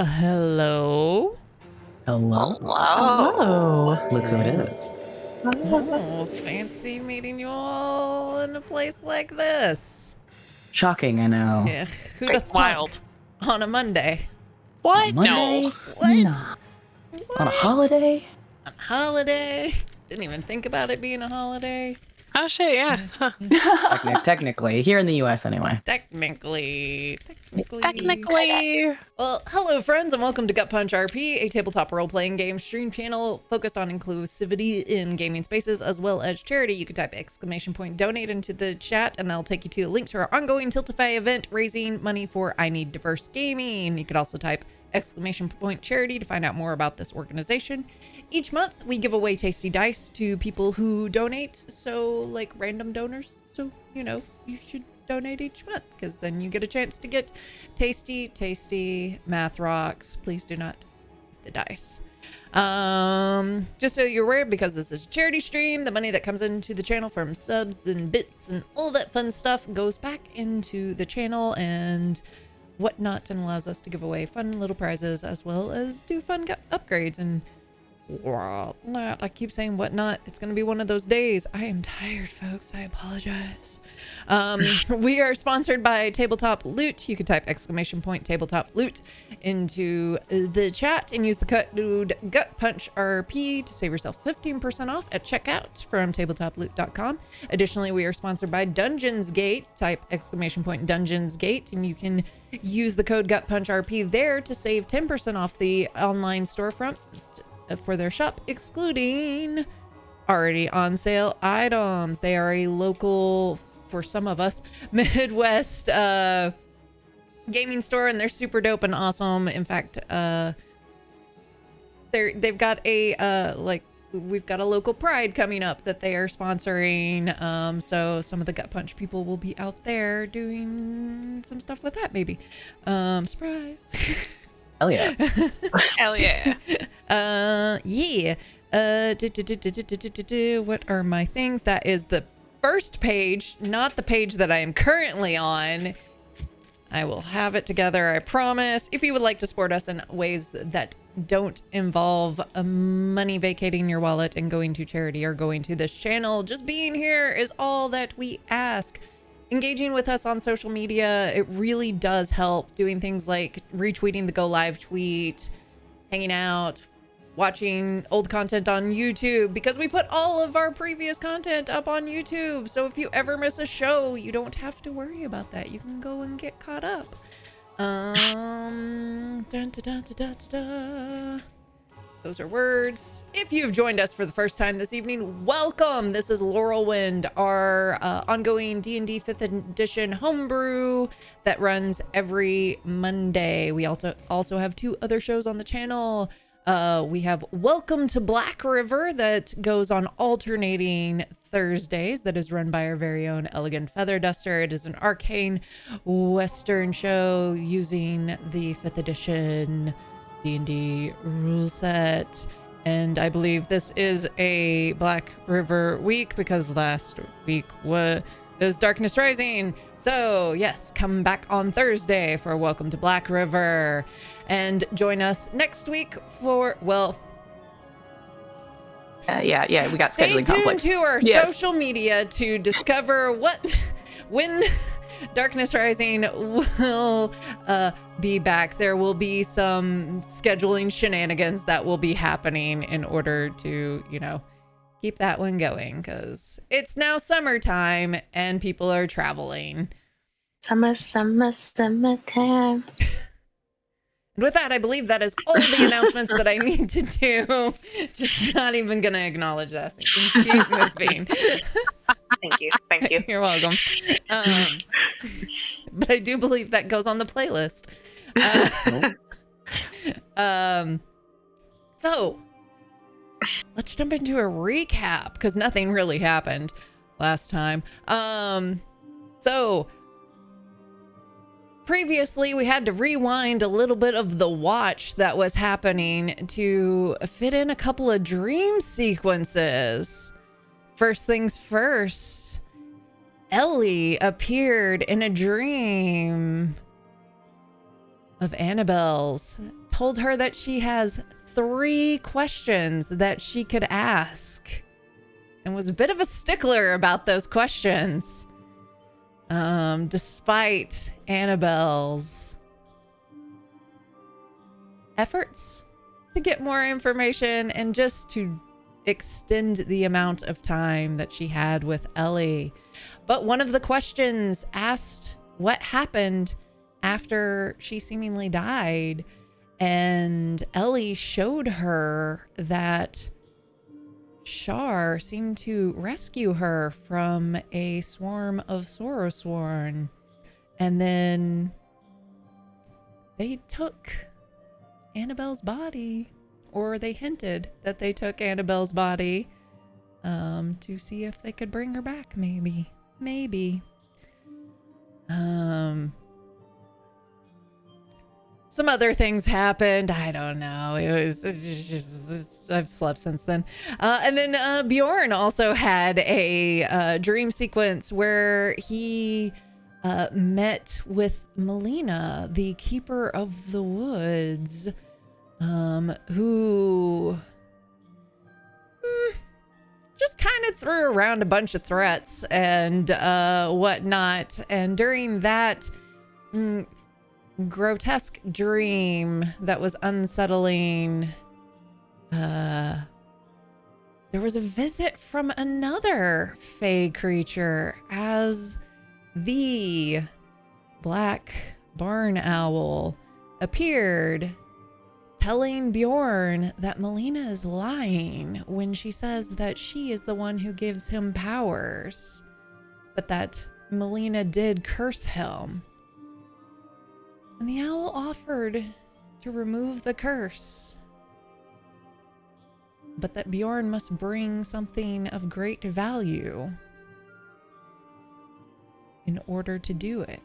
Hello? Hello? Hello. Look who it is. Oh, fancy meeting you all in a place like this. Shocking, I know. Yeah, who'd have Wild. thought on a Monday? What? Monday? No. What? Nah. On a holiday? On a holiday? Didn't even think about it being a holiday. Oh shit, yeah. Huh. Technically. Here in the US, anyway. Technically. Technically. Well, hello friends and welcome to Gut Punch RP, a tabletop role-playing game stream channel focused on inclusivity in gaming spaces as well as charity. You can type !donate into the chat and that'll take you to a link to our ongoing Tiltify event raising money for I Need Diverse Gaming. You could also type !charity to find out more about this organization. Each month we give away tasty dice to people who donate, so like random donors. So, you know, you should donate each month because then you get a chance to get tasty math rocks. Please do not eat the dice. Just so you're aware, because this is a charity stream, the money that comes into the channel from subs and bits and all that fun stuff goes back into the channel and whatnot and allows us to give away fun little prizes as well as do fun upgrades and whatnot. I keep saying whatnot. It's going to be one of those days. I am tired, folks. I apologize. We are sponsored by Tabletop Loot. You can type !Tabletop Loot into the chat and use the code Gut Punch RP to save yourself 15% off at checkout from tabletoploot.com. Additionally, we are sponsored by Dungeons Gate. Type !Dungeons Gate and you can use the code Gut Punch RP there to save 10% off the online storefront for their shop, excluding already on sale items. They are a local, for some of us, Midwest gaming store, and they're super dope and awesome. In fact, they've got a we've got a local pride coming up that they are sponsoring. So some of the Gut Punch people will be out there doing some stuff with that, maybe. Surprise. Hell yeah. Hell yeah. Yeah. What are my things? That is the first page, not the page that I am currently on. I will have it together, I promise. If you would like to support us in ways that don't involve money vacating your wallet and going to charity or going to this channel, just being here is all that we ask. Engaging with us on social media, it really does help. Doing things like retweeting the Go Live tweet, hanging out, watching old content on YouTube, because we put all of our previous content up on YouTube. So if you ever miss a show, you don't have to worry about that. You can go and get caught up. Those are words. If you've joined us for the first time this evening, welcome. This is Lorelwind, our ongoing D&D 5th edition homebrew that runs every Monday. We also have two other shows on the channel. We have Welcome to Black River that goes on alternating Thursdays, that is run by our very own Elegant Feather Duster. It is an arcane Western show using the 5th edition D&D rule set, and I believe this is a Black River week because last week was Darkness Rising. So yes, come back on Thursday for Welcome to Black River and join us next week for, well, yeah, we got scheduling conflicts. Stay tuned to our social media to discover when Darkness Rising will be back. There will be some scheduling shenanigans that will be happening in order to, you know, keep that one going, because it's now summertime and people are traveling. Summertime. And with that, I believe that is all the announcements that I need to do. Just not even gonna acknowledge that. So keep moving. Thank you. You're welcome. But I do believe that goes on the playlist. So let's jump into a recap because nothing really happened last time. So previously we had to rewind a little bit of the watch that was happening to fit in a couple of dream sequences. First things first, Ellie appeared in a dream of Annabelle's told her that she has 3 questions that she could ask and was a bit of a stickler about those questions. Despite Annabelle's efforts to get more information and just to extend the amount of time that she had with Ellie. But one of the questions asked what happened after she seemingly died, and Ellie showed her that Shar seemed to rescue her from a swarm of Sorrowsworn, and then they took Annabelle's body, or they hinted that they took Annabelle's body to see if they could bring her back, maybe. Some other things happened. I don't know. I've slept since then. And then Bjorn also had a dream sequence where he met with Melina, the Keeper of the Woods, who just kind of threw around a bunch of threats and whatnot. And during that grotesque dream that was unsettling, there was a visit from another fey creature as the Black Barn Owl appeared, telling Bjorn that Melina is lying when she says that she is the one who gives him powers, but that Melina did curse him. And the owl offered to remove the curse, but that Bjorn must bring something of great value in order to do it.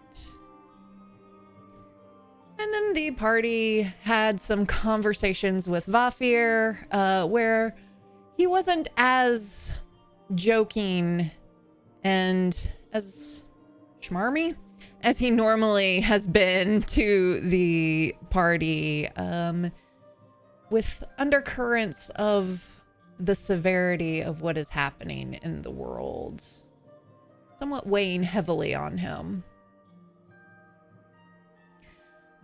And then the party had some conversations with Vafir, where he wasn't as joking and as schmarmy as he normally has been to the party, with undercurrents of the severity of what is happening in the world somewhat weighing heavily on him.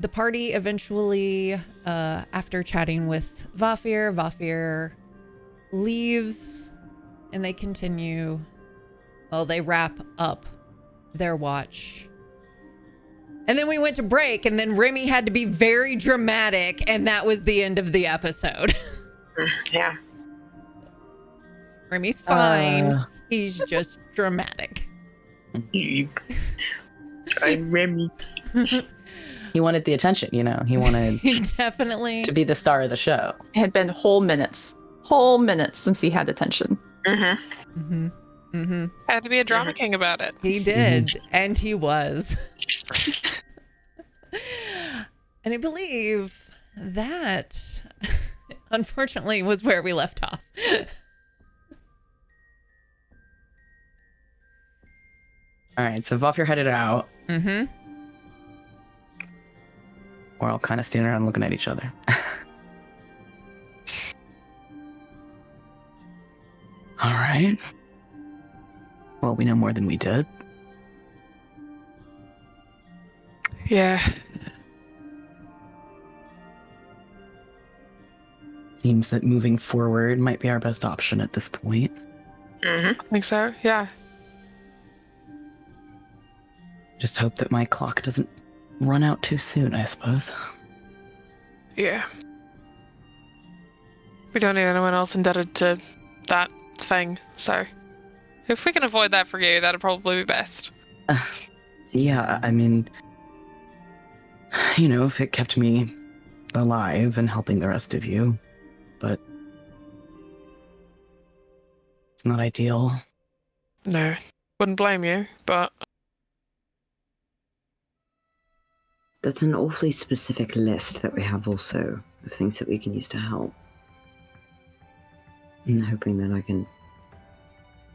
The party eventually, after chatting with Vafir leaves, and they continue. Well, they wrap up their watch. And then we went to break, and then Remy had to be very dramatic, and that was the end of the episode. Yeah. Remy's fine. He's just dramatic. I'm Remy. He wanted the attention, you know. He wanted Definitely to be the star of the show. It had been whole minutes since he had attention. Had to be a drama king about it. He did, and he was. And I believe that, unfortunately, was where we left off. All right, so Vafir headed out. Mm-hmm. We're all kind of standing around looking at each other. All right. Well, we know more than we did. Yeah. Seems that moving forward might be our best option at this point. I think so, yeah. Just hope that my clock doesn't run out too soon, I suppose. Yeah. We don't need anyone else indebted to that thing, so if we can avoid that for you, that'd probably be best. Yeah, I mean, you know, if it kept me alive and helping the rest of you, but it's not ideal. No, wouldn't blame you, but That's an awfully specific list that we have also of things that we can use to help. I'm hoping that I can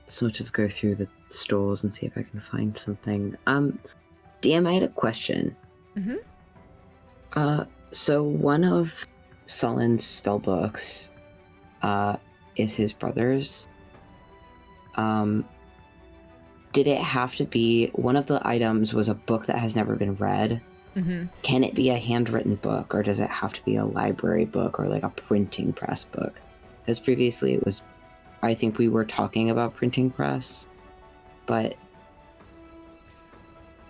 sort of go through the stores and see if I can find something. DM, I had a question. So one of Sullen's spell books is his brother's. Did it have to be one of the items was a book that has never been read? Mm-hmm. Can it be a handwritten book, or does it have to be a library book or like a printing press book? Because previously it was, I think we were talking about printing press, but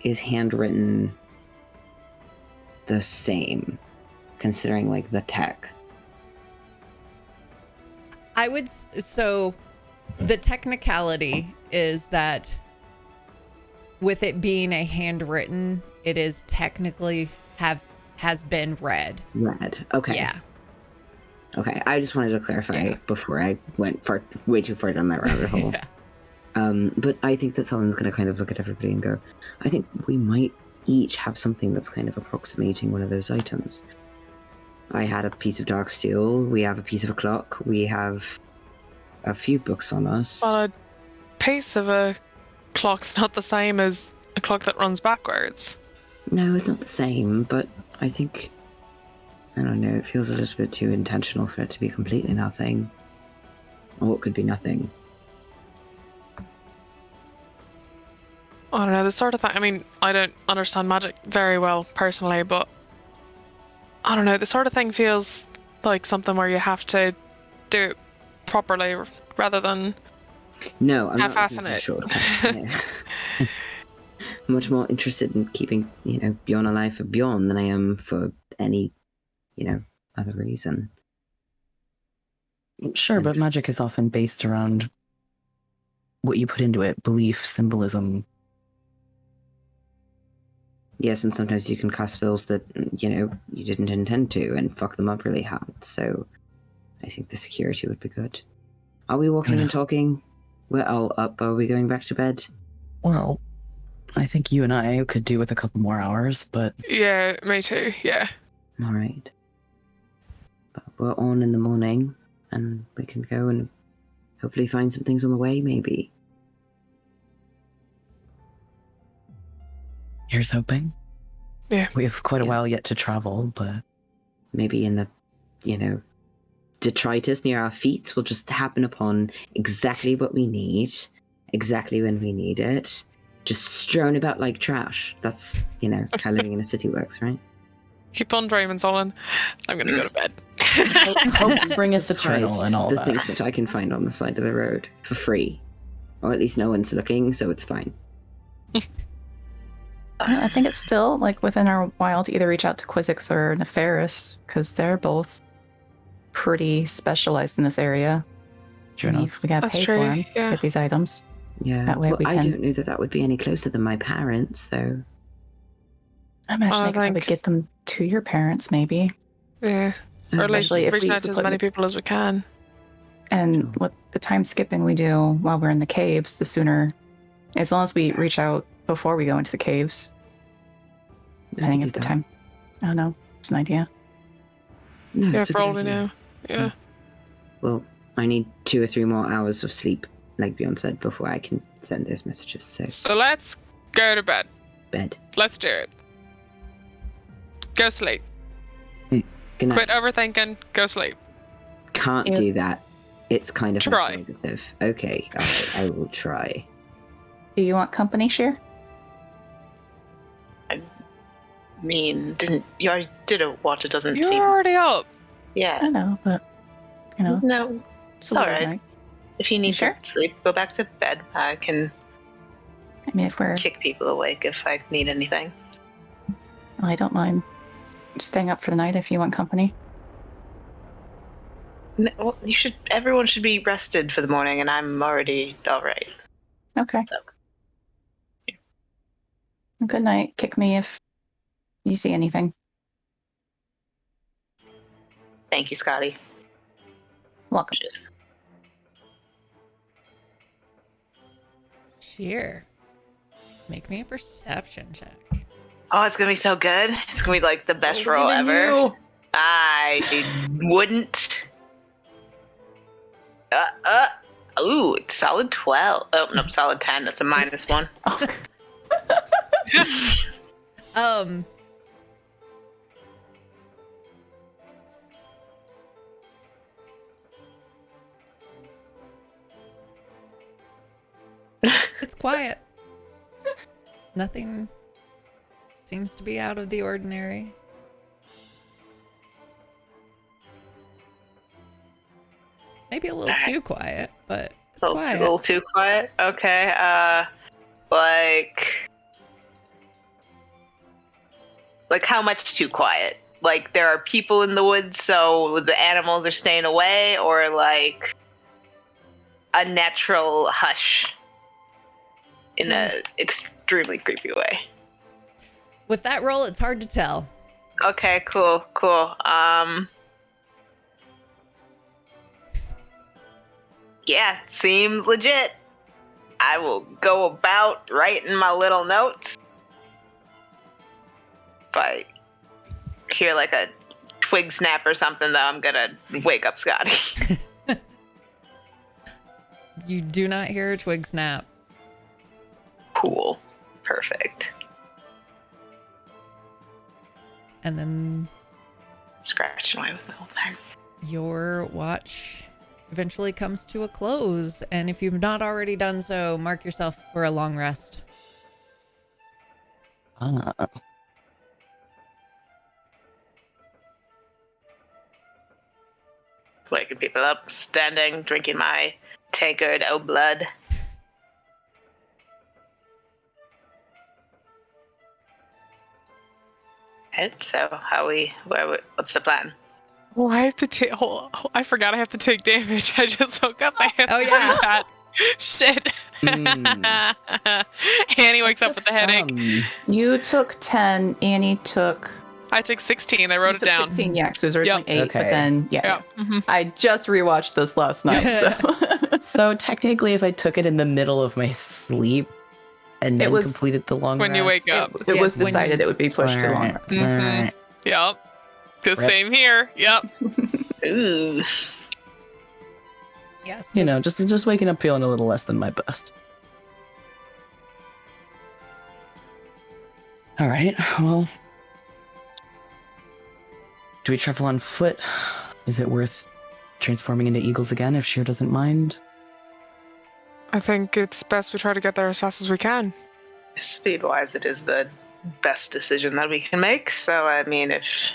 is handwritten the same, considering like the tech? I would so the technicality is that with it being a handwritten, it is technically has been read. Read. Okay. Yeah. Okay. I just wanted to clarify Yeah. before I went way too far down that rabbit hole. Yeah. But I think that Sullen's going to kind of look at everybody and go, I think we might each have something that's kind of approximating one of those items. I had a piece of dark steel. We have a piece of a clock. We have a few books on us. Well, a piece of a clock's not the same as a clock that runs backwards. No, it's not the same, but I think, I don't know, it feels a little bit too intentional for it to be completely nothing. Or it could be nothing. I don't know, the sort of thing. I mean, I don't understand magic very well personally, but I don't know, the sort of thing feels like something where you have to do it properly rather than No, I'm not half-assing looking for it. short term. Yeah. I'm much more interested in keeping, Bjorn alive for Bjorn than I am for any, other reason. Sure, but magic is often based around what you put into it, belief, symbolism. Yes, and sometimes you can cast spells that, you didn't intend to and fuck them up really hard, so I think the security would be good. Are we walking and talking? We're all up. Are we going back to bed? Well, I think you and I could do with a couple more hours, but Yeah, me too, yeah. All right. But we're on in the morning, and we can go and hopefully find some things on the way, maybe. here's hoping. Yeah. We have quite a Yeah. while yet to travel, but Maybe in the, detritus near our feet will just happen upon exactly what we need, exactly when we need it, just strewn about like trash. That's, how living in a city works, right? Keep on dreaming, Solon. I'm gonna go to bed. hope springeth eternal Christ, and all the that. things that I can find on the side of the road for free. Or at least no one's looking, so it's fine. I think it's still like within our while to either reach out to Quizzix or Nefaris because they're both pretty specialized in this area. True I mean, enough. if we gotta That's pay true, for them yeah. to get these items. Yeah. That way well, we I can- don't know that would be any closer than my parents, though. I imagine I could probably thanks. get them to your parents, maybe. Yeah. Or at least Especially if reaching we out to as put many it- people as we can. And what the time skipping we do while we're in the caves, the sooner, as long as we reach out before we go into the caves, depending do if the that. time. I don't know. It's an idea. No, Yeah, it's a for good all we idea. know. Yeah. Well, I need 2 or 3 more hours of sleep, like Bjorn said, before I can send those messages. So, So let's go to bed. bed. Let's do it. Go sleep. Good night. Quit overthinking. Go sleep. Can't Yeah. do that. It's kind of Try. negative. Okay, alright, I will try. Do you want company, Sheer? I mean, you already did a watch? It doesn't You're seem. already up. Yeah. I know, but No, it's a all late right. night. If you need sure? to sleep, go back to bed. I can I mean, if we're, kick people awake if I need anything. I don't mind staying up for the night if you want company. No, well, everyone should be rested for the morning, and I'm already all right. Okay. So, Good night. Kick me if you see anything. thank you, Scotty. Welcome. Cheers. Cheer. Make me a perception check. Oh, it's gonna be so good. It's gonna be like the best roll ever. I wouldn't. Ooh, solid 12. Oh, no, solid 10. That's a -1. Oh, It's quiet. Nothing seems to be out of the ordinary. Maybe a little too quiet, but it's quiet. A little too quiet. Okay. Like how much too quiet? Like there are people in the woods, so the animals are staying away, or like a natural hush in a extremely creepy way. With that roll, it's hard to tell. Okay, cool. Yeah, seems legit. I will go about writing my little notes. If I hear like a twig snap or something, though, I'm gonna wake up Scotty. You do not hear a twig snap. Cool. Perfect. And then Scratching away with my whole thing. your watch eventually comes to a close. And if you've not already done so, mark yourself for a long rest. Waking people up, standing, drinking my tankard o' blood. Right, so what's the plan? Oh, I have to take. I forgot I have to take damage. I just woke up. I have Oh, to yeah. do that. Shit. Annie wakes up with a headache. You took 10. Annie took. I took 16. I wrote you it took down. 16. Yeah, because it was originally 8. Okay. But then Yeah. Mm-hmm. I just rewatched this last night. So So technically, if I took it in the middle of my sleep and then was- completed the long When you rest, wake up. it Yeah, was when decided you- it would be pushed to long. Alright, alright. Yep. The Rip. same here. Yep. Ooh. Yes. You know, just waking up feeling a little less than my best. All right. Well, do we travel on foot? Is it worth transforming into eagles again if Sheer doesn't mind? I think it's best we try to get there as fast as we can. Speed-wise, it is the best decision that we can make. So, I mean, if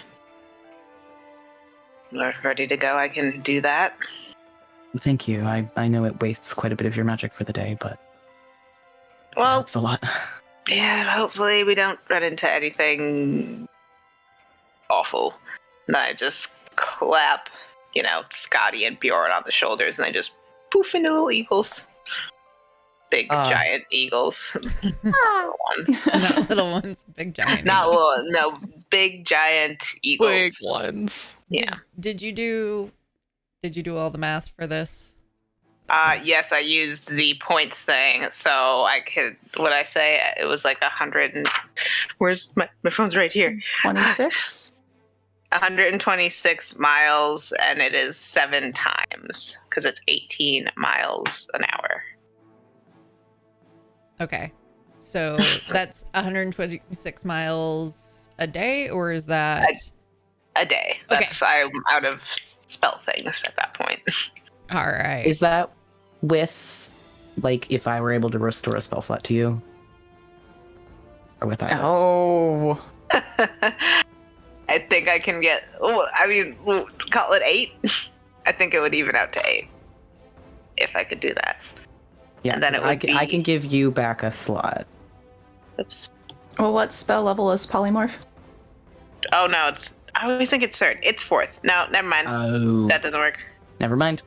we're ready to go, I can do that. Thank you. I know it wastes quite a bit of your magic for the day, but Well, it's a lot. yeah, hopefully we don't run into anything awful. And I just clap, Scotty and Bjorn on the shoulders, and they just poof into little eagles. Big, giant eagles. Ones. Not little ones, big giant. Not eagles. little, no, big, giant eagles. Big ones. Yeah. Did you do all the math for this? Yes, I used the points thing, so I could. What I say? It was like 100. Where's my phone's right here? 26. 126 miles, and it is 7 times because it's 18 miles an hour. Okay. So that's 126 miles a day, or is that A day. That's I'm out of spell things at that point. all right? Is that with, like, if I were able to restore a spell slot to you? Or without? Oh. I think I can get. Call it 8. I think it would even out to 8 if I could do that. Yeah, and then it would I can give you back a slot. Oops. Well, what spell level is polymorph? Oh no, I always think it's 3rd. It's 4th. No, never mind. Oh. That doesn't work. Never mind.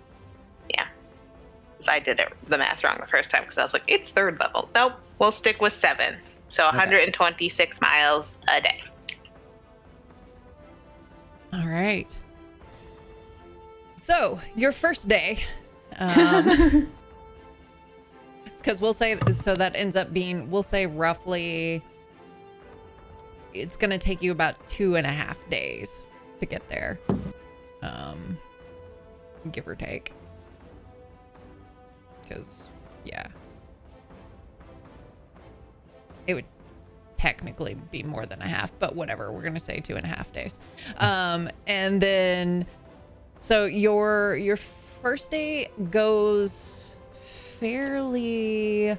So I did the math wrong the first time because I was like, it's 3rd level. Nope, we'll stick with 7. So 126 miles a day. All right. So your first day, it's because we'll say so that ends up being, we'll say roughly, it's gonna take you about 2.5 days to get there, give or take. Because it would technically be more than a half, but whatever, we're gonna say 2.5 days. And then so your first day goes fairly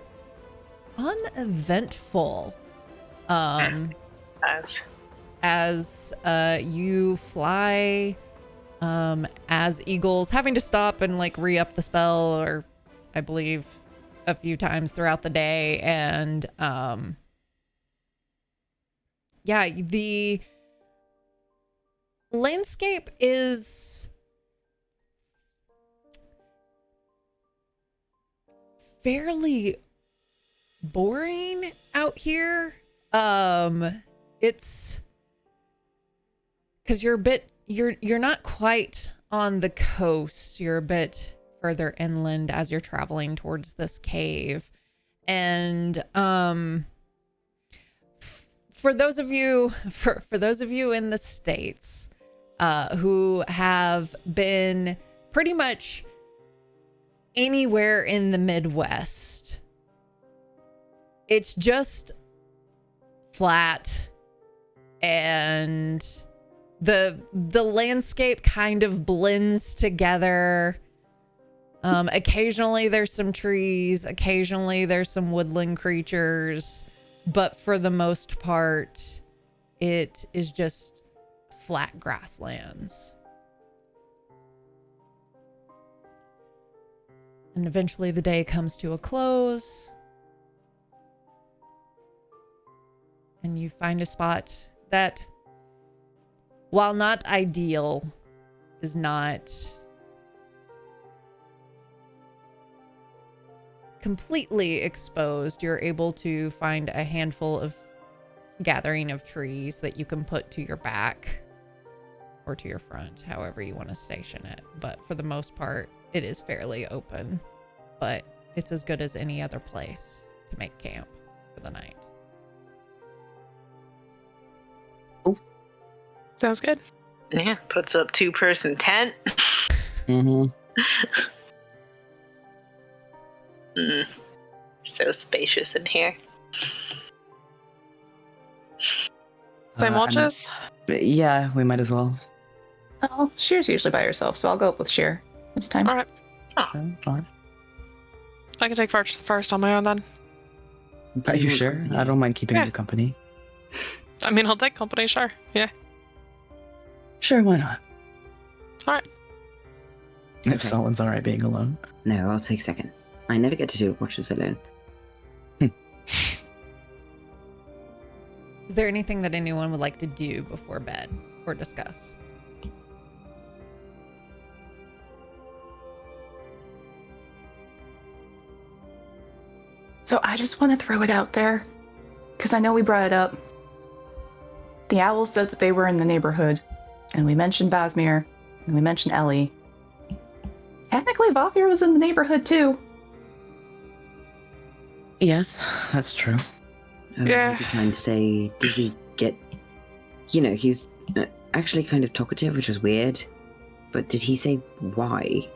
uneventful. As As you fly as eagles, having to stop and like re-up the spell, or I believe a few times throughout the day, and yeah, the landscape is fairly boring out here. It's because you're not quite on the coast. You're a bit further inland as you're traveling towards this cave. And for those of you in the States who have been pretty much anywhere in the Midwest, it's just flat, and the landscape kind of blends together. Occasionally there's some trees, occasionally there's some woodland creatures, but for the most part it is just flat grasslands. And eventually the day comes to a close, and you find a spot that, while not ideal, is not completely exposed. You're able to find a handful of gathering of trees that you can put to your back or to your front, however you want to station it. But for the most part, it is fairly open, but it's as good as any other place to make camp for the night. Sounds good. yeah, puts up 2-person tent. Mm-hmm. So spacious in here. Same watches? Yeah, we might as well. Oh, Shear's usually by herself, so I'll go up with Shear this time. All right. Sure, fine. I can take first on my own then. Are you sure? I don't mind keeping Yeah. you company. I mean, I'll take company, sure. Yeah. Sure, why not? All right. If Okay. someone's alright being alone. No, I'll take second. I never get to do watches alone. Is there anything that anyone would like to do before bed or discuss? So I just want to throw it out there, because I know we brought it up. The owls said that they were in the neighborhood, and we mentioned Vasmir, and we mentioned Ellie. Technically, Vafir was in the neighborhood too. Yes, that's true. Yeah. Would you mind to say, did we get... You know, he's actually kind of talkative, which was weird. But did he say why?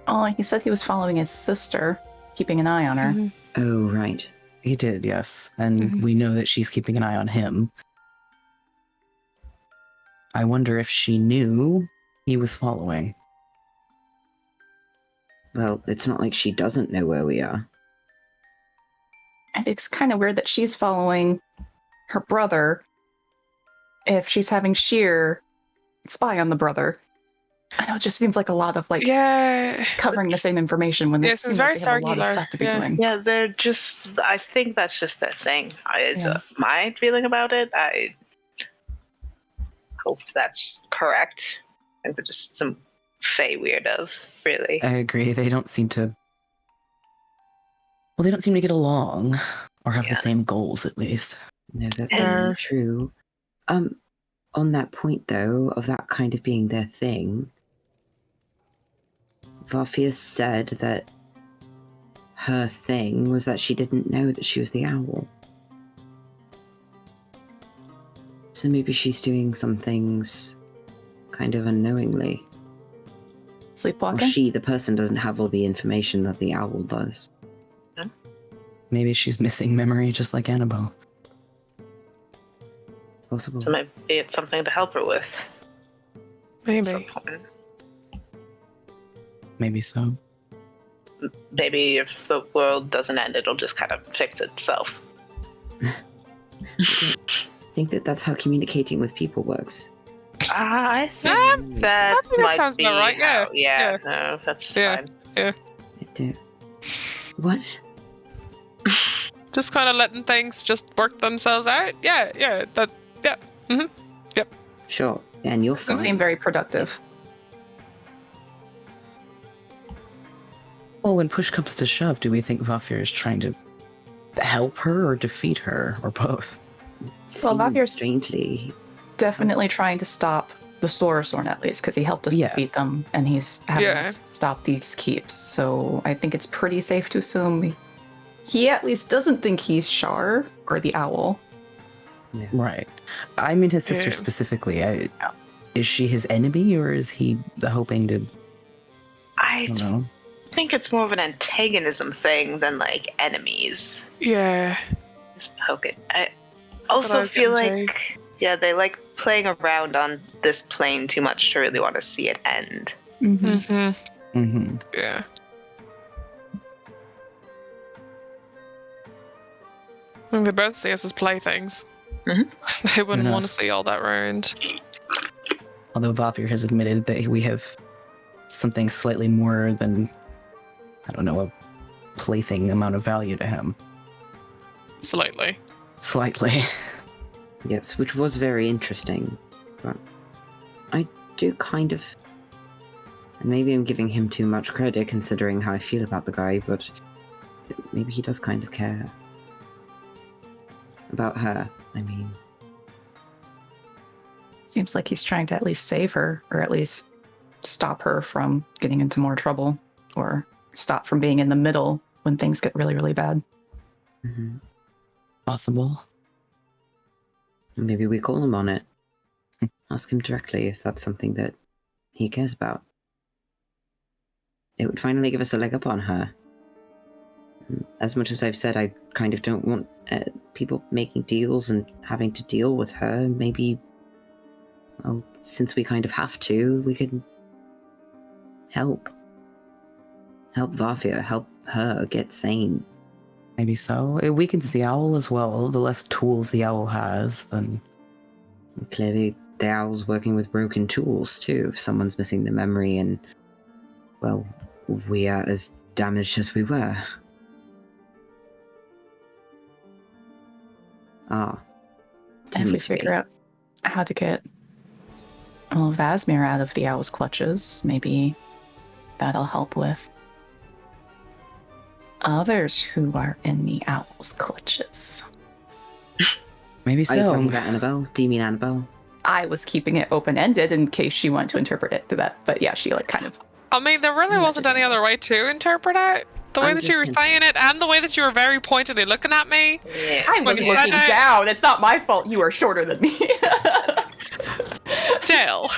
Oh, he said he was following his sister, keeping an eye on her. Mhm. Oh, right. He did, yes. And Mhm. we know that she's keeping an eye on him. I wonder if she knew he was following. Well, it's not like she doesn't know where we are. And it's kind of weird that she's following her brother if she's having Shear spy on the brother. I know, it just seems like a lot of Yeah. covering the same information when Yeah, it it's seems very like they have a lot of circular, stuff to be yeah. doing. Yeah, they're just. I think that's just their thing. Is Yeah. my feeling about it. I hope that's correct. I think they're just some fey weirdos, really. I agree. They don't seem to. Well, they don't seem to get along or have Yeah. the same goals, at least. No, that's Yeah. very true. On that point, though, of that kind of being their thing, Varfia said that her thing was that she didn't know that she was the owl. So maybe she's doing some things kind of unknowingly. Or Sleepwalking? she, the person, doesn't have all the information that the owl does. Maybe she's missing memory just like Annabelle. Possible. So maybe it's something to help her with at some Maybe. point. Maybe so. maybe if the world doesn't end, it'll just kind of fix itself. I think that's how communicating with people works. I think that I think that might sounds be about right, yeah. how, Yeah. no, that's Yeah. fine. I do. What? Just kind of letting things just work themselves out. Yeah. Sure, and you're Doesn't fine. seem very productive. Well, when push comes to shove, do we think Vafir is trying to help her or defeat her, or both? Well, Seems Vafir's- strangely. Definitely trying to stop the Sorceror at least, because he helped us Yes. defeat them, and he's having Yeah. us stop these keeps. So I think it's pretty safe to assume he at least doesn't think he's Shar or the owl. Right. I mean his sister Yeah. specifically. Is she his enemy, or is he hoping to, I I don't know? think it's more of an antagonism thing than like enemies. Yeah. Just poke it. I what I also was feel getting like, they like playing around on this plane too much to really want to see it end. Mm-hmm. Mm-hmm. Yeah. I mean, they both see us as playthings. Mhm. They wouldn't Enough. want to see all that round. Although Vafir has admitted that we have something slightly more than, I don't know, a plaything amount of value to him. Slightly. Slightly. Yes, which was very interesting. But I do kind of. And maybe I'm giving him too much credit considering how I feel about the guy, but maybe he does kind of care. About her, I mean. Seems like he's trying to at least save her, or at least stop her from getting into more trouble, or stop from being in the middle when things get really, really bad. Mm-hmm. Possible. Maybe we call him on it. Ask him directly if that's something that he cares about. It would finally give us a leg up on her. As much as I've said, I kind of don't want people making deals and having to deal with her. Maybe, well, since we kind of have to, we could help. Help Vafir, help her get sane. Maybe so. It weakens the owl as well. The less tools the owl has, then Clearly, the owl's working with broken tools too. If someone's missing the memory and, well, we are as damaged as we were. Ah. And if we figure out how to get Vasmir out of the owl's clutches, maybe that'll help with others who are in the owl's clutches. maybe Are you so. talking about Annabelle? Do you mean Annabelle? I was keeping it open-ended in case she wanted to interpret it to that, but yeah, she like kind of. I mean, there really Yeah, wasn't any other way to interpret it. The way I'm that you were just saying it, and the way that you were very pointedly looking at me. I When was you said looking it- down. It's not my fault. You are shorter than me. Still.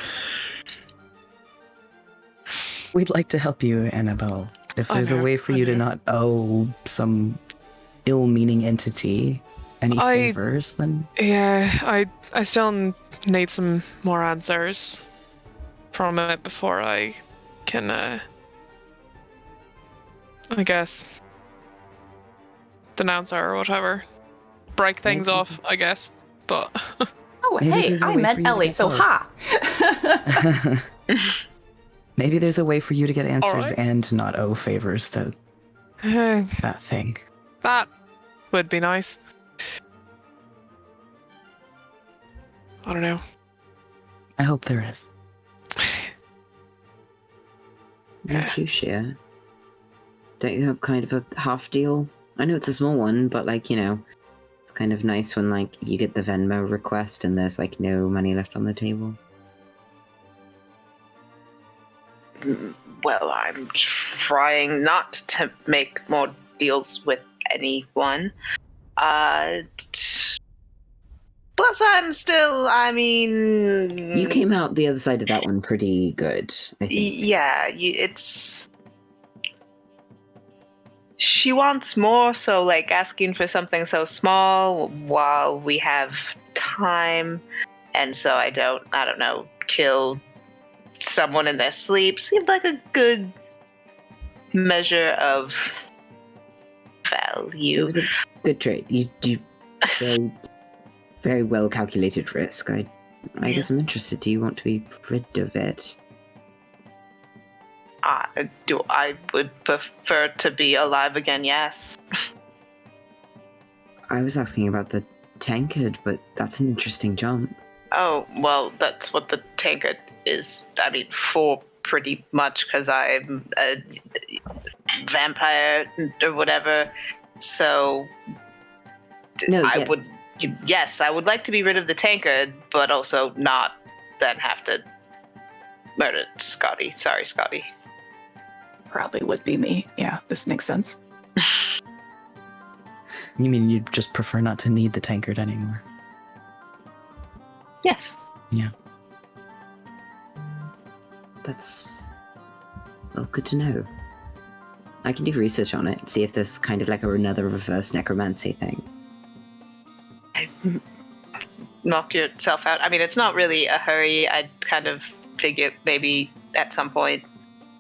We'd like to help you, Annabelle. If I there's a know, way for I you to know. not owe some ill-meaning entity any favors, then Yeah, I still need some more answers from it before I can, I guess, denounce her or whatever. Break things Maybe. off, I guess. But Oh, Maybe hey, there's a I way for meant you to Ellie, get so both. ha. maybe there's a way for you to get answers Alright. and not owe favors to that thing. that would be nice. I don't know. I hope there is. Not too sure. Don't you have kind of a half deal? I know it's a small one, but like, you know, it's kind of nice when like you get the Venmo request and there's like no money left on the table. Well, I'm trying not to make more deals with anyone. Plus, I mean... You came out the other side of that one pretty good, I think. Yeah, it's... She wants more, so like asking for something so small while we have time, and so I don't know, kill someone in their sleep seemed like a good measure of It value. was a good trade. You very, very well calculated risk. I guess I'm interested. Do you want to be rid of it? I would prefer to be alive again, yes. I was asking about the tankard, but that's an interesting jump. Oh, well, that's what the tankard is. I mean, for pretty much, because I'm a vampire or whatever. So, No, I yes. would, yes, I would like to be rid of the tankard, but also not then have to murder Scotty. Sorry, Scotty. Probably would be me. Yeah, this makes sense. You mean you'd just prefer not to need the tankard anymore? Yes. Yeah. That's well, good to know. I can do research on it, see if there's kind of like another reverse necromancy thing. Knock yourself out. I mean, it's not really a hurry. I'd kind of figure maybe at some point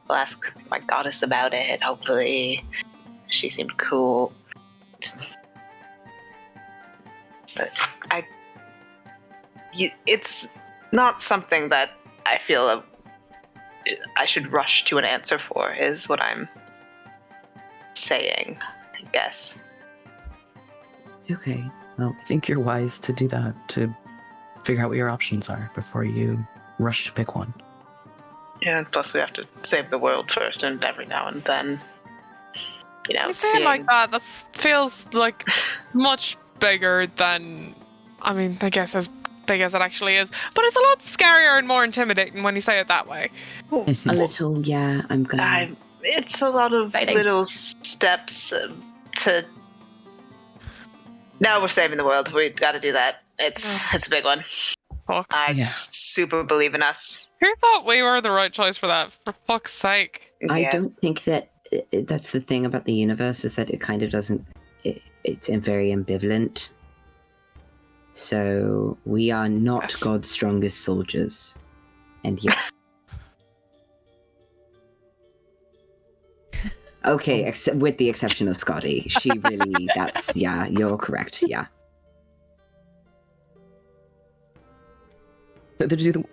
I'll ask my goddess about it. Hopefully, she seemed cool. But it's not something that I feel I should rush to an answer for, is what I'm saying, I guess. Okay. Well, I think you're wise to do that, to figure out what your options are before you rush to pick one. Yeah, plus we have to save the world first, and every now and then, you know, You say it like that, that feels like much bigger than, I mean, I guess as big as it actually is. But it's a lot scarier and more intimidating when you say it that way. a little, yeah. I'm gonna. It's a lot of Exciting. little steps to. No, we're saving the world. We got to do that. It's a big one. Fuck. I Yeah. super believe in us. Who thought we were the right choice for that? For fuck's sake. I Yeah. don't think that that's the thing about the universe, is that it kind of doesn't. It's very ambivalent. So we are not Yes. God's strongest soldiers, and yet. Okay, except with the exception of Scotty, she really. That's yeah. You're correct. Yeah.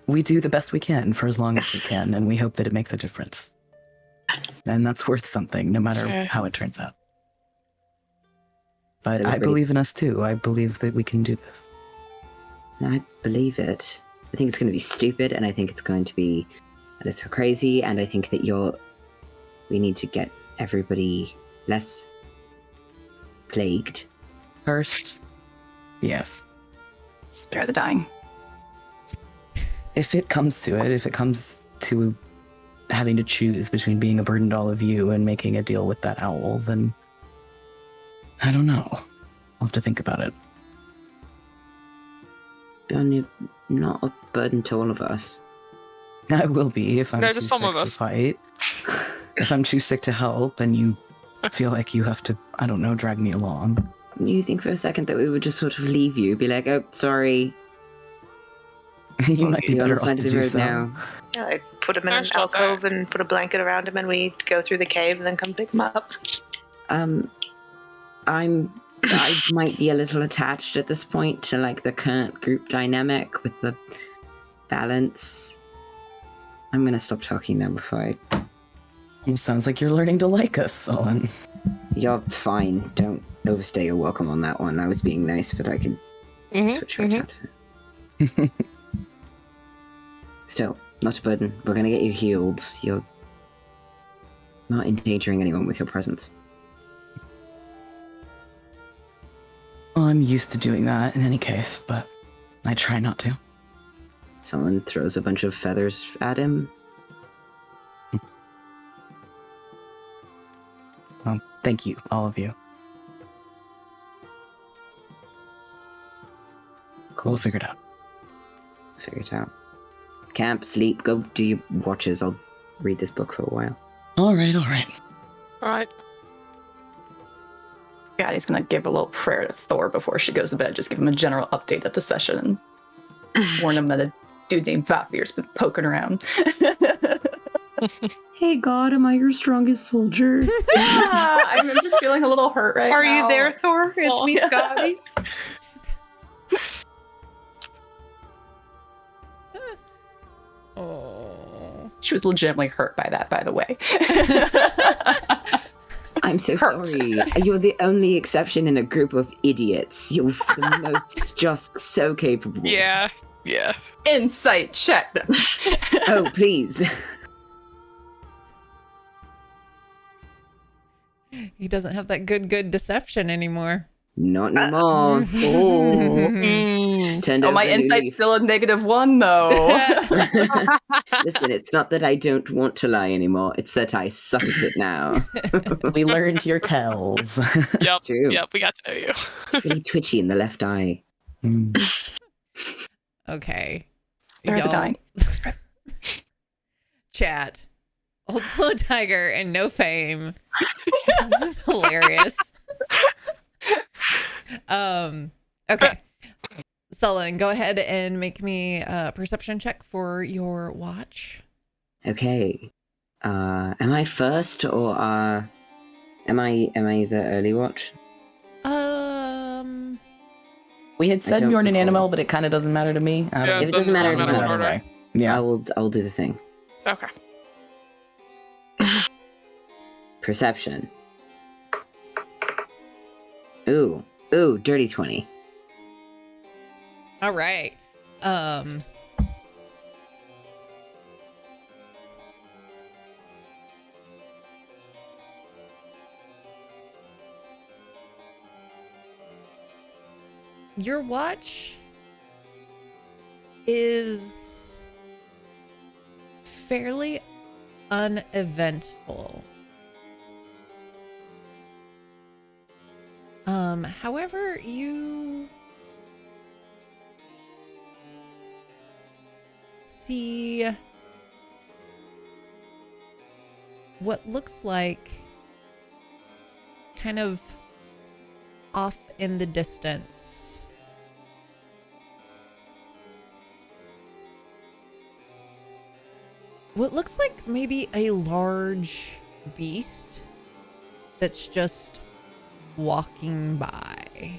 We do the best we can for as long as we can, and we hope that it makes a difference. And that's worth something, no matter Sure. how it turns out. But So I everybody- believe in us too. I believe that we can do this. I believe it. I think it's going to be stupid, and I think it's going to be a little crazy, and I think that we need to get everybody less plagued. First, yes. Spare the dying. If it comes to it, if it comes to having to choose between being a burden to all of you and making a deal with that owl, then I don't know. I'll have to think about it. And you're not a burden to all of us. I will be if I'm No, too just some sick of to us. fight. If I'm too sick to help and you feel like you have to, I don't know, drag me along. You think for a second that we would just sort of leave you, be like, oh, sorry, You might be you're on better the off side to of the do road so. now. Yeah, I put him in They're an still there. alcove and put a blanket around him, and we go through the cave and then come pick him up. I might be a little attached at this point to like the current group dynamic with the balance. I'm gonna stop talking now before I. Almost sounds like you're learning to like us, Sullen. You're fine. Don't overstay your welcome on that one. I was being nice, but I can switch right out of it. Still, not a burden. We're gonna get you healed. You're not endangering anyone with your presence. Well, I'm used to doing that in any case, but I try not to. Someone throws a bunch of feathers at him. Well, thank you, all of you. We'll figure it out. Figure it out. Camp, sleep, go do your watches. I'll read this book for a while. All right, all right. All right. Yeah, he's gonna give a little prayer to Thor before she goes to bed. Just give him a general update of the session and warn him that a dude named Vavir's been poking around. Hey God, am I your strongest soldier? Yeah, I'm just feeling a little hurt right Are now. you there, Thor? It's Oh, me, yeah. Scotty. Oh. She was legitimately hurt by that, by the way. I'm so Hurt. sorry. You're the only exception in a group of idiots. You're the most just so capable. Yeah. Yeah. Insight check. Oh, please. He doesn't have that good deception anymore. Not anymore. Oh. Mm. Turned Oh, over my a new insight's leaf. still a -1 though. Listen, it's not that I don't want to lie anymore. It's that I suck at it now. We learned your tells. Yep. True. Yep. We got to know you. It's really twitchy in the left eye. Mm. Okay. Spare the Y'all- dying. Chat. Old Slow Tiger and no fame. This is hilarious. Okay. Sullen, go ahead and make me a perception check for your watch. Okay. Am I first or am I the early watch? We had I said don't you're an recall. animal, but it kind of doesn't matter to me. I Yeah, don't If it doesn't matter, matter then what either order. way. Yeah. I'll do the thing. Okay. Perception. Ooh, dirty 20. All right. Your watch is fairly uneventful. However, you see what looks like kind of off in the distance. What looks like maybe a large beast that's just walking by.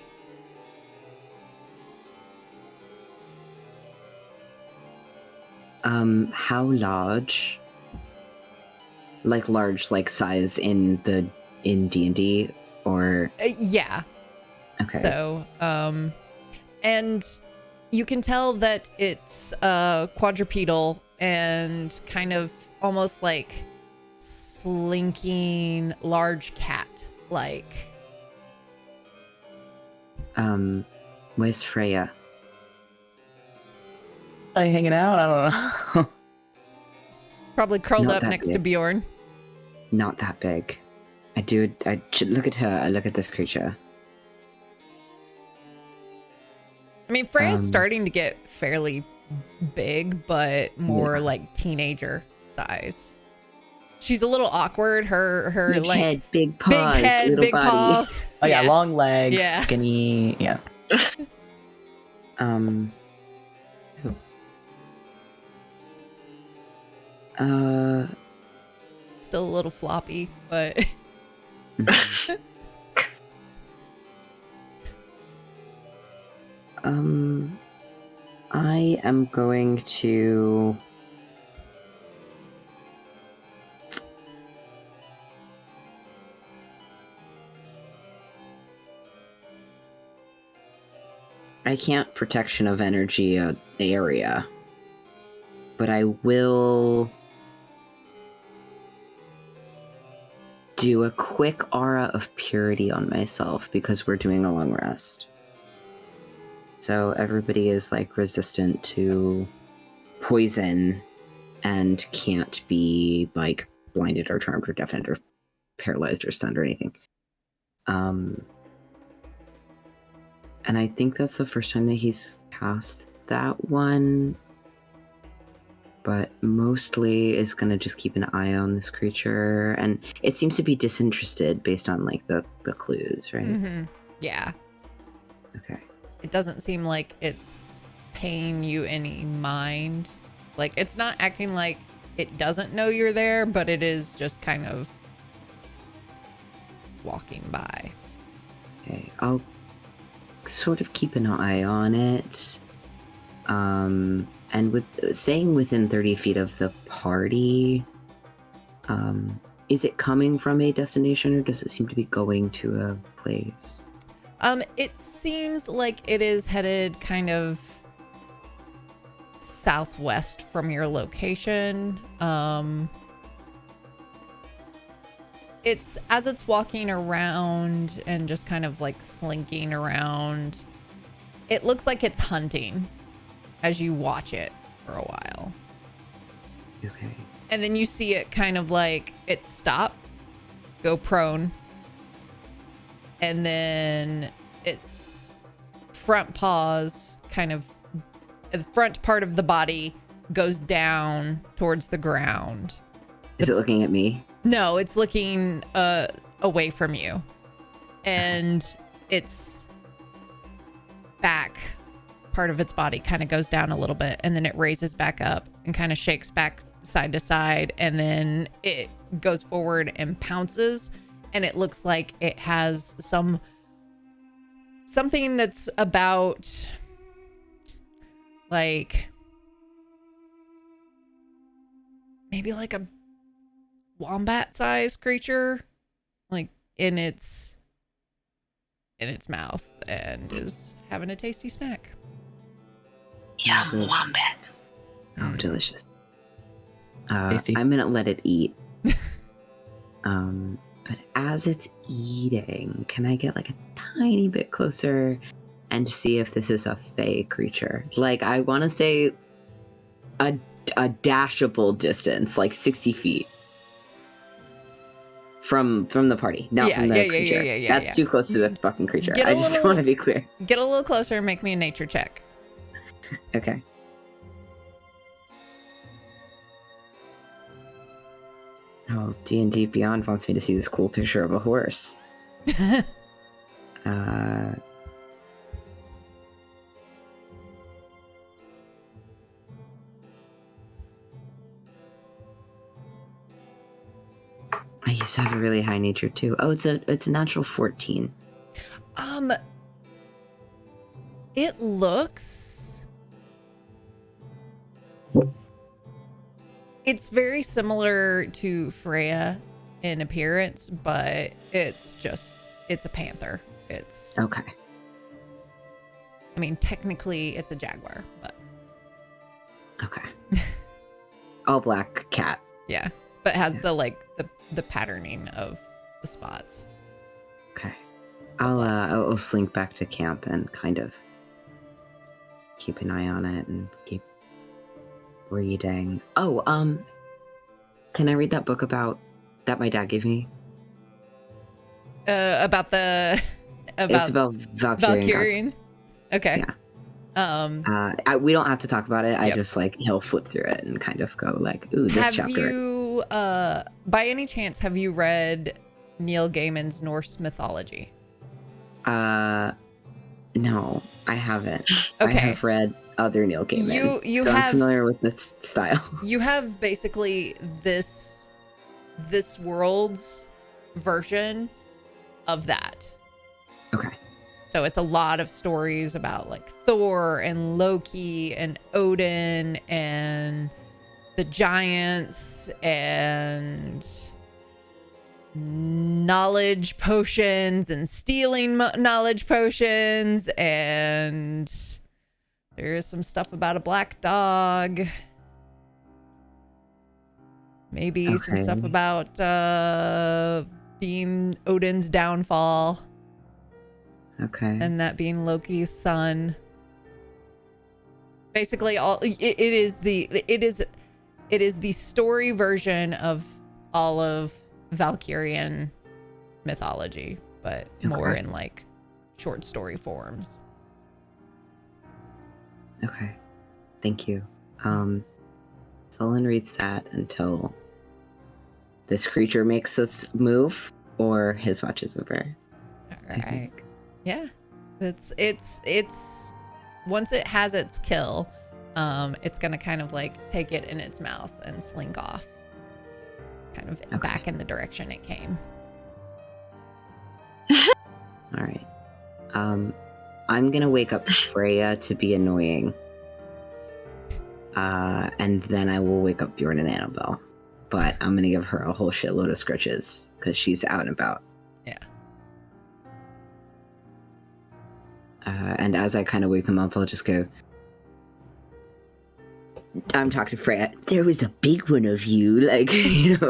How large? Like large, like size in D&D, or Yeah. okay. So, and you can tell that it's quadrupedal and kind of almost like slinking large cat like. Where's Freya? Are you hanging out? I don't know. Probably curled Not up that next to big. Bjorn. Not that big. I should look at her. I look at this creature. I mean, Freya's Um, starting to get fairly big, but more Yeah. like teenager size. She's a little awkward. Her Big like head, big big paws, head, little big body. paws. Oh yeah, long legs, Yeah. skinny. Yeah. Still a little floppy, but I am going to. I can't protection of energy area, but I will do a quick aura of purity on myself because we're doing a long rest. So everybody is like resistant to poison and can't be like blinded or charmed or deafened or paralyzed or stunned or anything. And I think that's the first time that he's cast that one. But mostly is going to just keep an eye on this creature. And it seems to be disinterested based on like the clues, right? mhm. Yeah. Okay. It doesn't seem like it's paying you any mind. Like, it's not acting like it doesn't know you're there, but it is just kind of walking by. Okay, I'll sort of keep an eye on it. And with staying within 30 feet of the party, is it coming from a destination or does it seem to be going to a place? It seems like it is headed kind of southwest from your location. It's as it's walking around and just kind of like slinking around, it looks like it's hunting as you watch it for a while. Okay. And then you see it kind of like it stop, go prone, and then its front paws kind of, the front part of the body goes down towards the ground. Is it looking at me? No, it's looking away from you. And its back part of its body kind of goes down a little bit, and then it raises back up and kind of shakes back side to side, and then it goes forward and pounces, and it looks like it has something that's about like maybe like a wombat sized creature like in its mouth, and is having a tasty snack. Yum, wombat. Oh, delicious. Tasty. I'm gonna let it eat. But as it's eating, can I get like a tiny bit closer and see if this is a fey creature? Like, I want to say a dashable distance, like 60 feet from the party, not from the creature. That's too close to the fucking creature. I just want to be clear. Get a little closer and make me a nature check. Okay. Oh, D&D Beyond wants me to see this cool picture of a horse. I used to have a really high nature too. Oh, it's a natural 14. It looks, it's very similar to Freya in appearance, but it's a panther. It's Okay. I mean, technically it's a jaguar, but Okay. All black cat. yeah, but it has the patterning of the spots. Okay. I'll slink back to camp and kind of keep an eye on it and keep reading. Oh, can I read that book that my dad gave me? About It's about Valkyrian gods. Okay. Yeah. We don't have to talk about it. I just he'll flip through it and kind of go like, "Ooh, this chapter." Have you, by any chance, have you read Neil Gaiman's Norse mythology? No, I haven't. Okay. I have read other Neil Gaiman. So I'm familiar with this style. You have basically this world's version of that. Okay. So it's a lot of stories about like Thor and Loki and Odin and the giants and knowledge potions and stealing knowledge potions, and there's some stuff about a black dog. Maybe some stuff about being Odin's downfall. Okay. And that being Loki's son. Basically, it is the story version of all of Valkyrian mythology, but more in like short story forms. Okay. Thank you. Sullen reads that until this creature makes us move or his watch is over. All right. Yeah. It's once it has its kill, it's gonna kind of like take it in its mouth and slink off, kind of back in the direction it came. All right. I'm gonna wake up Freya to be annoying. And then I will wake up Bjorn and Annabelle. But I'm gonna give her a whole shitload of scritches because she's out and about. Yeah. And as I kind of wake them up, I'll just go, I'm talking to Freya. There was a big one of you, like,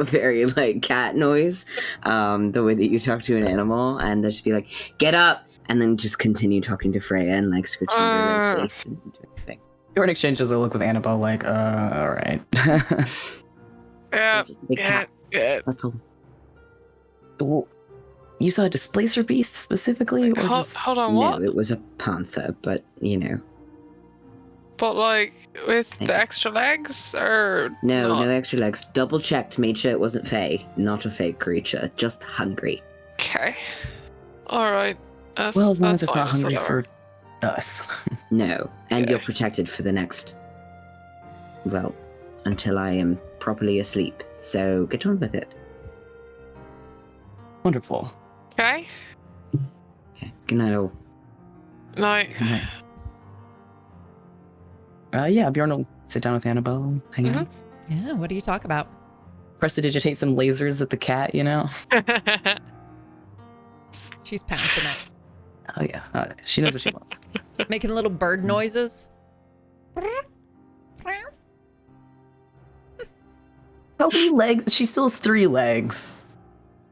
very like cat noise, the way that you talk to an animal, and they'll just be like, get up, and then just continue talking to Freya and like scratching their face and doing the thing. Jordan exchanges a look with Annabelle, like, all right. Yeah. Just a big cat. That's all. Well, you saw a displacer beast specifically, or just... Hold on, what? No, it was a panther, but But like with the extra legs, or No not? extra legs. Double checked, made sure it wasn't Fae, not a fake creature, just hungry. Okay. All right. Well, as long as it's fine, not hungry whatever. for us. No, and Yeah. you're protected for the next, well, until I am properly asleep. So get on with it. Wonderful. Okay. Okay. Good night, all. Night. Good night. Yeah, Bjorn will sit down with Annabelle, hang out. Yeah, what do you talk about? Prestidigitate some lasers at the cat, She's pouncing it. Oh yeah, she knows what she wants. Making little bird noises. How many legs? She still has 3 legs,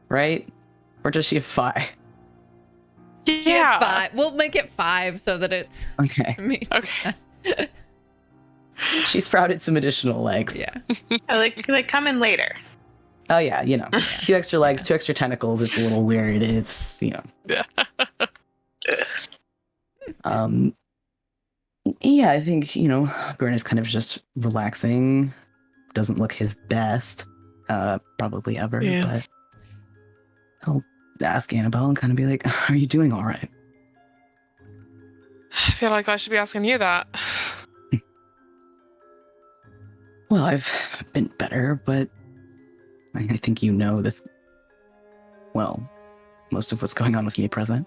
right? Or does she have 5? She has 5. We'll make it 5 so that it's... Okay. I mean, Okay. She sprouted some additional legs. yeah. They come in later. Oh yeah, a few extra legs, 2 extra tentacles. It's a little weird. It's, Yeah. Yeah, I think, Bjorn is kind of just relaxing. Doesn't look his best, probably ever, Yeah. but he'll ask Annabelle and kind of be like, are you doing all right? I feel like I should be asking you that. Well, I've been better, but I think most of what's going on with me presently.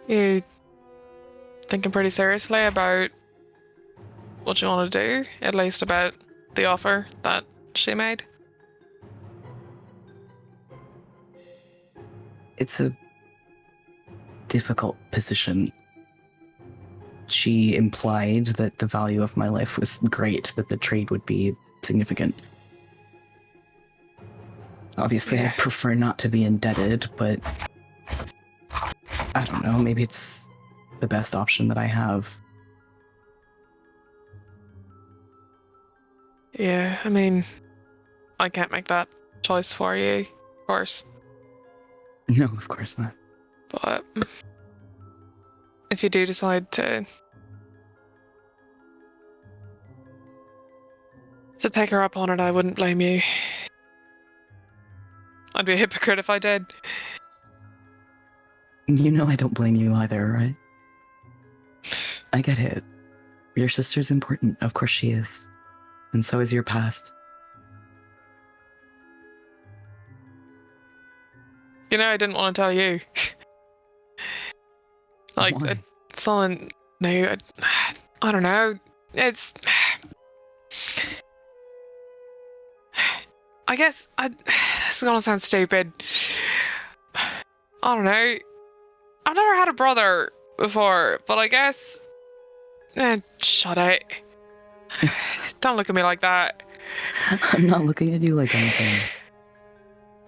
You thinking pretty seriously about what you want to do, at least about the offer that she made? It's a difficult position. She implied that the value of my life was great, that the trade would be significant. Obviously, Yeah. I'd prefer not to be indebted, but I don't know, maybe it's the best option that I have. Yeah, I mean, I can't make that choice for you, of course. No, of course not. But if you do decide to take her up on it, I wouldn't blame you. I'd be a hypocrite if I did. I don't blame you either, right? I get it. Your sister's important. Of course she is. And so is your past. I didn't want to tell you. Like, Why? it's something new. I don't know. It's... I guess this is gonna sound stupid. I don't know. I've never had a brother before, but I guess... shut it. Don't look at me like that. I'm not looking at you like anything.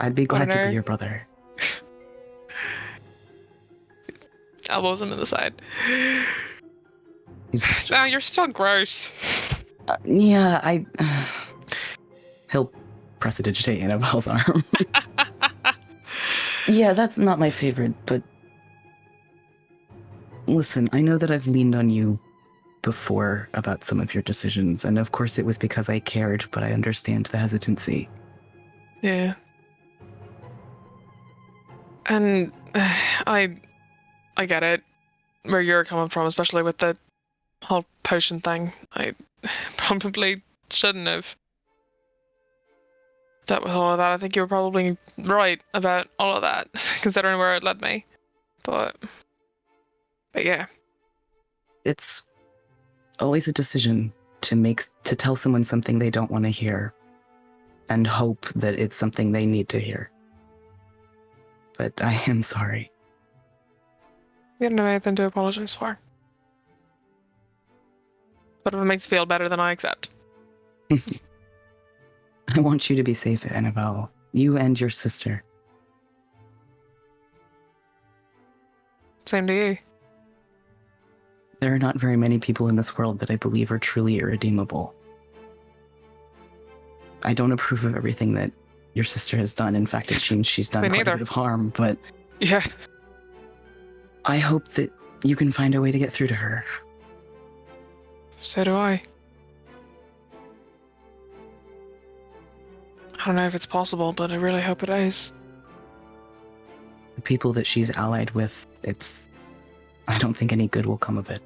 I'd be glad to Whatever. be your brother. Elbows him in the side. He's Now you're still gross. yeah, he'll prestidigitate Annabelle's arm. Yeah, that's not my favorite, but listen, I know that I've leaned on you before about some of your decisions, and of course it was because I cared, but I understand the hesitancy. Yeah. And I get it. where you're coming from, especially with the whole potion thing. I probably shouldn't have dealt with all of that. I think you were probably right about all of that, considering where it led me. But yeah. It's always a decision to tell someone something they don't want to hear and hope that it's something they need to hear. But I am sorry. You don't have anything to apologize for. But if it makes you feel better, then I accept. I want you to be safe, Annabelle. You and your sister. Same to you. There are not very many people in this world that I believe are truly irredeemable. I don't approve of everything that your sister has done. In fact, it seems she's done quite a bit of harm, but yeah, I hope that you can find a way to get through to her. So do I. I don't know if it's possible, but I really hope it is. The people that she's allied with, I don't think any good will come of it.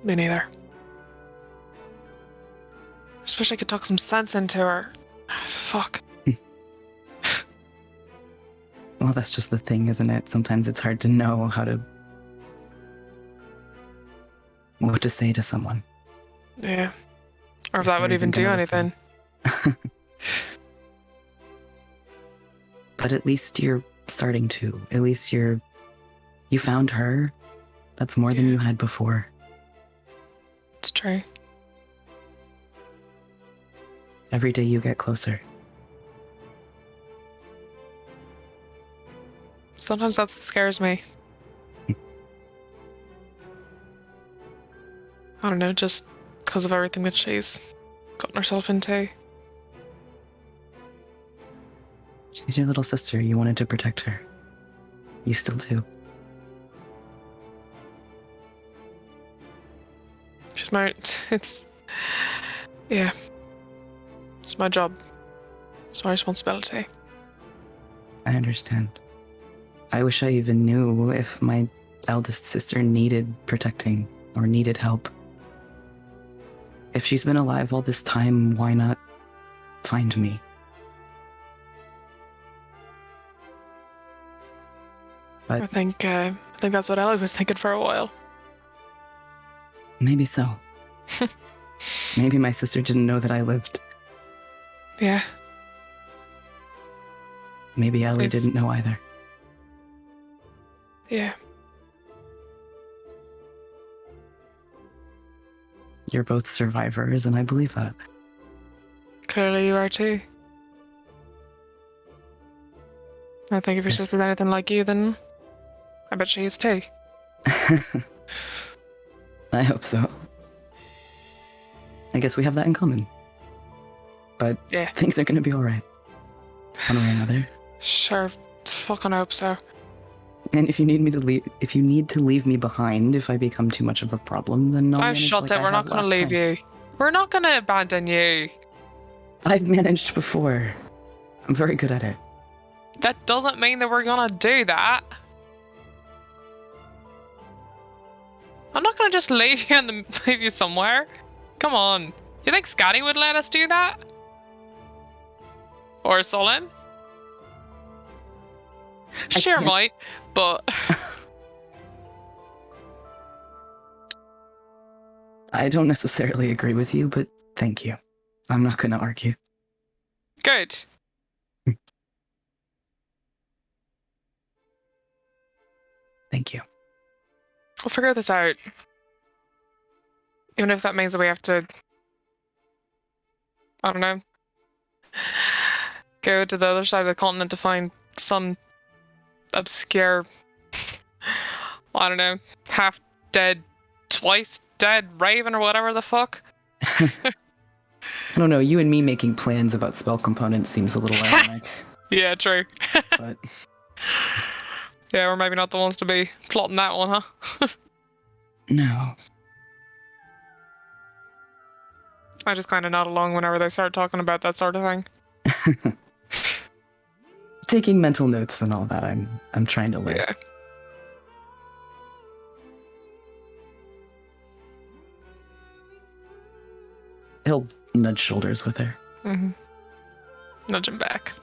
Me neither. Especially I could talk some sense into her. Fuck. Well, that's just the thing, isn't it? Sometimes it's hard to know what to say to someone. Yeah. Or if that would even do anything. But at least you're starting to. At least you found her. That's more than you had before. It's true. Every day you get closer. Sometimes that's what scares me. I don't know, just because of everything that she's gotten herself into. She's your little sister. You wanted to protect her. You still do. She's my... Yeah. It's my job. It's my responsibility. I understand. I wish I even knew if my eldest sister needed protecting or needed help. If she's been alive all this time, why not find me? But I think that's what Ellie was thinking for a while. Maybe so. Maybe my sister didn't know that I lived. Yeah. Maybe Ellie didn't know either. Yeah. You're both survivors, and I believe that. Clearly you are too. I think if your sister's anything like you, then I bet she is too. I hope so. I guess we have that in common. But yeah, things are going to be alright. One way or another. Sure, fucking hope so. And if you need to leave me behind, if I become too much of a problem, then I'll manage shut it. We're not going to leave you. We're not going to abandon you. I've managed before. I'm very good at it. That doesn't mean that we're going to do that. I'm not going to just leave you and leave you somewhere. Come on. You think Scotty would let us do that? Or Sullen? Sure might, but... I don't necessarily agree with you, but thank you. I'm not going to argue. Good. Thank you. We'll figure this out. Even if that means that we have to... I don't know. Go to the other side of the continent to find some obscure... I don't know. Half dead, twice dead raven or whatever the fuck. I don't know. You and me making plans about spell components seems a little ironic. Yeah, true. But... Yeah, we're maybe not the ones to be plotting that one, huh? No. I just kind of nod along whenever they start talking about that sort of thing. Taking mental notes and all that, I'm trying to learn. Yeah. He'll nudge shoulders with her. Mm-hmm. Nudge him back.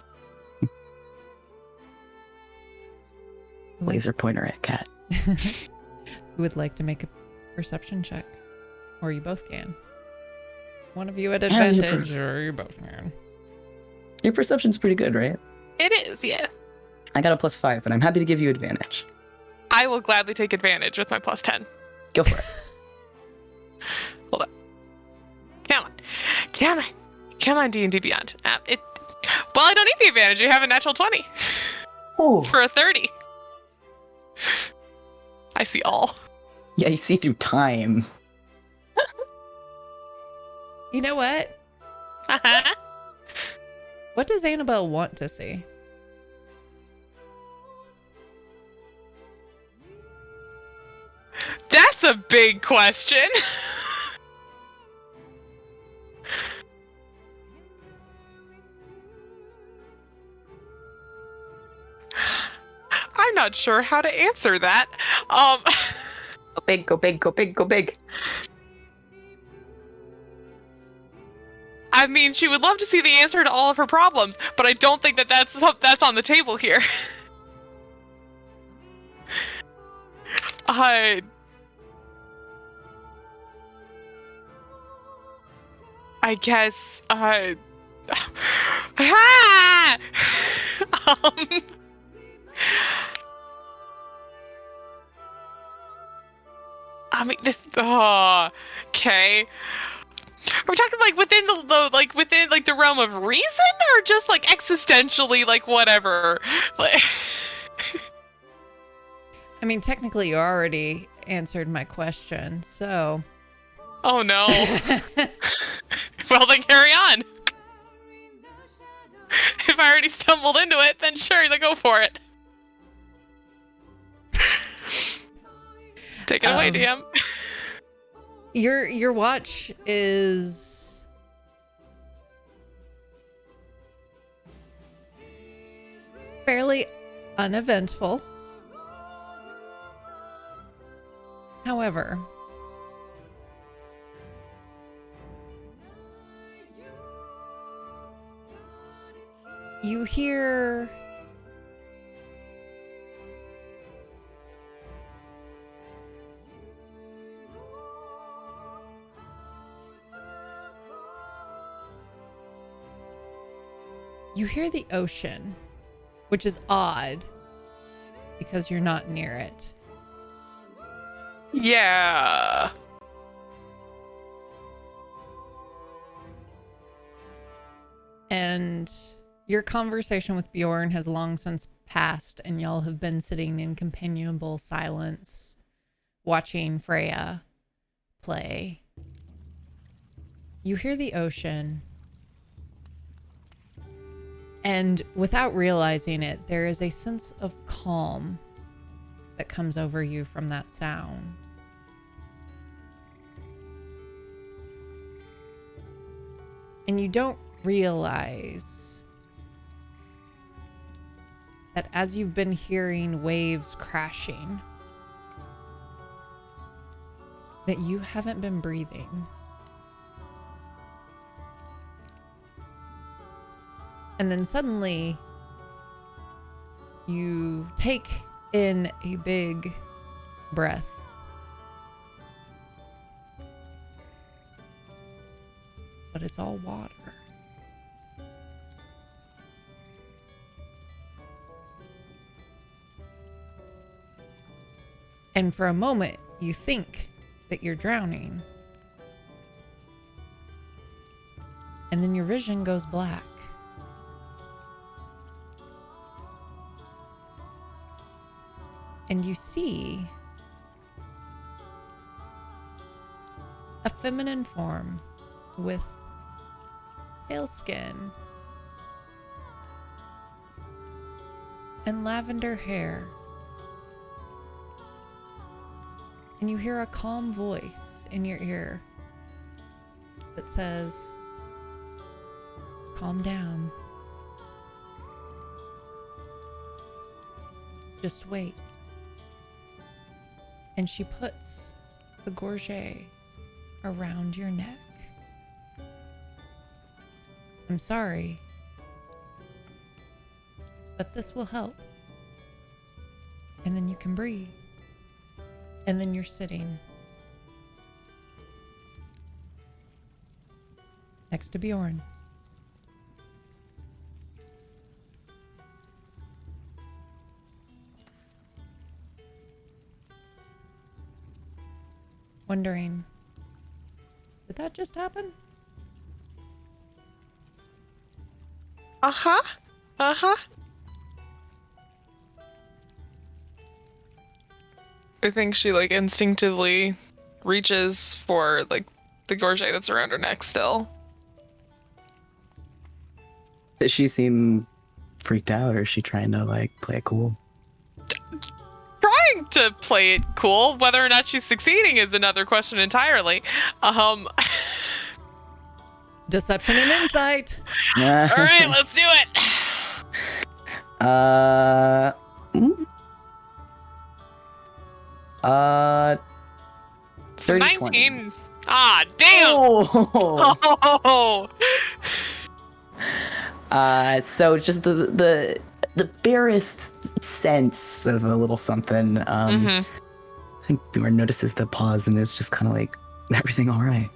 Laser pointer at Cat. Who would like to make a perception check? Or you both can. One of you at How's your advantage, or you both can. Your perception's pretty good, right? It is, yes. I got a +5, but I'm happy to give you advantage. I will gladly take advantage with my +10. Go for it. Hold on. Come on. Come on. Come on, D&D Beyond. Well, I don't need the advantage. You have a natural 20. Oh. For a 30. I see all. Yeah, you see through time. You know what? Uh-huh. What does Annabelle want to see? That's a big question. I'm not sure how to answer that. Go big, go big, go big, go big. I mean, she would love to see the answer to all of her problems, but I don't think that's on the table here. I guess, I mean, this, okay. Are we talking like within the realm of reason, or just like existentially, like whatever? Like, I mean, technically, you already answered my question, so. oh no. Well, then carry on. If I already stumbled into it, then sure, then go for it. Take it away, DM. Your watch is fairly uneventful. However, you hear the ocean, which is odd because you're not near it. Yeah. And your conversation with Bjorn has long since passed, and y'all have been sitting in companionable silence, watching Freya play. You hear the ocean, and without realizing it, there is a sense of calm that comes over you from that sound. And you don't realize that as you've been hearing waves crashing, that you haven't been breathing. And then suddenly you take in a big breath. But it's all water. And for a moment, you think that you're drowning. And then your vision goes black. And you see a feminine form with pale skin and lavender hair. And you hear a calm voice in your ear that says, "Calm down. Just wait." And she puts the gorget around your neck I'm sorry. But this will help. And then you can breathe. And then you're sitting next to Bjorn. Wondering, did that just happen? Uh-huh. Uh-huh. I think she like instinctively reaches for like the gorget that's around her neck still. Does she seem freaked out, or is she trying to like play it cool? Trying to play it cool. Whether or not she's succeeding is another question entirely. Deception and insight. All right, let's do it. Mm? 30, 19. Ah, damn. Oh. Oh. So just the barest sense of a little something. I think Bjorn notices the pause and is just kind of like, everything all right?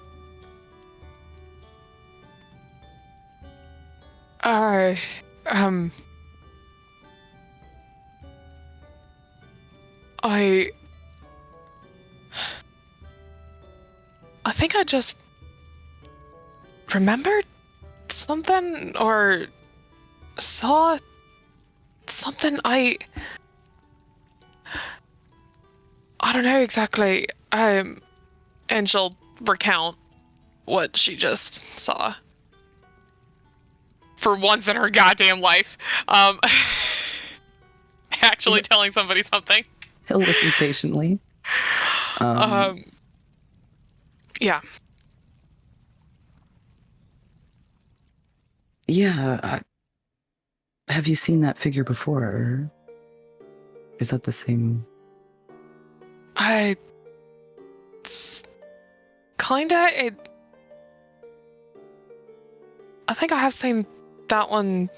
I think I just remembered something or saw something. I don't know exactly. And she'll recount what she just saw. For once in her goddamn life. Actually telling somebody something. He'll listen patiently. Yeah. Yeah. Have you seen that figure before? Is that the same? Kinda. I think I have seen that one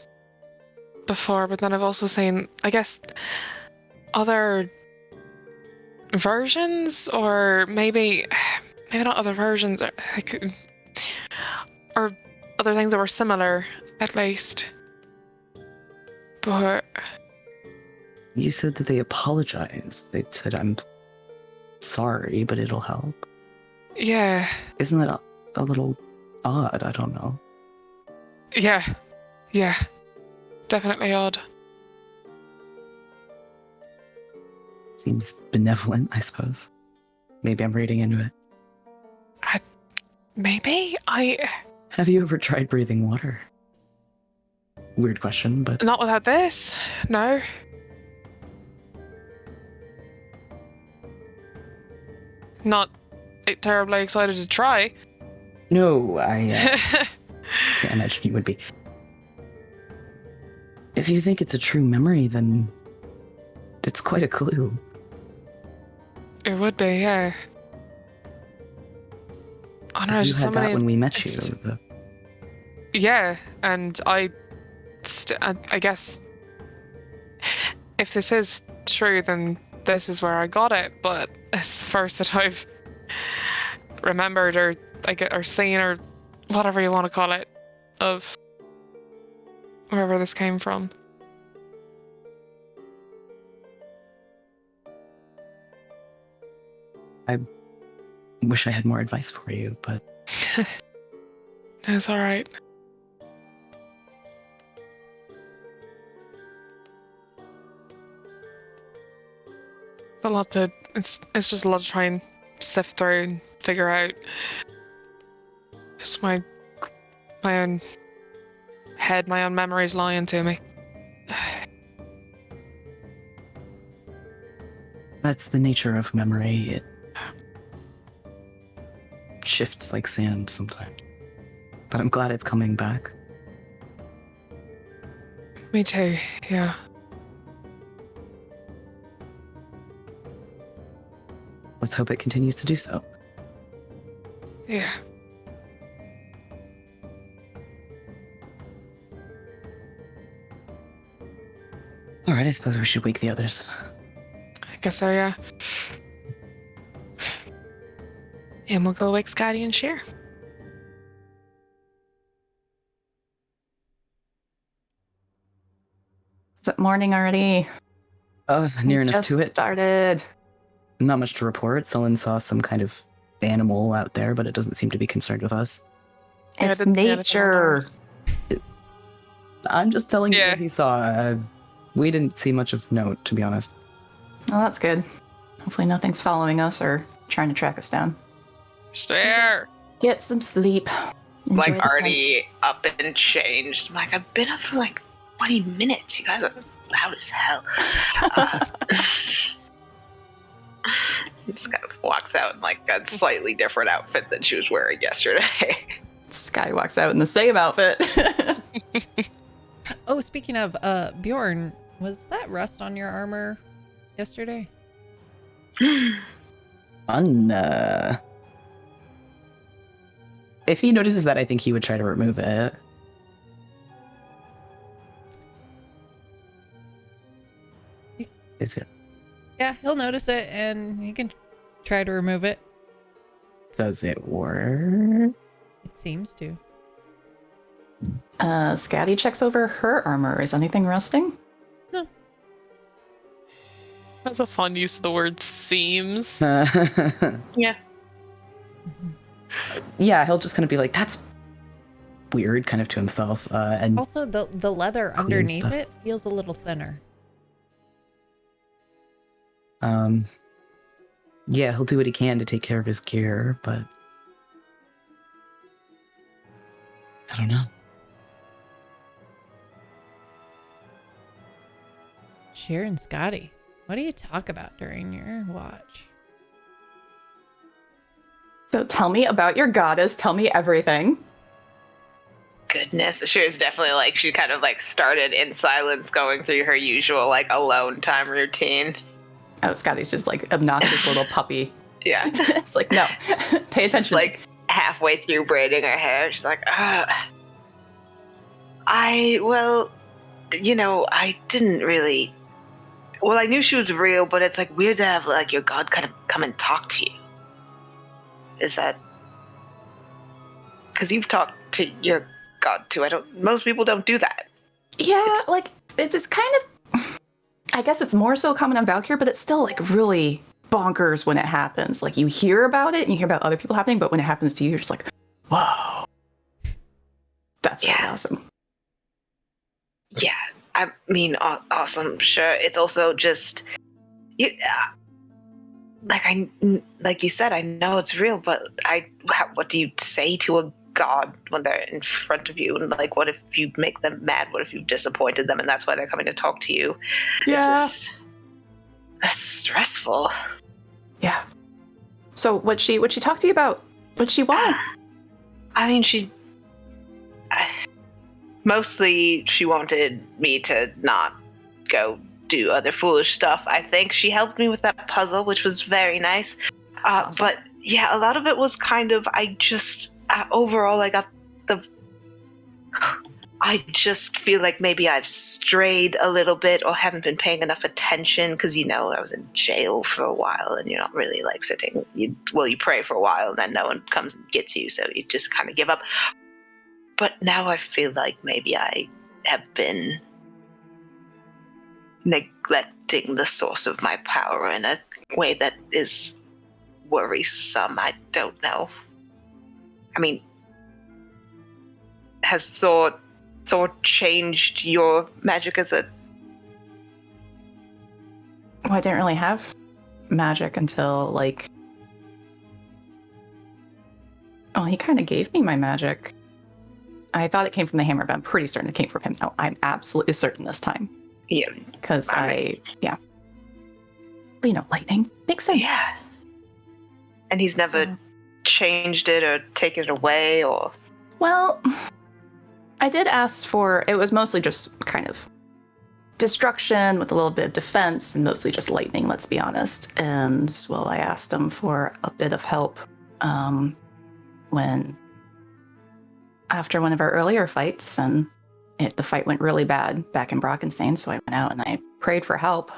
before, but then I've also seen, I guess, other versions, or maybe not other versions, or other things that were similar, at least. But You said that they apologized. They said, I'm sorry, but it'll help. yeah, Isn't that a little odd? I don't know. yeah, definitely odd. Seems benevolent, I suppose. Maybe I'm reading into it. Have you ever tried breathing water? Weird question, but Not without this, no. Not terribly excited to try. no, I can't imagine you would be. If you think it's a true memory, then it's quite a clue. It would be, yeah. I don't know, You just had so many. that when we met you. Yeah, and I guess if this is true, then this is where I got it. But it's the first that I've remembered, or seen, or whatever you want to call it, of wherever this came from. I wish I had more advice for you, but It's all right. It's a lot to. It's just a lot to try and sift through and figure out. Just my own head, my own memories lying to me. that's the nature of memory. It shifts like sand sometimes. But I'm glad it's coming back. Me too. Yeah. Let's hope it continues to do so. Yeah. right, I suppose we should wake the others. I guess so, yeah. And we'll go wake Scotty and Sheer. Is it morning already? Near enough Just to it. started. Not much to report. Someone saw some kind of animal out there, but it doesn't seem to be concerned with us. Yeah, I It's didn't see anything nature. I'm just telling you Yeah. what he saw. We didn't see much of note, to be honest. Oh, that's good. Hopefully nothing's following us or trying to track us down. Sheer! Get some sleep. Enjoy Like the already up and changed. I'm like, I've been up for like 20 minutes. You guys are loud as hell. Just kind of walks out in like a slightly different outfit than she was wearing yesterday. tent. Sky walks out in the same outfit. Oh, speaking of, Bjorn, was that rust on your armor yesterday? Fun. If he notices that, I think he would try to remove it. Is it? Yeah, he'll notice it and he can try to remove it. Does it work? It seems to. Scatty checks over her armor. Is anything rusting? No. That's a fun use of the word seems. Yeah. Yeah, he'll just kind of be like, "That's weird," kind of to himself, and Also, the leather Clean underneath stuff. it feels a little thinner. yeah, he'll do what he can to take care of his gear, but I don't know. Sheer and Scotty, what do you talk about during your watch? So tell me about your goddess. Tell me everything. Goodness, she was definitely like, she kind of like started in silence going through her usual like alone time routine. Oh, Scotty's just like obnoxious little puppy. Yeah. It's like, no, pay She's attention. like halfway through braiding her hair. She's like, well, I didn't really. Well, I knew she was real, but it's like weird to have like your god kind of come and talk to you. Is that because you've talked to your god too? Most people don't do that. Yeah, like it's kind of. I guess it's more so common on Valkyr, but it's still like really bonkers when it happens. Like you hear about it and you hear about other people happening, but when it happens to you, you're just like, whoa. That's really awesome. Yeah, I mean, awesome. Sure, it's also just, like you said, I know it's real, but what do you say to a god when they're in front of you? And like, what if you make them mad? What if you've disappointed them, and that's why they're coming to talk to you? Yeah. It's just that's stressful. Yeah. So what she talk to you about? What she want? I mean, mostly she wanted me to not go do other foolish stuff. I think she helped me with that puzzle, which was very nice. Awesome. But yeah, a lot of it was kind of, overall, I just feel like maybe I've strayed a little bit or haven't been paying enough attention because, I was in jail for a while and you're not really like sitting. You pray for a while and then no one comes and gets you, so you just kind of give up. But now I feel like maybe I have been neglecting the source of my power in a way that is worrisome. I don't know. I mean, has Thor changed your magic as a... Well, I didn't really have magic until like. Oh, he kind of gave me my magic. I thought it came from the hammer, but I'm pretty certain it came from him. No, I'm absolutely certain this time. Yeah. Because lightning makes sense. Yeah. And he's never changed it or taken it away or... Well, I did ask for, it was mostly just kind of destruction with a little bit of defense and mostly just lightning, let's be honest. And, well, I asked him for a bit of help after one of our earlier fights, and the fight went really bad back in Brockenstein, so I went out and I prayed for help.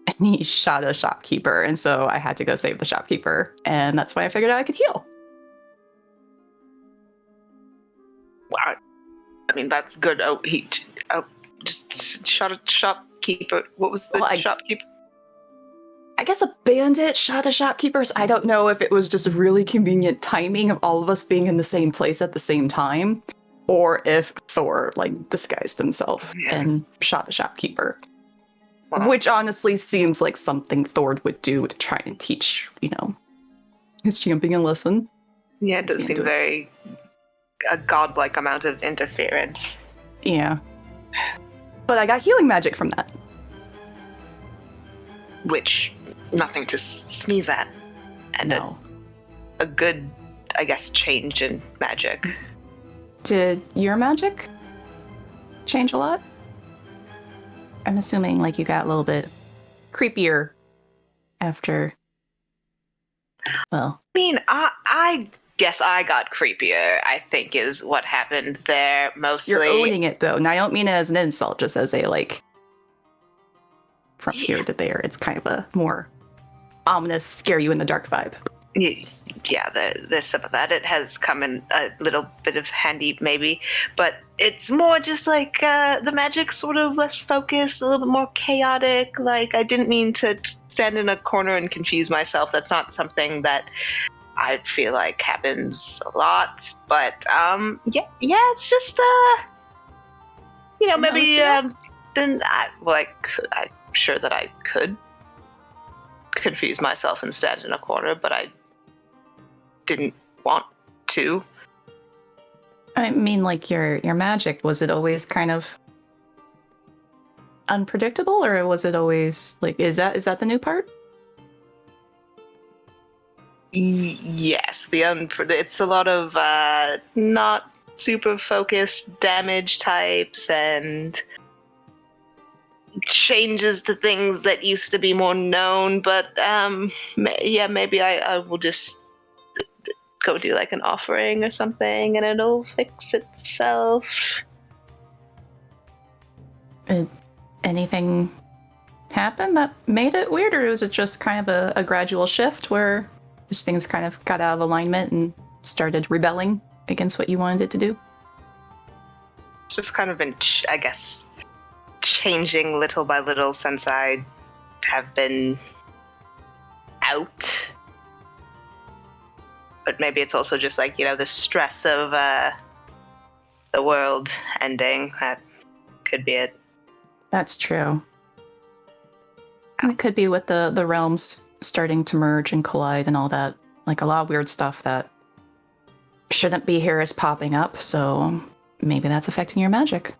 And he shot a shopkeeper, and so I had to go save the shopkeeper, and that's why I figured out I could heal. Wow. I mean, that's good. Just shot a shopkeeper. What was the shopkeeper? I guess a bandit shot a shopkeeper. So I don't know if it was just really convenient timing of all of us being in the same place at the same time, or if Thor disguised himself and shot a shopkeeper. Wow. Which honestly seems like something Thor would do to try and teach, his champion a lesson. Yeah, it does seem very a godlike amount of interference. Yeah. But I got healing magic from that. Which, nothing to sneeze at. And no. A good, I guess, change in magic. Did your magic change a lot? I'm assuming you got a little bit creepier after. Well, I mean, I guess I got creepier, I think is what happened there mostly. You're owning it though, and I don't mean it as an insult, just as a from here to there. It's kind of a more ominous, scare you in the dark vibe. Yeah, there's some of that. It has come in a little bit of handy, maybe, but it's more just the magic's sort of less focused, a little bit more chaotic. I didn't mean to stand in a corner and confuse myself. That's not something that I feel like happens a lot. But yeah, it's just maybe then I'm sure that I could confuse myself and stand in a corner, but I didn't want to. I mean, your magic, was it always kind of unpredictable, or was it always is that the new part? Yes, it's a lot of not super focused damage types and changes to things that used to be more known, but maybe I will just go do an offering or something and it'll fix itself. Anything happen that made it weird, or was it just kind of a gradual shift where just things kind of got out of alignment and started rebelling against what you wanted it to do? It's just kind of been, I guess, changing little by little since I have been out. But maybe it's also just the stress of the world ending. That could be it. That's true. It could be with the realms starting to merge and collide and all that. A lot of weird stuff that shouldn't be here is popping up, so maybe that's affecting your magic.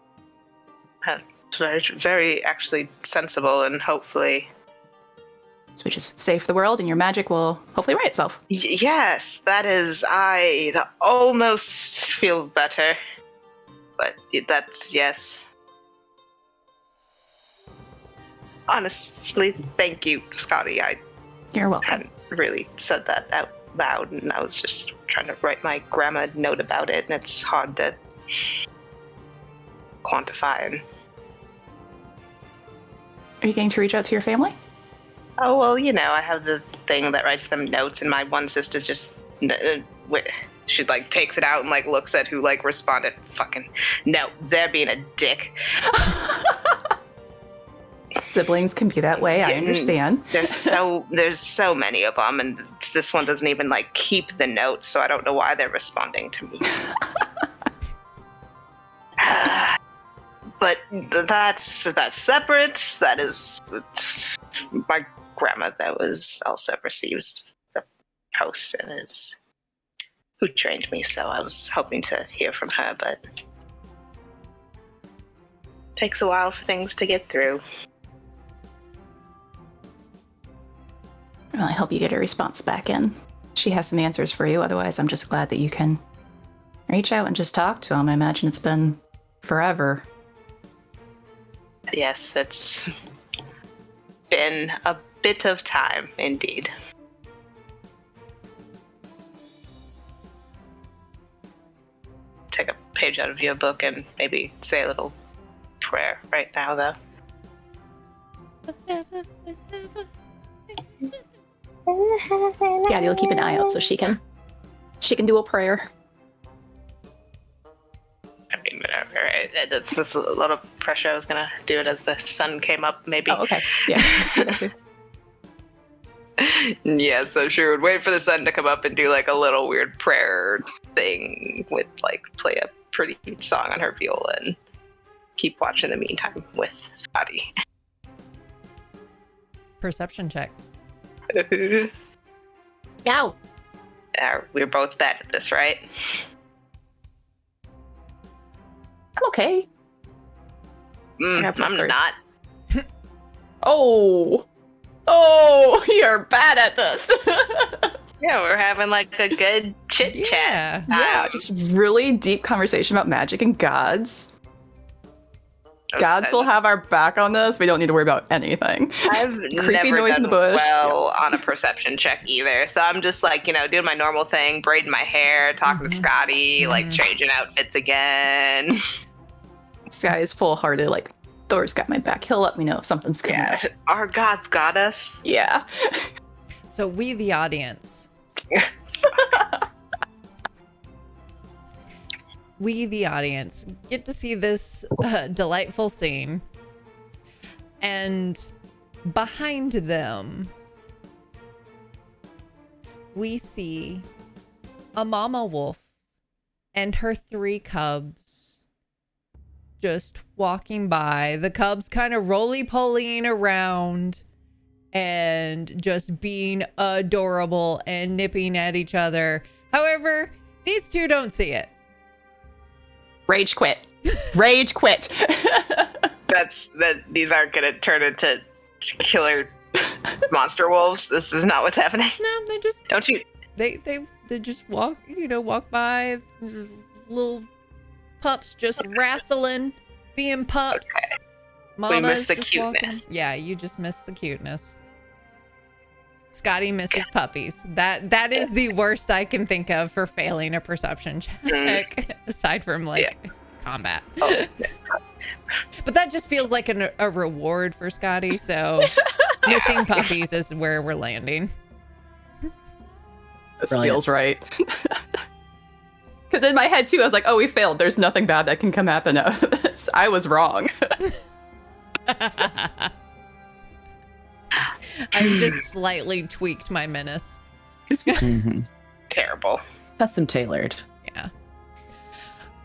It's very, very actually sensible, and hopefully... So we just save the world and your magic will hopefully right itself. Yes, that is... I almost feel better. But that's... yes. Honestly, thank you, Scotty. You're welcome. Hadn't really said that out loud, and I was just trying to write my grandma a note about it, and it's hard to quantify. And... Are you going to reach out to your family? Oh, well, I have the thing that writes them notes, and my one sister just... she, takes it out and, looks at who, responded. Fucking... No, they're being a dick. Siblings can be that way, I understand. There's so many of them, and this one doesn't even, keep the notes, so I don't know why they're responding to me. But that's separate. That is... My grandma that also receives the post and is who trained me, so I was hoping to hear from her, but it takes a while for things to get through. Well, I hope you get a response back in. She has some answers for you, otherwise I'm just glad that you can reach out and just talk to him. I imagine it's been forever. Yes, it's been a bit of time, indeed. Take a page out of your book and maybe say a little prayer right now, though. Scotty will keep an eye out so she can do a prayer. I mean, whatever. Right? That's a lot of pressure. I was gonna do it as the sun came up, maybe. Oh, okay. Yeah. Yeah, so she would wait for the sun to come up and do like a little weird prayer thing with like play a pretty song on her viola and keep watch in the meantime with Scotty. Perception check. Ow. We're both bad at this, right? I'm okay. I got I'm +3. not. Oh, you're bad at this. Yeah, we're having like a good chit chat. Yeah, just really deep conversation about magic and gods. Gods will have our back on this. We don't need to worry about anything. I've Creepy never noise in done the bush. well on a perception check either. So I'm just like, doing my normal thing, braiding my hair, talking to Scotty, like changing outfits again. This guy is full-hearted, like, Thor's got my back. He'll let me know if something's coming up. Our gods got us. Yeah. So we, the audience, get to see this delightful scene. And behind them, we see a mama wolf and her 3 cubs just walking by. The cubs kind of roly-polying around and just being adorable and nipping at each other. However, these 2 don't see it. Rage quit. Rage quit. These aren't gonna turn into killer monster wolves. This is not what's happening. No, they just Don't you? they just walk by, just little pups just wrestling, being pups. Okay. Mama's miss the just walking. cuteness. Yeah, you just miss the cuteness. Scotty misses puppies. That is the worst I can think of for failing a perception check, aside from combat. Oh, But that just feels like a reward for Scotty. So missing puppies is where we're landing. This Brilliant. feels right. Because in my head, too, I was like, oh, we failed. There's nothing bad that can come happen out of this. I was wrong. I've just slightly tweaked my menace. terrible. Custom tailored. Yeah.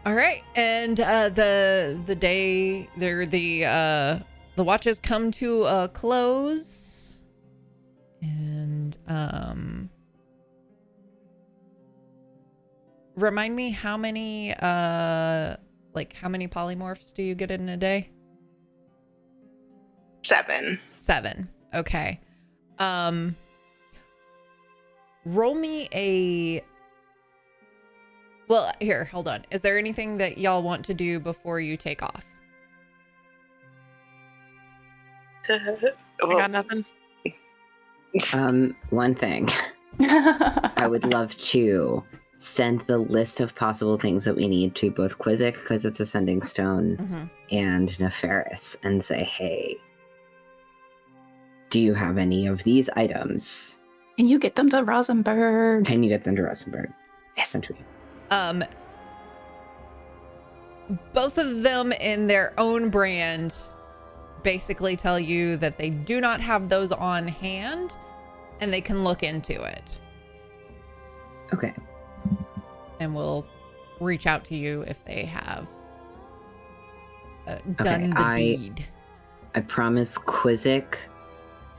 All right, and the day the watches come to a close, and remind me how many polymorphs do you get in a day? 7. 7. Okay. Roll me a... Well, here, hold on. Is there anything that y'all want to do before you take off? I got nothing. One thing. I would love to send the list of possible things that we need to both Quizzic, because it's a sending stone, and Nefaris, and say, hey, do you have any of these items? Can you get them to Rosenberg? Can you get them to Rosenberg? Yes. Both of them in their own brand basically tell you that they do not have those on hand and they can look into it. Okay. And we'll reach out to you if they have done the deed. I promise Quizzic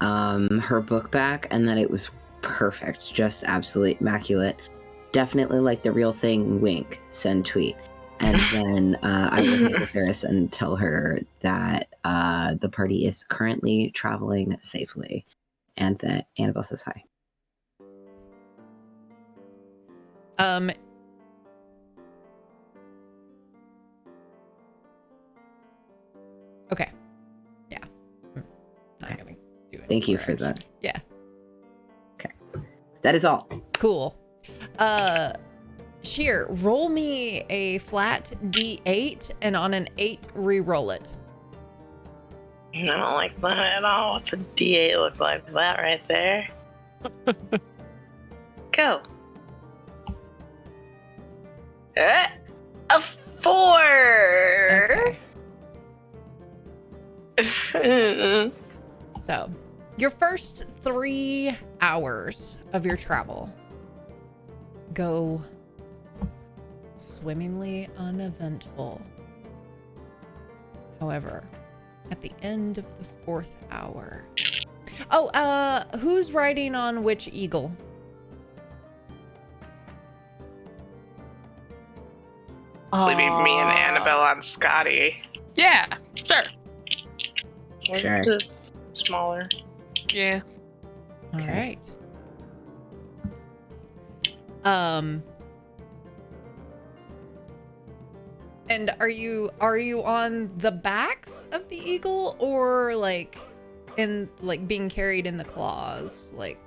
her book back and that it was perfect, just absolutely immaculate. Definitely like the real thing, wink, send tweet. And then I will hit with Ferris and tell her that the party is currently traveling safely and that Annabelle says hi. Okay. Yeah. Not gonna do it. Thank you for that. Yeah. Okay. That is all. Cool. Sheer, roll me a flat D8, and on an 8, re-roll it. I don't like that at all. What's a D8 look like? That right there. Go. A 4. Okay. So, your first 3 hours of your travel go swimmingly uneventful. However, at the end of the 4th hour... Oh, who's riding on which eagle? Leaving me and Annabelle on Scotty. Yeah, sure. Sure. Just smaller. Yeah. All Okay. right. And are you on the backs of the eagle, or like being carried in the claws? Like,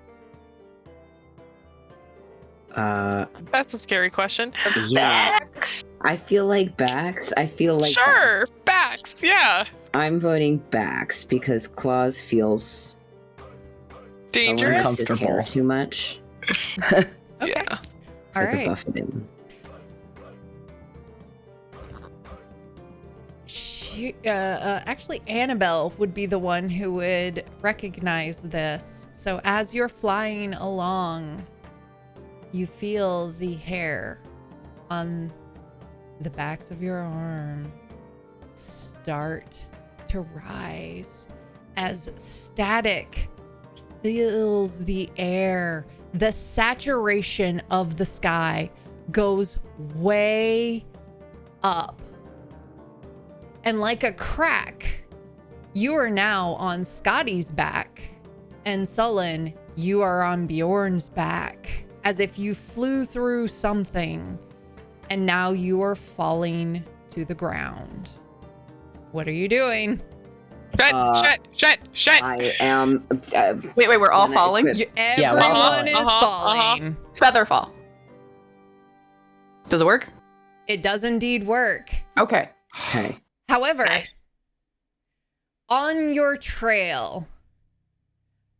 That's a scary question. Yeah. Backs. I feel like backs. I feel like Sure, backs. Yeah. I'm voting backs because claws feels Dangerous. someone his hair Uncomfortable. too much. okay. Yeah. All Like a right. buffeting. Actually, Annabelle would be the one who would recognize this. So as you're flying along, you feel the hair on the backs of your arms start to rise as static fills the air. The saturation of the sky goes way up. And like a crack, you are now on Scotty's back, and Sullen, you are on Bjorn's back, as if you flew through something, and now you are falling to the ground. What are you doing? Shit. I am. Wait, we're all When I falling? equip- Everyone is falling. It's feather fall. Does it work? It does indeed work. Okay. Okay. However, Nice. on your trail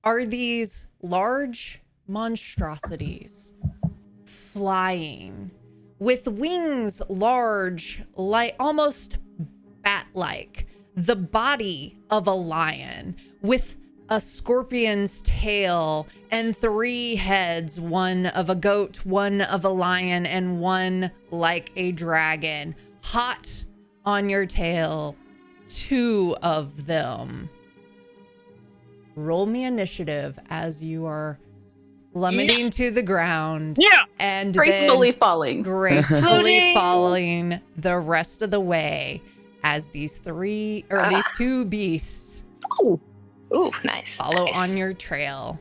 are these large monstrosities flying with wings large, like almost bat-like, the body of a lion with a scorpion's tail and 3 heads, one of a goat, one of a lion, and one like a dragon. Hot on your tail, 2 of them. Roll me initiative as you are plummeting to the ground. Yeah. And Gracefully then falling. gracefully Floating. falling the rest of the way as these 2 beasts Oh. Ooh, nice. follow nice. on your trail.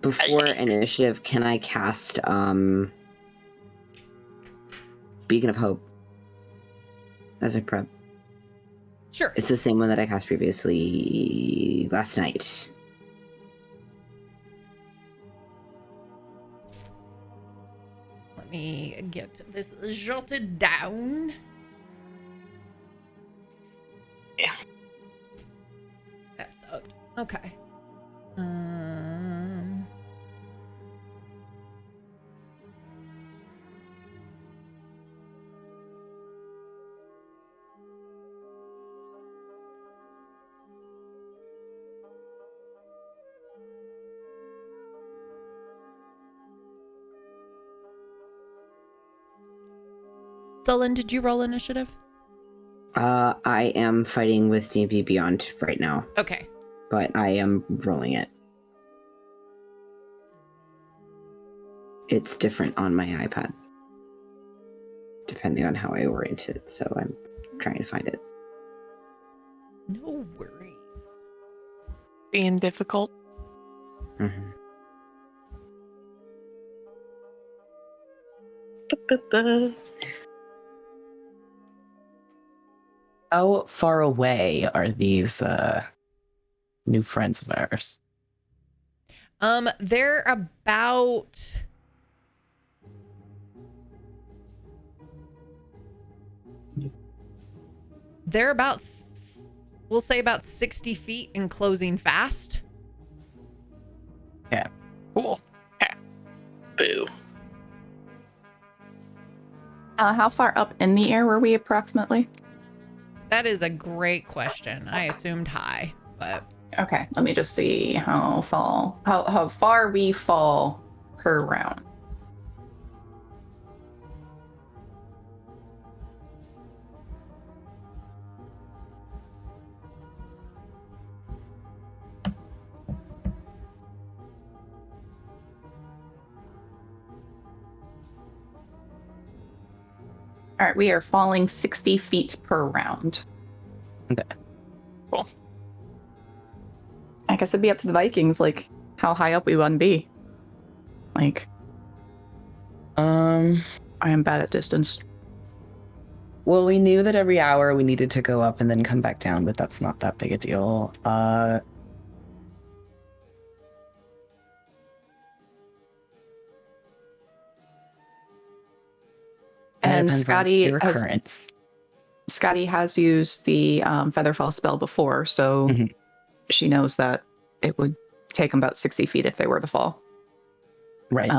Before initiative, can I cast Beacon of Hope as a prep? Sure. It's the same one that I cast previously last night. Let me get this jotted down. Yeah. That sucked. Okay. Sullen, did you roll initiative? I am fighting with D&D Beyond right now, Okay. but I am rolling it. It's different on my iPad, depending on how I orient it, so I'm trying to find it. No worry. Being difficult. Mhm. How far away are these new friends of ours? They're about... They're about, we'll say about 60 feet and closing fast. Yeah. Cool. Boo. How far up in the air were we approximately? That is a great question. I assumed high, but Okay, let me just see how far we fall per round. All right, we are falling 60 feet per round. Okay. Cool. I guess it'd be up to the Vikings, like, how high up we want to be. Like, I am bad at distance. Well, we knew that every hour we needed to go up and then come back down, but that's not that big a deal. And depends on Scotty your has currents. Scotty has used the Featherfall spell before, so Mhm. she knows that it would take them about 60 feet if they were to fall. Right.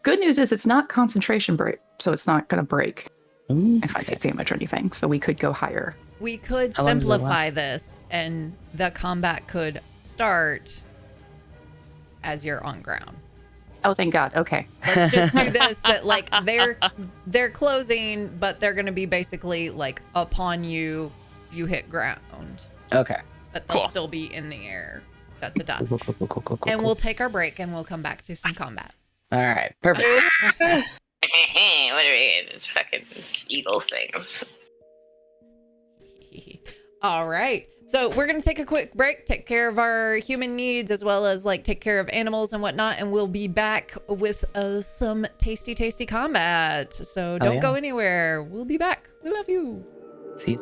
Good news is it's not concentration break, so it's not going to break if I Okay. take damage or anything, so we could go higher. we could How long does it simplify last? this and the combat could start as you're on ground. Oh, thank God. Okay. Let's just do this, that like they're closing, but they're going to be basically like upon you, you hit ground, Okay. but they'll Cool. still be in the air. Da, da, da. Cool. And we'll take our break and we'll come back to some combat. All right. Perfect. What are we? It's fucking eagle things. All right. So we're going to take a quick break, take care of our human needs as well as like take care of animals and whatnot. And we'll be back with some tasty combat. So don't yeah. go anywhere. We'll be back. We love you. See.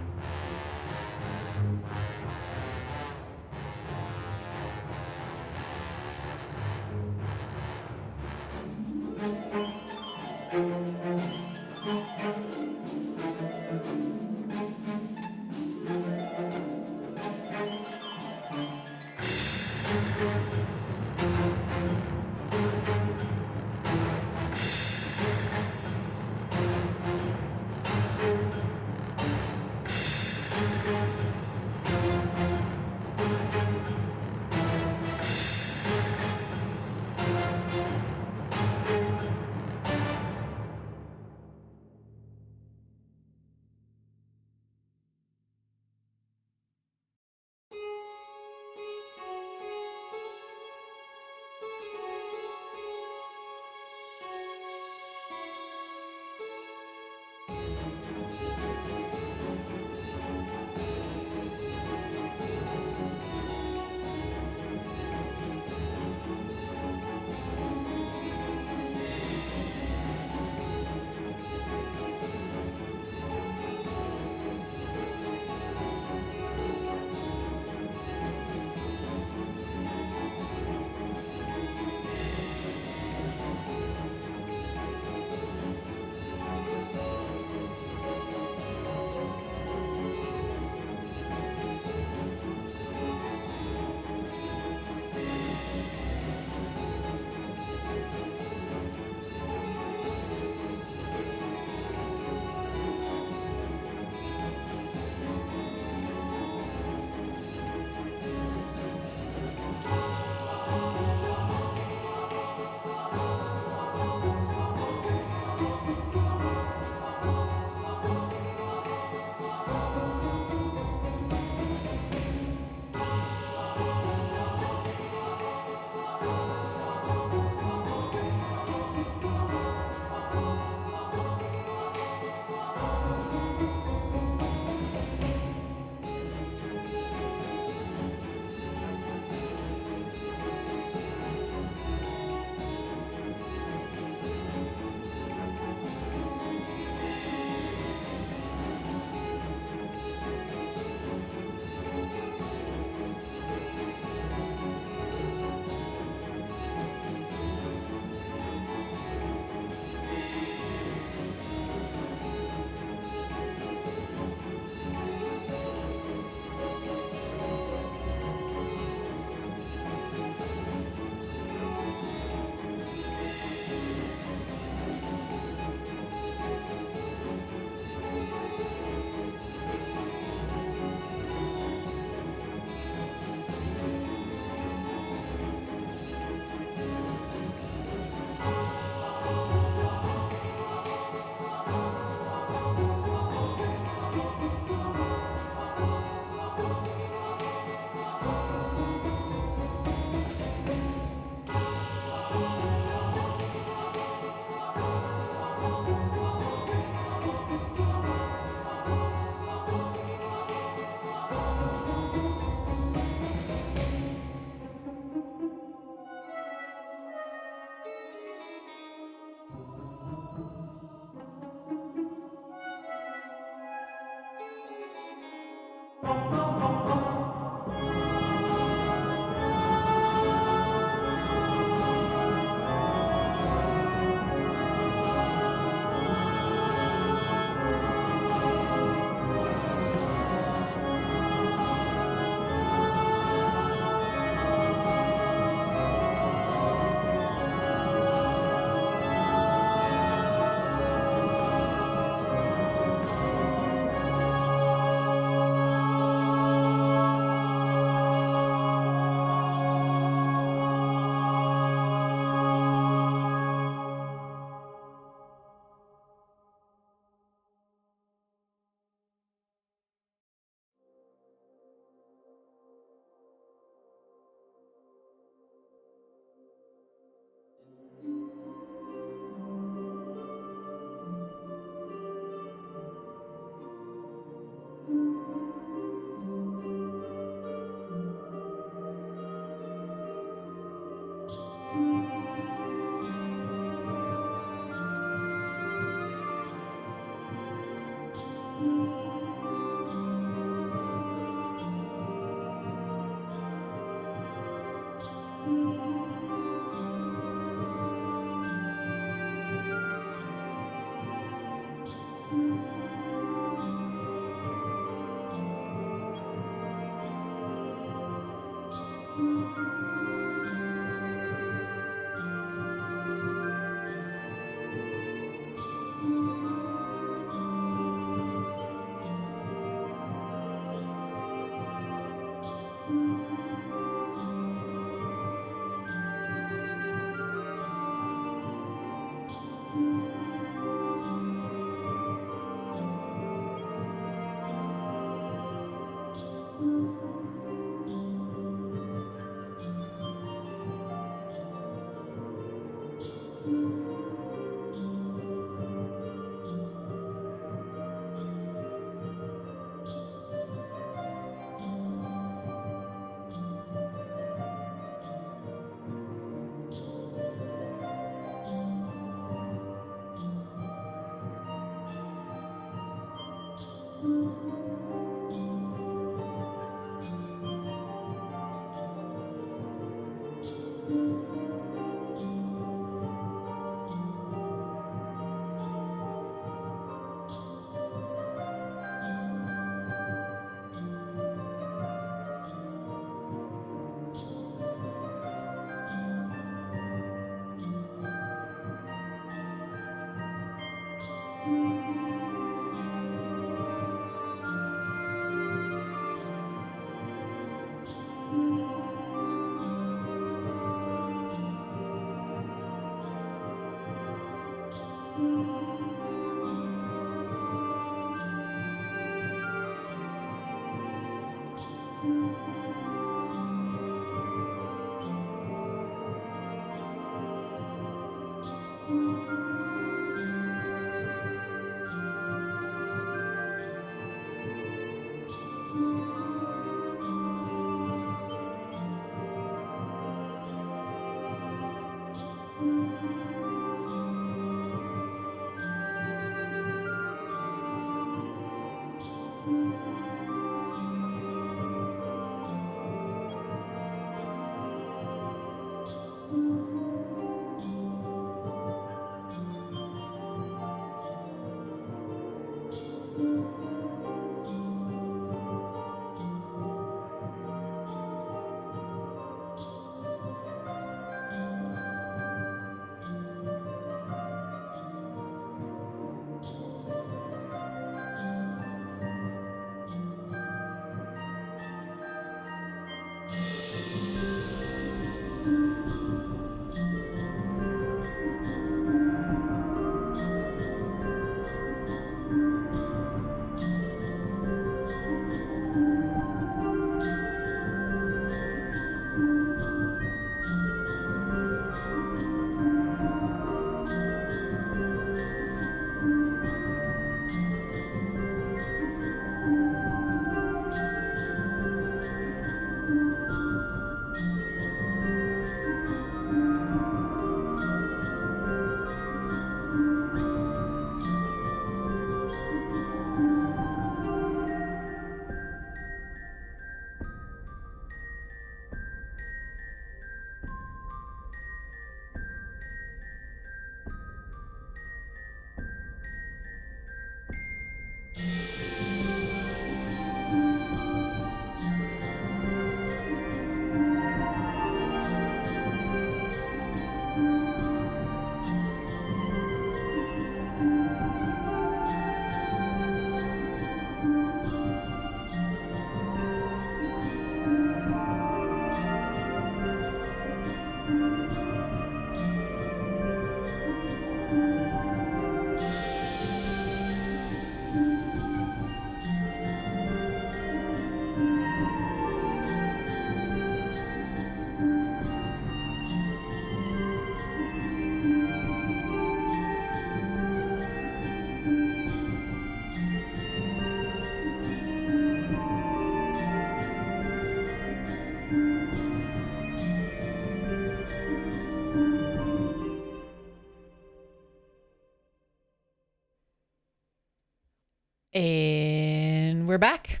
And we're back.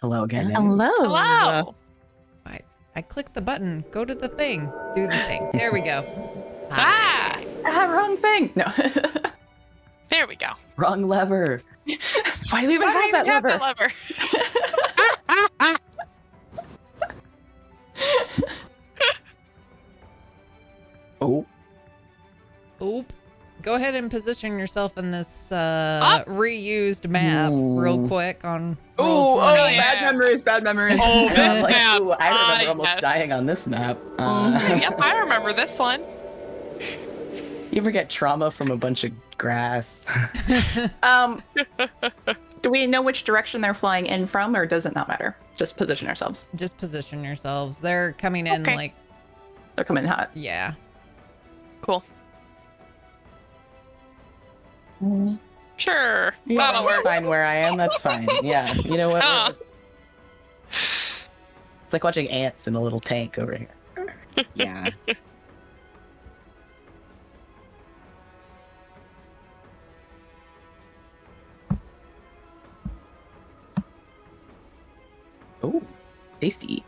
Hello again. Hello. Hello. I clicked the button. Go to the thing. Do the thing. There we go. Ah, Wrong thing. No. there we go. Wrong lever. Why do we even have that lever? lever? Oh, Oop. Go ahead and position yourself in this reused map real quick on Oh, Roll20. bad memories, bad memories. Oh, and I'm this like, map. ooh, I remember almost Yes. dying on this map. Yep, I remember this one. You ever get trauma from a bunch of grass? Do we know which direction they're flying in from, or does it not matter? Just position ourselves. Just position yourselves. They're coming in Okay. like, They're coming hot. yeah. Cool. Sure, Yeah, that'll I'm work. fine where I am. That's fine. Yeah, you know what? Ah. It's like watching ants in a little tank over here. Yeah. Oh, tasty.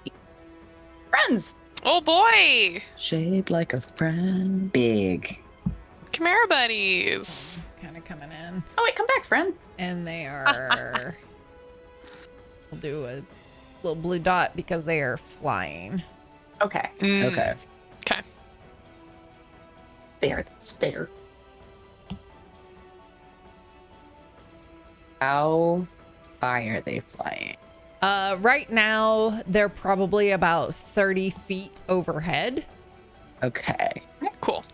Friends! Oh boy! Shaped like a friend. Big. Come here, buddies. Kind of coming in. Oh, wait, come back, friend. And they are. We'll do a little blue dot because they are flying. Okay. Okay. Okay. Fair. That's fair. How high are they flying? Right now, they're probably about 30 feet overhead Okay. Cool.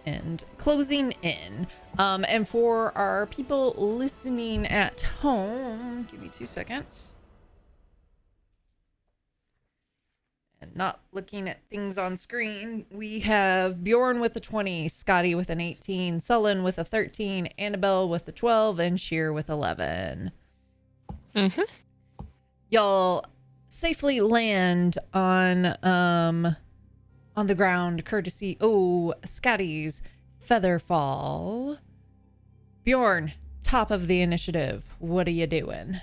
and closing in. And for our people listening at home, give me 2 seconds. And not looking at things on screen, we have Bjorn with a 20, Scotty with an 18, Sullen with a 13, Annabelle with a 12, and Sheer with 11. Mm-hmm. Y'all safely land on the ground courtesy Scotty's Featherfall. Bjorn, top of the initiative. What are you doing?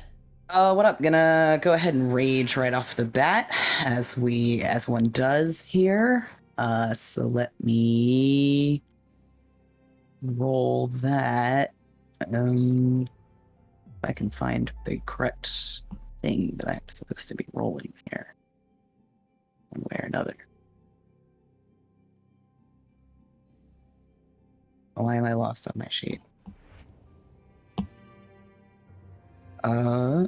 What up? Gonna go ahead and rage right off the bat, as one does here. So let me roll that. If I can find the correct thing that I'm supposed to be rolling here, one way or another. Why am I lost on my sheet? I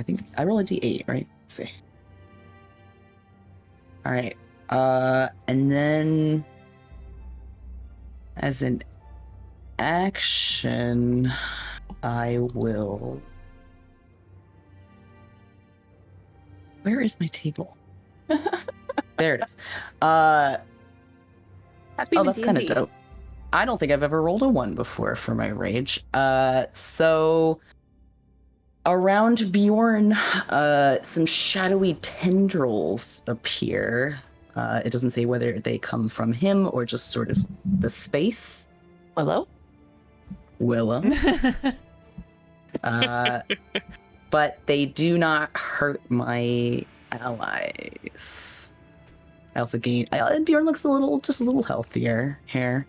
think I roll a d8, right? Let's see. All right. And then as an action, I will. Where is my table? There it is. That'd be That's kind of dope. I don't think I've ever rolled a 1 before for my rage. So around Bjorn, some shadowy tendrils appear. It doesn't say whether they come from him or just sort of the space. Willow? But they do not hurt my allies. I also gain. Bjorn looks just a little healthier here.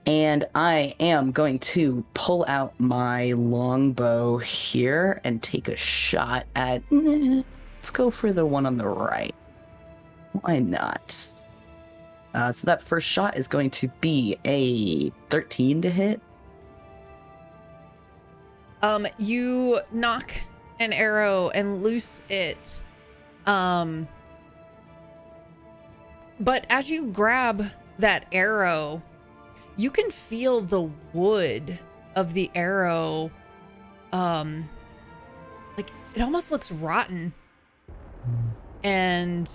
And I am going to pull out my longbow here and take a shot at. Let's go for the one on the right. Why not? So that first shot is going to be a 13 to hit. You knock an arrow and loose it. But as you grab that arrow, you can feel the wood of the arrow. Like it almost looks rotten. And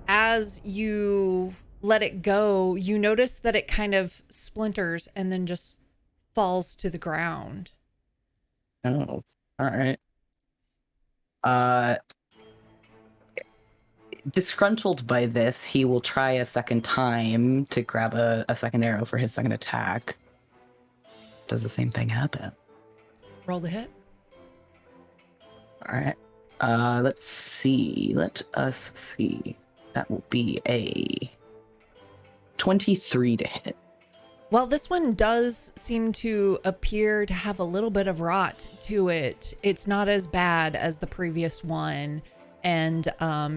as you let it go, you notice that it kind of splinters and then just falls to the ground. Oh, all right. Disgruntled by this, he will try a second time to grab a second arrow for his second attack. Does the same thing happen? Roll the hit. All right. Let's see. Let us see. That will be a 23 to hit. Well, this one does seem to appear to have a little bit of rot to it. It's not as bad as the previous one. And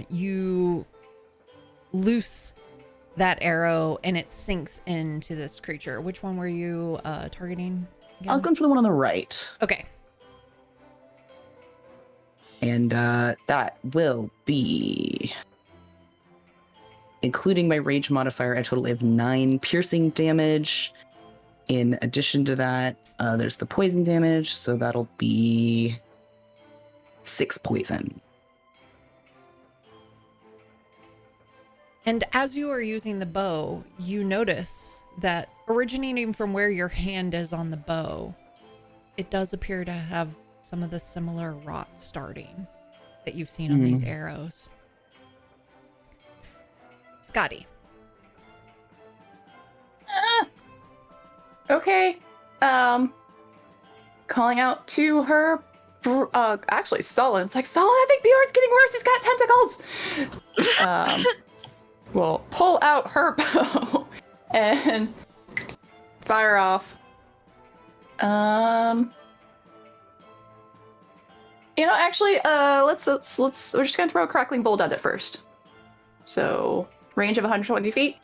you loose that arrow and it sinks into this creature. Which one were you targeting again? I was going for the one on the right. Okay. And that will be, including my rage modifier, a total of 9 piercing damage. In addition to that, there's the poison damage, so that'll be 6 poison. And as you are using the bow, you notice that originating from where your hand is on the bow, it does appear to have some of the similar rot starting that you've seen on these arrows. Scotty. Okay. Calling out to her. Actually, Solon. It's like, Solon, I think Bjorn's getting worse. He's got tentacles. We'll pull out her bow and fire off. Actually, let's. We're just gonna throw a crackling bolt at it first. So, range of 120 feet.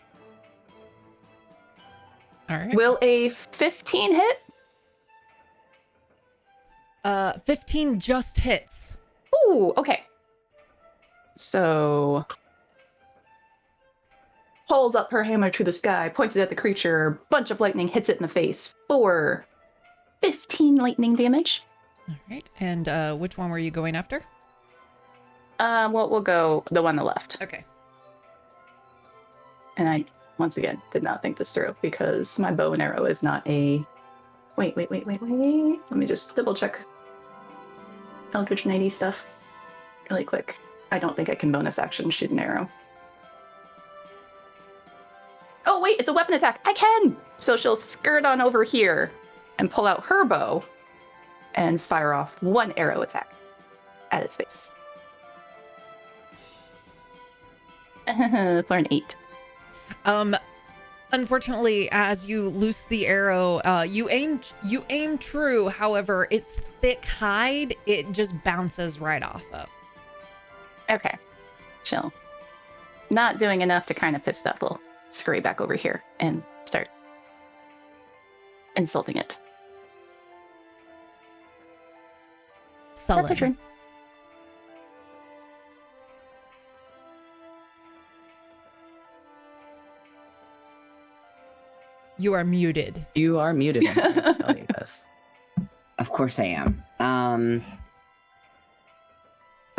All right. Will a 15 hit? 15 just hits. Ooh, okay. So, pulls up her hammer to the sky, points it at the creature, bunch of lightning hits it in the face for 15 lightning damage. All right. And which one were you going after? Well, we'll go the one on the left. Okay. And I, once again, did not think this through because my bow and arrow is not a... Wait. Let me just double check Eldritch Knighty stuff really quick. I don't think I can bonus action shoot an arrow. Oh, wait, it's a weapon attack. I can! So she'll skirt on over here and pull out her bow and fire off one arrow attack at its face. For an 8. Unfortunately, as you loose the arrow, you aim true. However, its thick hide, it just bounces right off of. Okay. Chill. Not doing enough to kind of piss that little scurry back over here and start insulting it. Sullen. That's her turn. You are muted. You are muted. I'm trying to tell you this. Of course I am.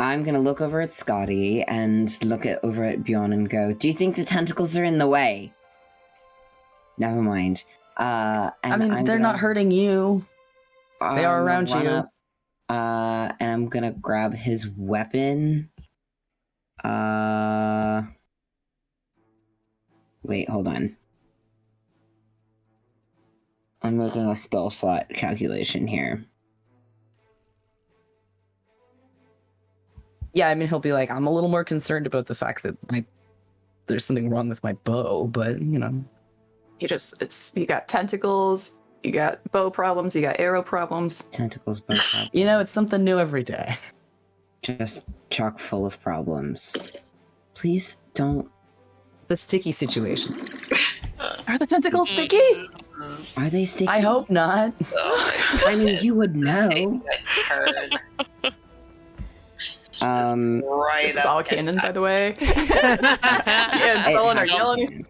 I'm gonna look over at Scotty and look over at Bjorn and go, do you think the tentacles are in the way? Never mind. I mean, they're not hurting you. They are around you. Up, and I'm gonna grab his weapon. Wait, hold on. I'm making a spell slot calculation here. Yeah, I mean, he'll be like, I'm a little more concerned about the fact that there's something wrong with my bow, but, you know. You got tentacles, you got bow problems, you got arrow problems. Tentacles, bow problems. You know, it's something new every day. Just chock full of problems. Please don't. The sticky situation. Are the tentacles sticky? Are they sticky? I hope not. I mean, you would know. Turn. This is all canon, by the way. Yeah, Solon are yelling.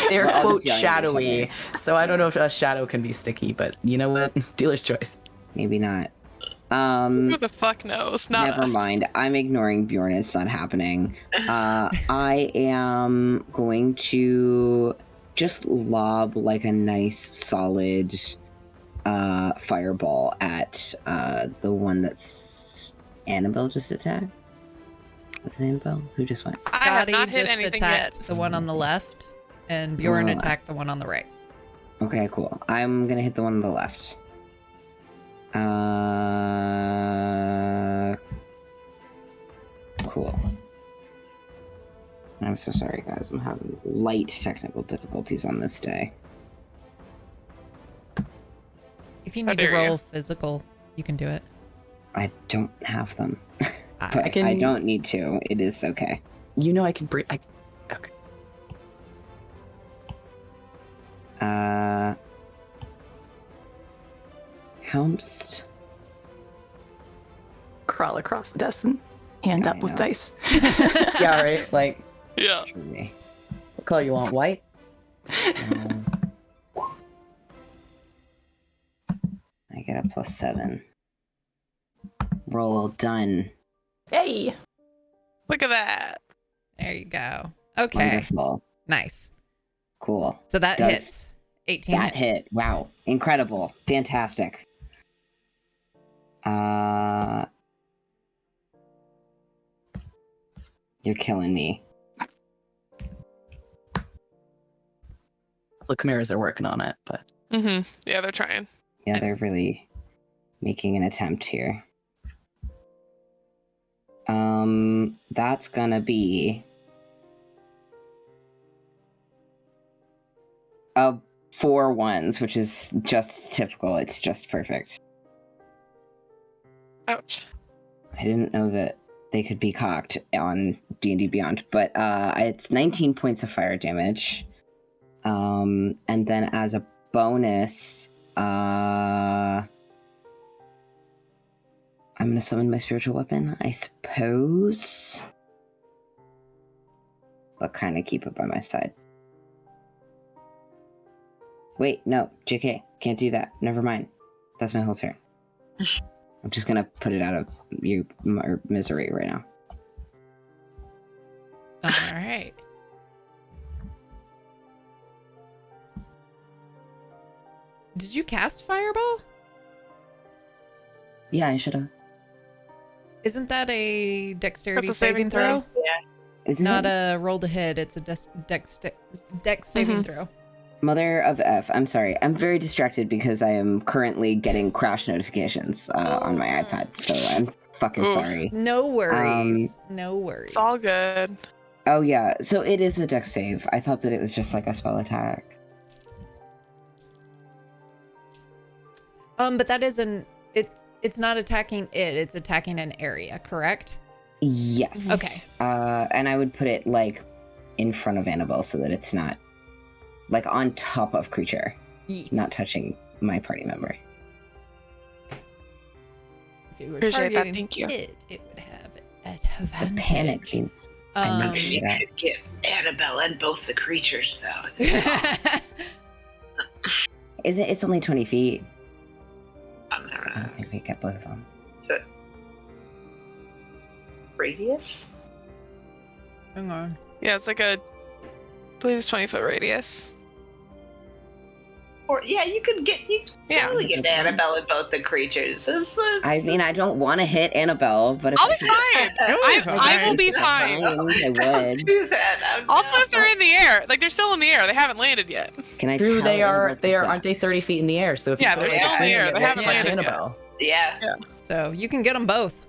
They're, Well, quote, obviously I shadowy, so I don't know if a shadow can be sticky, but you know what? Dealer's choice. Maybe not. Who the fuck knows? Not Never us. mind. I'm ignoring Bjorn. It's not happening. I am going to just lob like a nice solid fireball at the one that's Annabelle just attacked. Was it Annabelle? Who just went? I have Scotty not hit just anything attacked yet. the one on the left, and Bjorn Oh. attacked the one on the right. Okay, cool. I'm gonna hit the one on the left. Cool. I'm so sorry, guys. I'm having light technical difficulties on this day. If you How need to dare you. roll physical, you can do it. I don't have them. I- But can- I don't need to. It is okay. You know I can breathe. Okay. Helmst. Crawl across the desk and hand I up with know. dice. Yeah, right? Like, Yeah. Truly. what color you want? White? I get a +7. Roll done. Hey! Look at that. There you go. Okay. Wonderful. Nice. Cool. So that Does- hits. 18 That hits. hit. Wow. Incredible. Fantastic. You're killing me. The Chimeras are working on it, but Mm-hmm. Yeah, they're trying. Yeah, they're really making an attempt here. That's gonna be 4 ones, which is just typical. It's just perfect. Ouch. I didn't know that they could be cocked on D&D Beyond, but it's 19 points of fire damage. And then as a bonus, I'm gonna summon my spiritual weapon, I suppose. But kind of keep it by my side. Wait, no, JK, can't do that. Never mind. That's my whole turn. I'm just gonna put it out of your misery right now. All right. Did you cast Fireball? Yeah, I should have. Isn't that a dexterity That's a saving throw. Isn't Not it? a roll to hit. It's a dex saving throw. Mother of F, I'm sorry. I'm very distracted because I am currently getting crash notifications on my iPad, so I'm fucking Ooh. sorry. No worries. No worries. It's all good. Oh yeah, so it is a dex save. I thought that it was just like a spell attack. But that isn't it. It's not attacking it. It's attacking an area. Correct. Yes. Okay. And I would put it like in front of Annabelle so that it's not like on top of creature, Yes. not touching my party member. If you were Appreciate that, targeting thank you. it would have an The advantage. panic means I make You shit up. could get Annabelle and both the creatures, though. Is it? It's only 20 feet. I'm So I don't think we get both of them. So, radius? Hang on. Yeah, it's like I believe it's 20-foot radius. Or yeah, you could Yeah. totally get Annabelle and both the creatures. I mean, I don't want to hit Annabelle, but if I'll I be fine. I will be fine. I would. Don't do that. Oh, Also, no. if they're in the air, like they're still in the air, they haven't landed yet. Can I Drew, tell they are Annabelle to aren't they 30 feet in the air? So if Yeah, you they're put still in the a air. thing, They it haven't won't touch landed yet. Annabelle. Yeah. So you can get them both.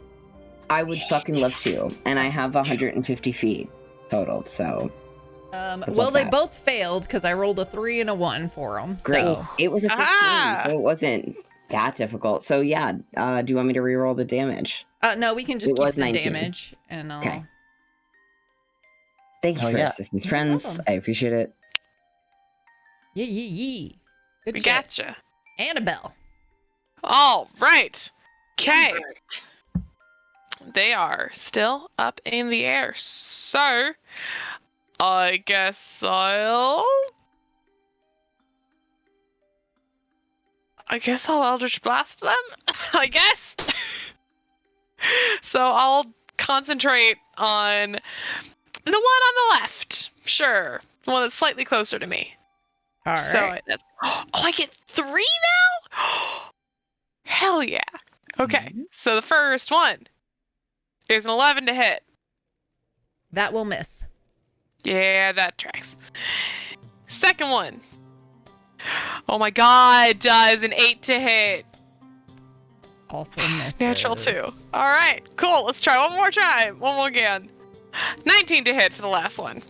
I would fucking love to, and I have 150 feet total, so Well, they that. both failed because I rolled a 3 and a 1 for them. great. So It was a 15, Ah! so it wasn't that difficult. So yeah, do you want me to reroll the damage? no, we can just It keep was the 19. damage, and I'll. Okay. Thank you Oh, for yeah. assistance, No friends. problem. I appreciate it. Yee. Good We shit. gotcha. Annabelle. All right. Okay. Humbert. They are still up in the air. So, I guess I'll Eldritch Blast them. I guess. So I'll concentrate on the one on the left. Sure. The one that's slightly closer to me. All right. So that's, I get 3 now? Hell yeah. Okay. So the first one is an 11 to hit. That will miss. Yeah, that tracks. Second one. Oh my god, does an 8 to hit. Also misses. Natural 2. All right, cool. Let's try one more time. One more again. 19 to hit for the last one.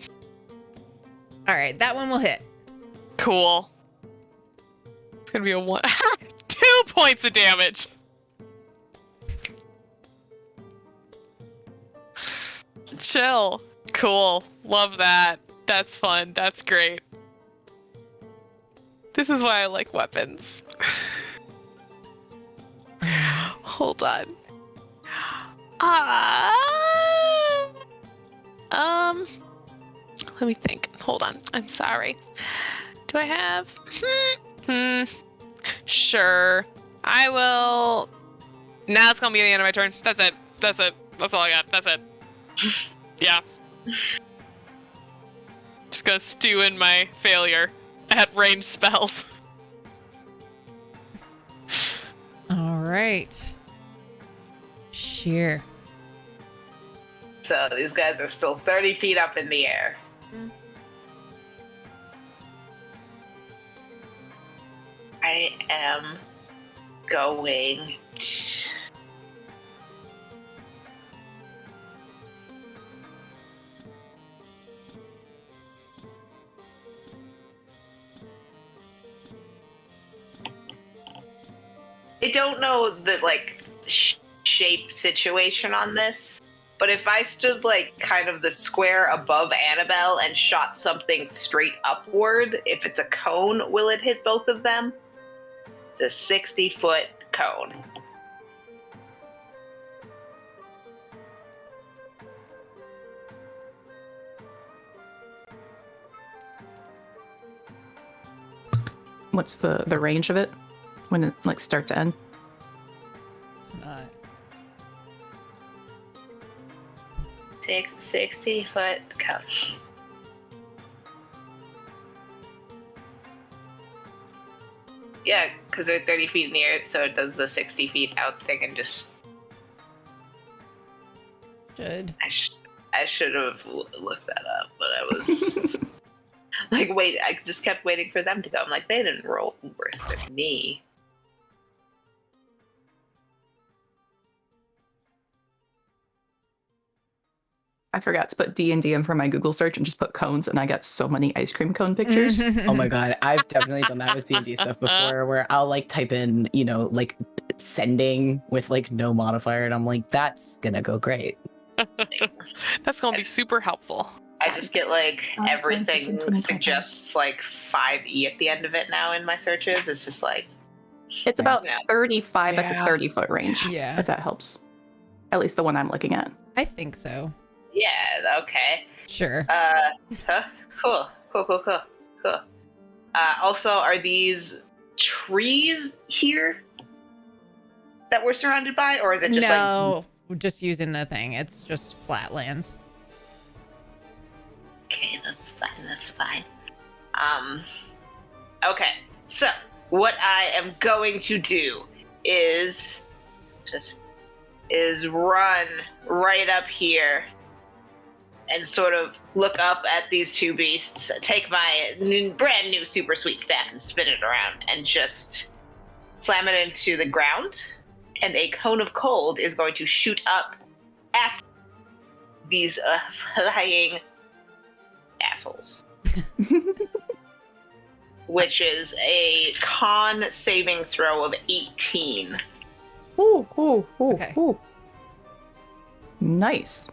All right, that one will hit. Cool. It's gonna be a 1. 2 points of damage. Chill. Cool. Love that. That's fun. That's great. This is why I like weapons. Hold on. Let me think. Hold on. I'm sorry. Do I have? Sure. I will. Now it's gonna be the end of my turn. That's it. That's it. That's all I got. That's it. Yeah. Just gonna stew in my failure at range spells. All right. Sheer. So these guys are still 30 feet up in the air. I am going to... I don't know the, like, shape situation on this, but if I stood, like, kind of the square above Annabelle and shot something straight upward, if it's a cone, will it hit both of them? It's a 60-foot cone. What's the range of it? When it like start to end? It's not. 60-foot cone. Yeah, because they're 30 feet in the air, so it does the 60 feet out thing and just... Should. I should have looked that up, but I was... like, wait, I just kept waiting for them to go. I'm like, they didn't roll worse than me. I forgot to put D&D in for my Google search and just put cones, and I got so many ice cream cone pictures. Oh my god, I've definitely done that with D&D stuff before, where I'll like type in, you know, like sending with like no modifier, and I'm like, that's gonna go great. That's gonna be super helpful. I just get like 10, everything 15, 20, suggests like 5e at the end of it now in my searches. It's just like... It's about Yeah. 35 at the Yeah. 30-foot range. Yeah. If that helps. At least the one I'm looking at. I think so. Yeah, okay. Sure. Cool. Also, are these trees here that we're surrounded by, or is it just No, we're just using the thing. It's just flatlands. Okay, that's fine. Okay, so what I am going to do is run right up here and sort of look up at these two beasts, take my brand new super sweet staff and spin it around and just slam it into the ground. And a cone of cold is going to shoot up at these flying assholes. Which is a con saving throw of 18. Ooh. Okay. Ooh. Nice.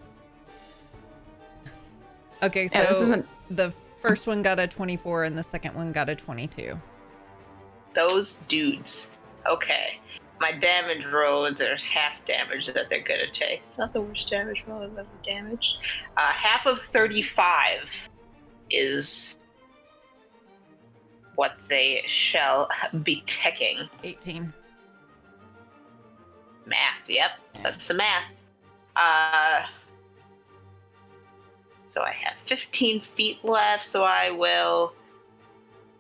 Okay, so Yeah, this isn't... the first one got a 24 and the second one got a 22. Those dudes. Okay. My damage rolls are half damage that they're gonna take. It's not the worst damage roll I've ever damaged. Half of 35 is what they shall be taking. 18. Math, yep. That's the math. So I have 15 feet left, so I will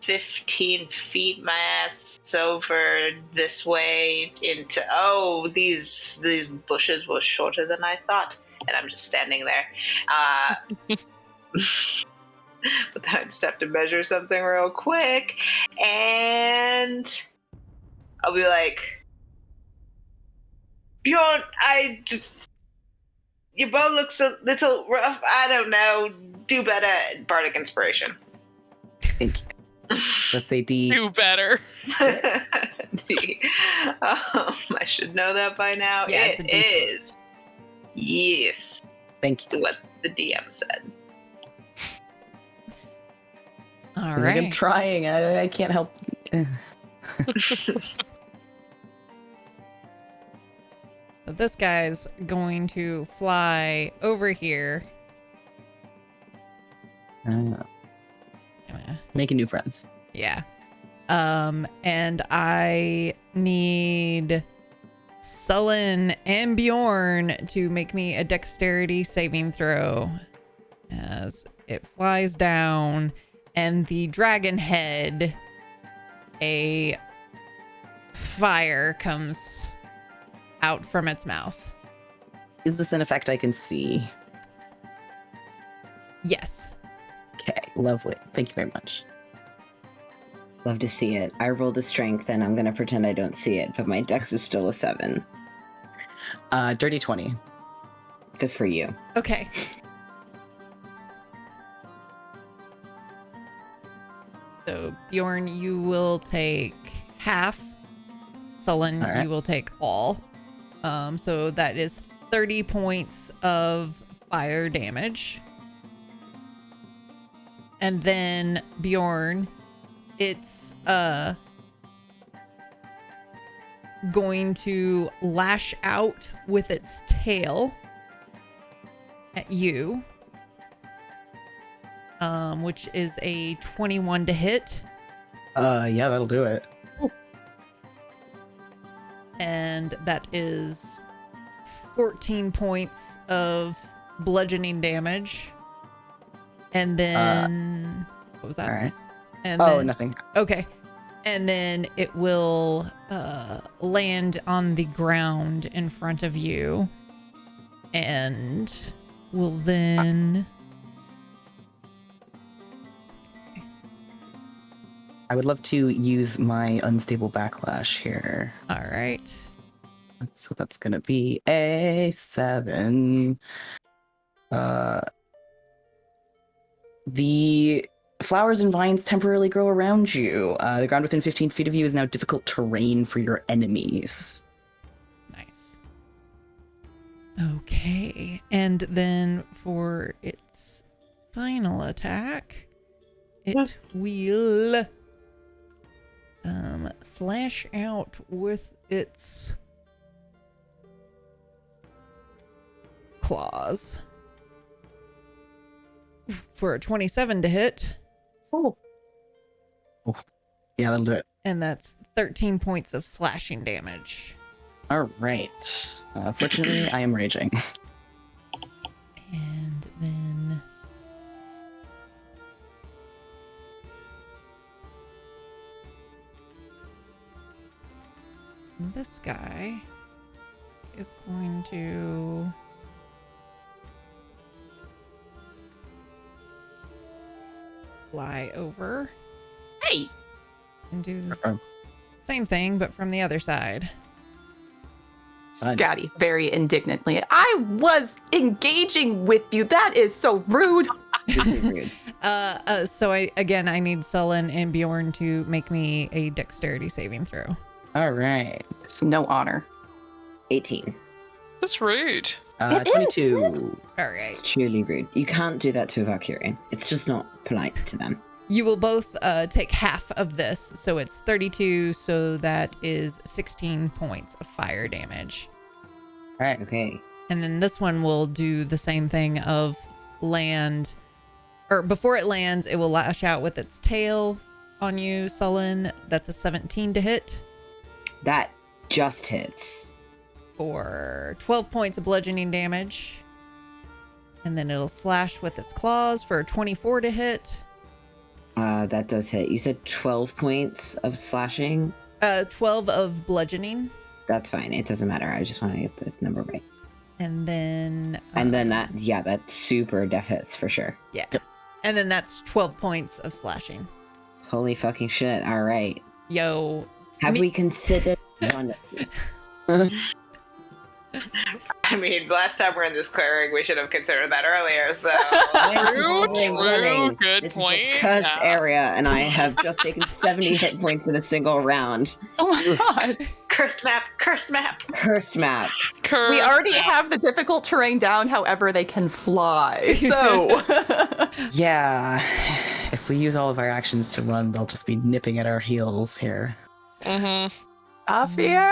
15 feet my ass over this way into... Oh, these bushes were shorter than I thought, and I'm just standing there. But then I just have to measure something real quick, and I'll be like, Bjorn, your bow looks a little rough. I don't know. Do better. Bardic Inspiration. Thank you. Let's say D. Do better. I should know that by now. Yeah, It is. Yes. Thank you. What the DM said. All He's right. like, I'm trying. I can't help. So this guy's going to fly over here. Gonna- Making new friends. Yeah. And I need Sullen and Bjorn to make me a dexterity saving throw as It flies down, and the dragon head, a fire comes out from its mouth. Is this an effect I can see? Yes. Okay, lovely. Thank you very much. Love to see it. I rolled a strength, and I'm gonna pretend I don't see it, but my dex is still a 7. Dirty 20. Good for you. Okay. So, Bjorn, you will take half. Sullen, All right. you will take all. So that is 30 points of fire damage. And then Bjorn, it's going to lash out with its tail at you. Which is a 21 to hit. Yeah, that'll do it. And that is 14 points of bludgeoning damage. And then what was that? All right. And Oh, then, nothing. okay. And then it will land on the ground in front of you. And will then I would love to use my unstable backlash here. all right. So that's gonna be a 7. The flowers and vines temporarily grow around you. The ground within 15 feet of you is now difficult terrain for your enemies. Nice. Okay. And then for its final attack, it will slash out with its claws for a 27 to hit, Oh, Yeah, that'll do it. and that's 13 points of slashing damage. All right. Fortunately, I am raging. And then this guy is going to fly over hey! and do the Uh-oh. same thing, but from the other side. Fine. Scotty, very indignantly. I was engaging with you. That is so rude. This is rude. So I need Sullen and Bjorn to make me a dexterity saving throw. All right. It's no honor. 18. That's rude. It is, 22. isn't All right. It's truly rude. You can't do that to a Valkyrie. It's just not polite to them. You will both take half of this, so it's 32, so that is 16 points of fire damage. All right. Okay. And then this one will do the same thing of land, or before it lands, it will lash out with its tail on you, Sullen. That's a 17 to hit That just hits. for 12 points of bludgeoning damage. And then it'll slash with its claws for a 24 to hit. That does hit. You said 12 points of slashing? 12 of bludgeoning. That's fine. It doesn't matter. I just want to get the number right. And then... And then that super def hits for sure. Yeah. And then that's 12 points of slashing. Holy fucking shit. All right. Yo. Have we considered one? I mean, last time we're in this clearing, we should have considered that earlier. So True, good this point. Is a cursed Yeah. area, and I have just taken 70 hit points in a single round. Oh my god. cursed map, cursed map. Cursed map. We already have the difficult terrain down, however, they can fly. So. Yeah. If we use all of our actions to run, they'll just be nipping at our heels here. Mm-hmm. Afir!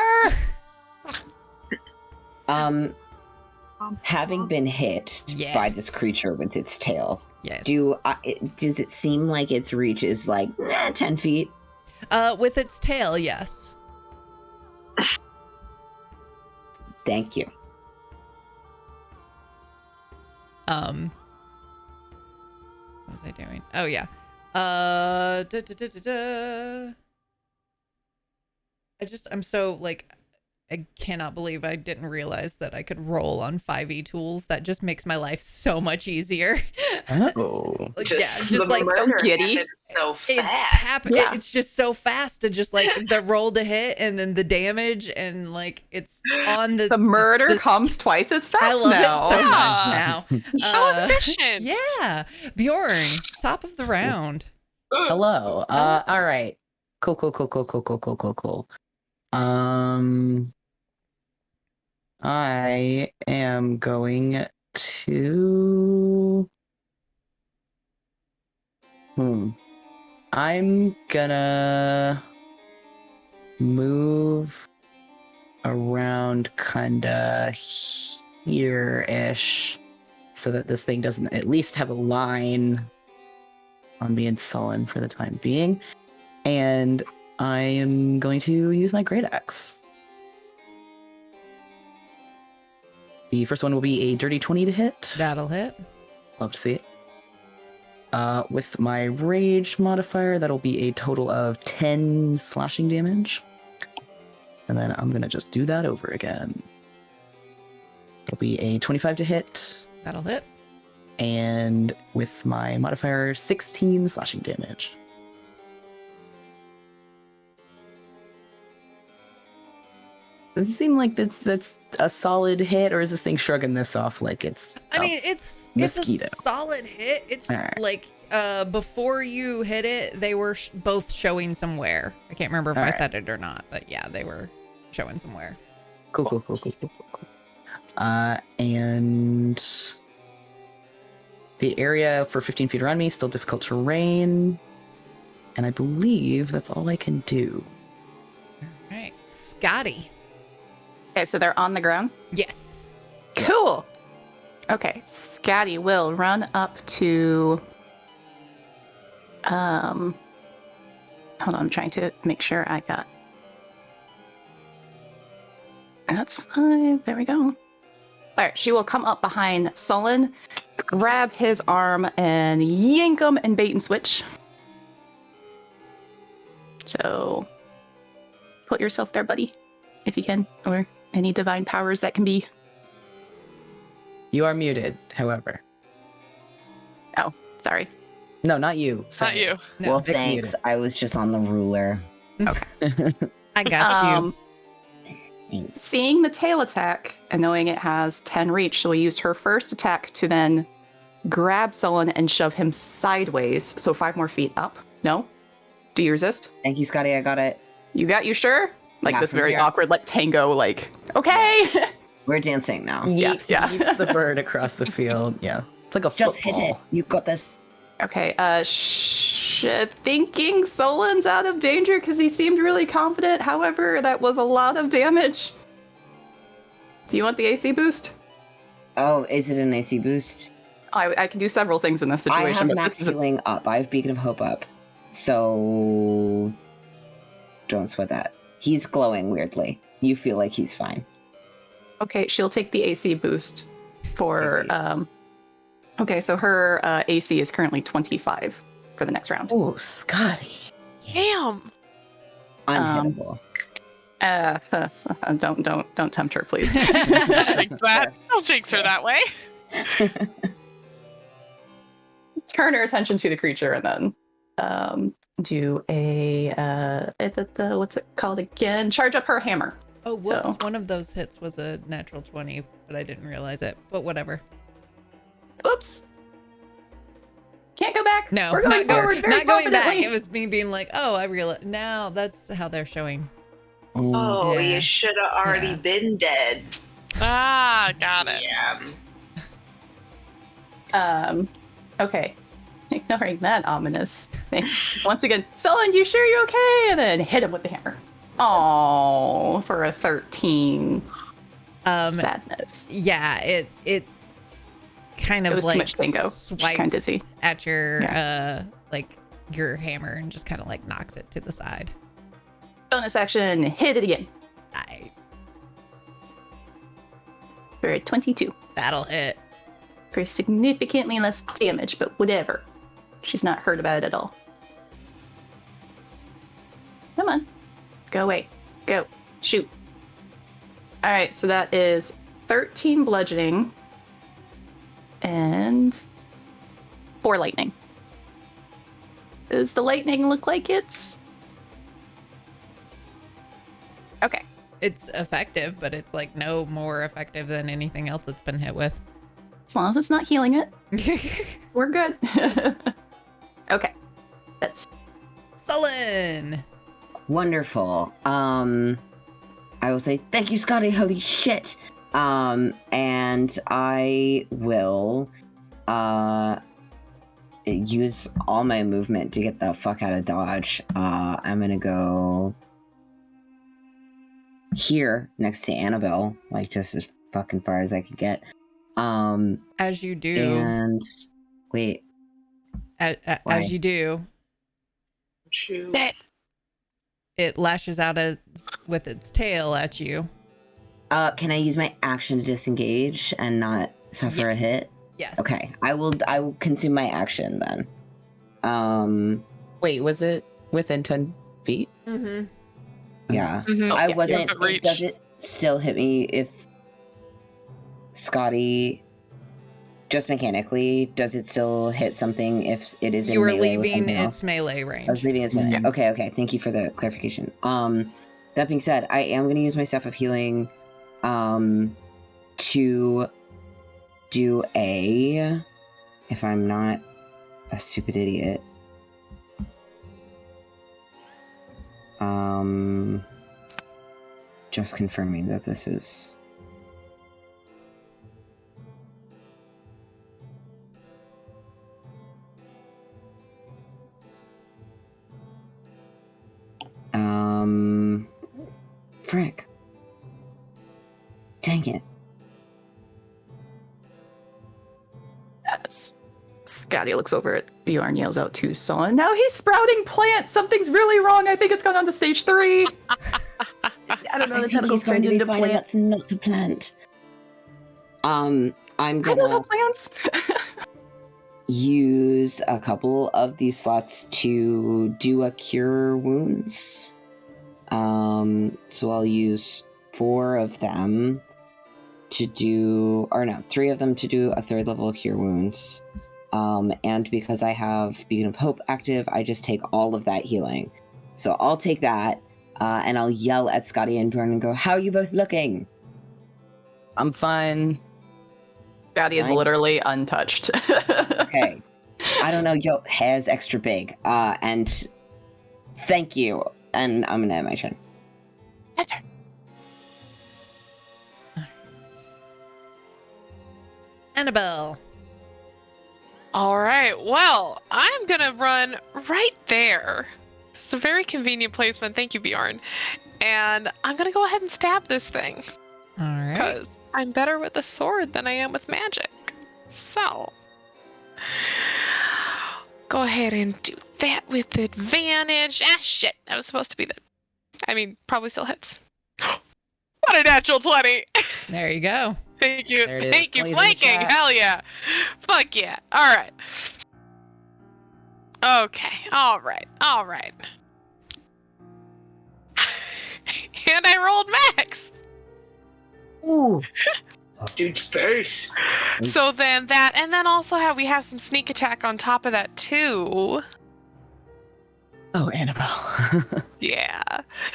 Having been hit Yes. by this creature with its tail, Yes. does it seem like its reach is like 10 feet? With its tail, yes. Thank you. What was I doing? Oh yeah. I'm so like, I cannot believe I didn't realize that I could roll on 5e tools. That just makes my life so much easier. Oh. Like, Just just the like murder giddy. happens so fast. Yeah. It's just so fast to just like the roll to hit and then the damage and like it's on The murder the- comes twice as fast I love now. it so Yeah. much now. So efficient. Yeah, Bjorn, top of the round. Hello. All right. Cool. I am going to. I'm gonna move around kinda here-ish so that this thing doesn't at least have a line on me and sullen for the time being. And I am going to use my great axe. The first one will be a dirty 20 to hit. That'll hit. Love to see it. With my rage modifier, that'll be a total of 10 slashing damage. And then I'm gonna just do that over again. It'll be a 25 to hit. That'll hit. And with my modifier, 16 slashing damage. Does it seem like that's a solid hit, or is this thing shrugging this off like it's? I mean, it's mosquito. a solid hit. It's Alright. like before you hit it, they were both showing some wear. I can't remember if I Alright. said it or not, but yeah, they were showing some wear. Cool. And the area for 15 feet around me still difficult terrain, and I believe that's all I can do. All right, Scotty. Okay, so they're on the ground. Yes. Cool. Okay, Scatty will run up to. Hold on, I'm trying to make sure I got. That's 5. There we go. All right, she will come up behind Sullen, grab his arm, and yank him and bait and switch. So, put yourself there, buddy, if you can, or any divine powers that can be. You are muted, however. Oh, sorry. No, not you. Not Sorry. you. No, Well, Vic thanks. muted. I was just on the ruler. I got you. Thanks. Seeing the tail attack and knowing it has 10 reach, she'll use her first attack to then grab Sullen and shove him sideways, so 5 more feet up. No? Do you resist? Thank you, Scotty. I got it. You sure? Like Yeah, this from very here. awkward, like tango, like, okay. We're dancing now. Yeah, yeah. Yeets the bird across the field. Yeah. It's like a Just football. hit it. You got this. Okay, thinking Sullen's out of danger because he seemed really confident. However, that was a lot of damage. Do you want the AC boost? Oh, is it an AC boost? I can do several things in this I situation, have but Max this is a Healing up. I have Beacon of Hope up. So don't sweat that. He's glowing weirdly. You feel like he's fine. Okay, she'll take the AC boost for okay, so her AC is currently 25 for the next round. Oh, Scotty. Damn. Unhittable. Don't tempt her, please. Jinx that. Don't jinx her that way. Turn her attention to the creature and then do a what's it called again? Charge up her hammer. Oh, whoops. So- One of those hits was a natural 20, but I didn't realize it. But whatever. Oops. Can't go back. No, We're going forward. Very not going back. confidently. It was me being like, oh, I realize now that's how they're showing. Oh, Yeah. you should have already Yeah. been dead. Ah, got it. Yeah. Okay. Ignoring that ominous thing. Once again, Sullen, you sure you're okay? And then hit him with the hammer. Oh, for a 13. Sadness. Yeah, it kind of It was too like much bingo. Just swipes kinda dizzy. at your like your hammer and just kind of like knocks it to the side. Bonus action, hit it again. For a 22. That'll hit. For significantly less damage, but whatever. She's not heard about it at all. Come on. Go away. Go. Shoot. Alright, so that is 13 bludgeoning and 4 lightning. Does the lightning look like it's... Okay. It's effective, but it's like no more effective than anything else it's been hit with. As long as it's not healing it, we're good. Okay. That's... Sullen. Wonderful. I will say thank you, Scotty. Holy shit. And I will use all my movement to get the fuck out of Dodge. I'm gonna go here next to Annabelle, like just as fucking far as I could get. As you do. And wait. As you do. Shoot. It lashes out with its tail at you. Can I use my action to disengage and not suffer a hit? Yes. Okay, I will consume my action then. Wait, was it within 10 feet? Mm-hmm. Yeah. Mhm. I yeah. wasn't. Reach. Does it still hit me if Scotty? Just mechanically, does it still hit something if it is in You were melee with leaving something its else? melee I was range. leaving its melee. Yeah. Okay. Thank you for the clarification. That being said, I am going to use my Staff of Healing, to do a. If I'm not a stupid idiot. Just confirming that this is. Frick. Dang it. Yes. Scotty looks over at Bjorn, yells out to Sullen. Now he's sprouting plants! Something's really wrong! I think it's gone on to stage 3! I don't know, the tentacles turned into plants. That's not a plant. I'm I don't gonna know plants! use a couple of these slots to do a cure wounds. So I'll use 4 of them to do, or no, 3 of them to do a 3rd level cure wounds. And because I have Beacon of Hope active, I just take all of that healing. So I'll take that, and I'll yell at Scotty and Bjorn and go, "How are you both looking?" I'm fine. Scotty is Fine. literally untouched. Okay. I don't know, your hair's extra big. And thank you. And I'm gonna end my turn. Annabelle. All right. Well, I'm gonna run right there. It's a very convenient placement. Thank you, Bjorn. And I'm gonna go ahead and stab this thing All right. because I'm better with a sword than I am with magic. So, go ahead and do that with advantage. Ah, shit. That was supposed to be the. I mean, probably still hits. What a natural 20. There you go. Thank you. There it is. Thank you. 20's in the Flanking. chat. Hell yeah. Fuck yeah. All right. Okay. All right. And I rolled max. Ooh. Dude's face. So then that, and then also we have some sneak attack on top of that too. Oh, Annabelle. Yeah.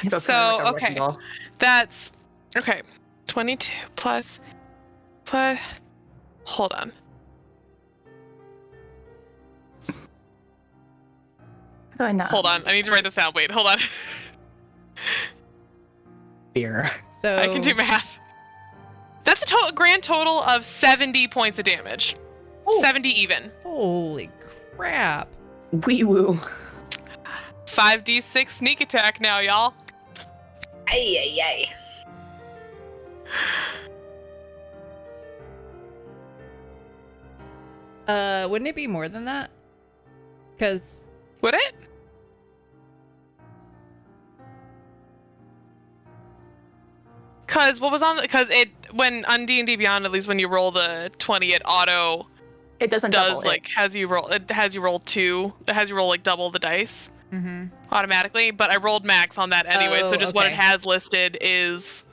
That's So, kind of like a okay. wrecking ball. That's okay. 22 plus. Hold on. How do I not? Hold on. I need to write this down. Wait, hold on. Beer. So I can do math. That's a grand total of 70 points of damage. Oh. 70 even. Holy crap. Wee woo. 5d6 sneak attack now, y'all. Ay. Wouldn't it be more than that? Because Would it? Because what was on? Because it when on D&D Beyond, at least when you roll the 20, it auto It doesn't double it. has you roll like double the dice Mm-hmm. automatically, but I rolled max on that anyway, so just what it okay. has listed is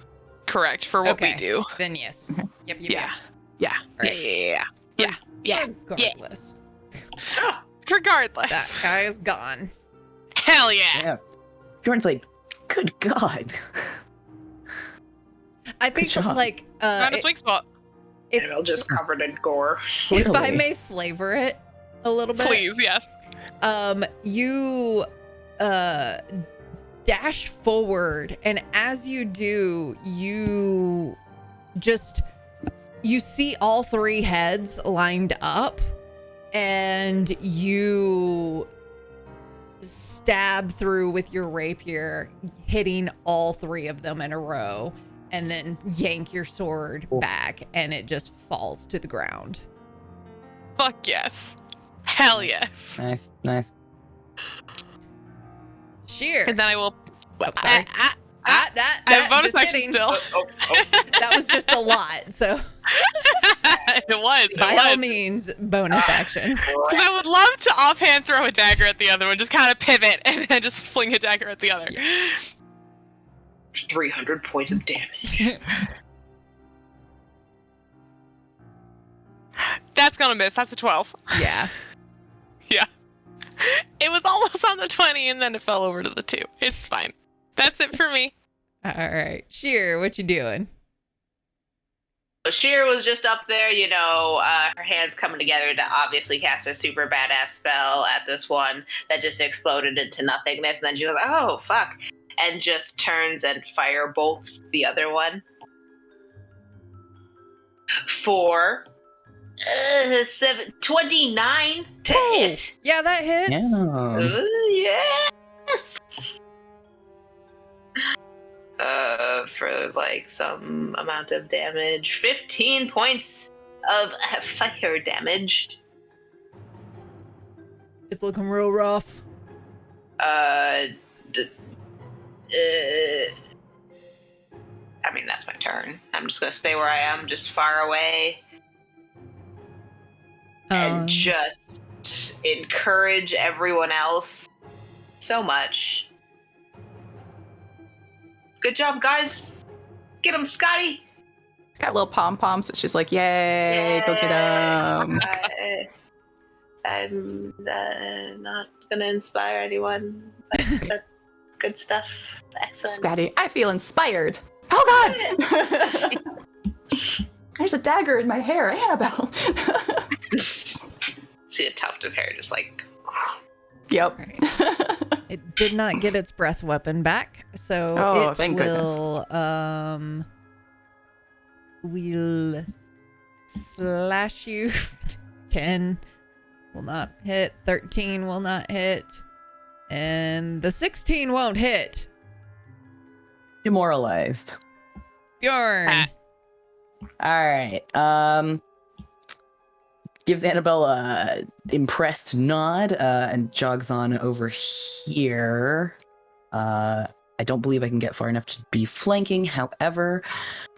correct for what we do. Then yes. Yep. Yeah. Right. Yeah. Regardless. Regardless. That guy is gone. Hell yeah. Yeah. Bjorn's like, good God. I think job. like Found a sweet spot. And it'll just covered in gore. if I Clearly. may flavor it a little bit. Please, yes. You dash forward, and as you do, you see all three heads lined up, and you stab through with your rapier, hitting all three of them in a row, and then yank your sword back, and it just falls to the ground. Fuck yes. Hell yes. Nice. Sheer. And then I will. Oh, sorry. I have bonus just action kidding. still. That was just a lot, so It was. by all means, bonus action. Because I would love to offhand throw a dagger at the other one, just kind of pivot and then just fling a dagger at the other. 300 points of damage. That's gonna miss. That's a 12. Yeah. Yeah. It was almost on the 20 and then it fell over to the 2. It's fine. That's it for me. All right. Sheer, what you doing? So Sheer was just up there, her hands coming together to obviously cast a super badass spell at this one that just exploded into nothingness. And then she was like, oh, fuck. And just turns and fire bolts the other one. For 29 to hit. Yeah, that hits. Yeah. Yes. For like some amount of damage. 15 points of fire damage. It's looking real rough. That's my turn. I'm just gonna stay where I am, just far away. And just encourage everyone else so much. Good job, guys. Get him, Scotty. It's got little pom-poms. It's just like, yay, go get him. I'm not gonna inspire anyone. That's good stuff. Excellent. Scotty, I feel inspired. Oh God! There's a dagger in my hair, Annabelle. See a tuft of hair just like... Yep. Right. It did not get its breath weapon back, so it thank will will slash you. 10 will not hit. 13 will not hit, and the 16 won't hit. Demoralized. Bjorn. All right. Gives Annabelle a impressed nod and jogs on over here. I don't believe I can get far enough to be flanking. However,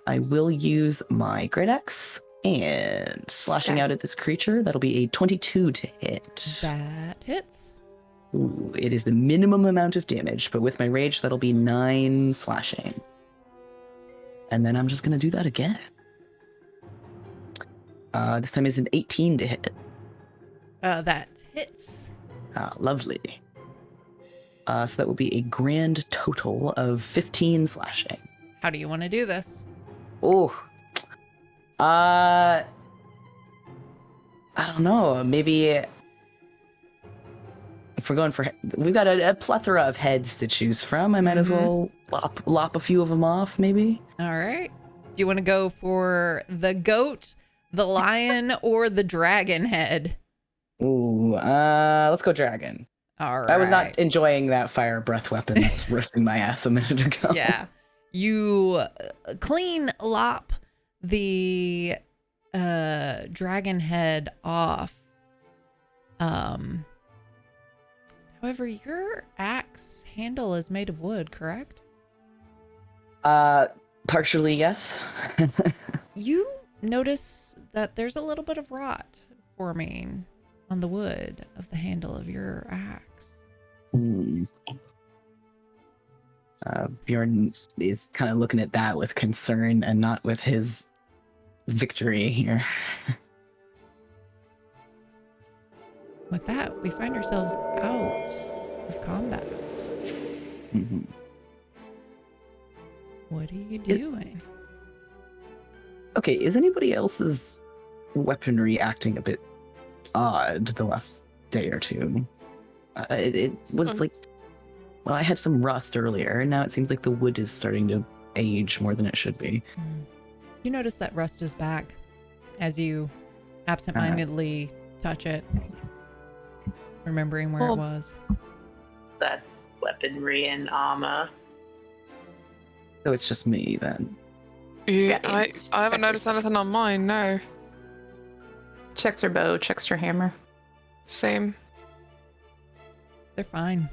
I will use my great axe and slashing out at this creature. That'll be a 22 to hit. That hits. Ooh, it is the minimum amount of damage, but with my rage, that'll be 9 slashing. And then I'm just going to do that again. This time is an 18 to hit. That hits. Lovely. So that will be a grand total of 15 slashing. How do you want to do this? Oh. I don't know. Maybe if we're going for... We've got a plethora of heads to choose from. I might as well lop a few of them off, maybe. All right. Do you want to go for the goat, the lion, or the dragon head? Ooh, let's go dragon. All right. I was not enjoying that fire breath weapon that was roasting my ass a minute ago. Yeah. You clean lop the dragon head off. However, your axe handle is made of wood, correct? Partially, yes. You notice that there's a little bit of rot forming on the wood of the handle of your axe. Bjorn is kind of looking at that with concern and not with his victory here. With that, we find ourselves out of combat. Mm-hmm. What are you doing? Okay, is anybody else's weaponry acting a bit odd the last day or two? It was like, well, I had some rust earlier, and now it seems like the wood is starting to age more than it should be. You notice that rust is back as you absentmindedly touch it, remembering where it was. That weaponry and armor. So it's just me then. Yeah, I Checks haven't her noticed stuff. anything on mine, no. Checks her bow, checks her hammer. Same. They're fine.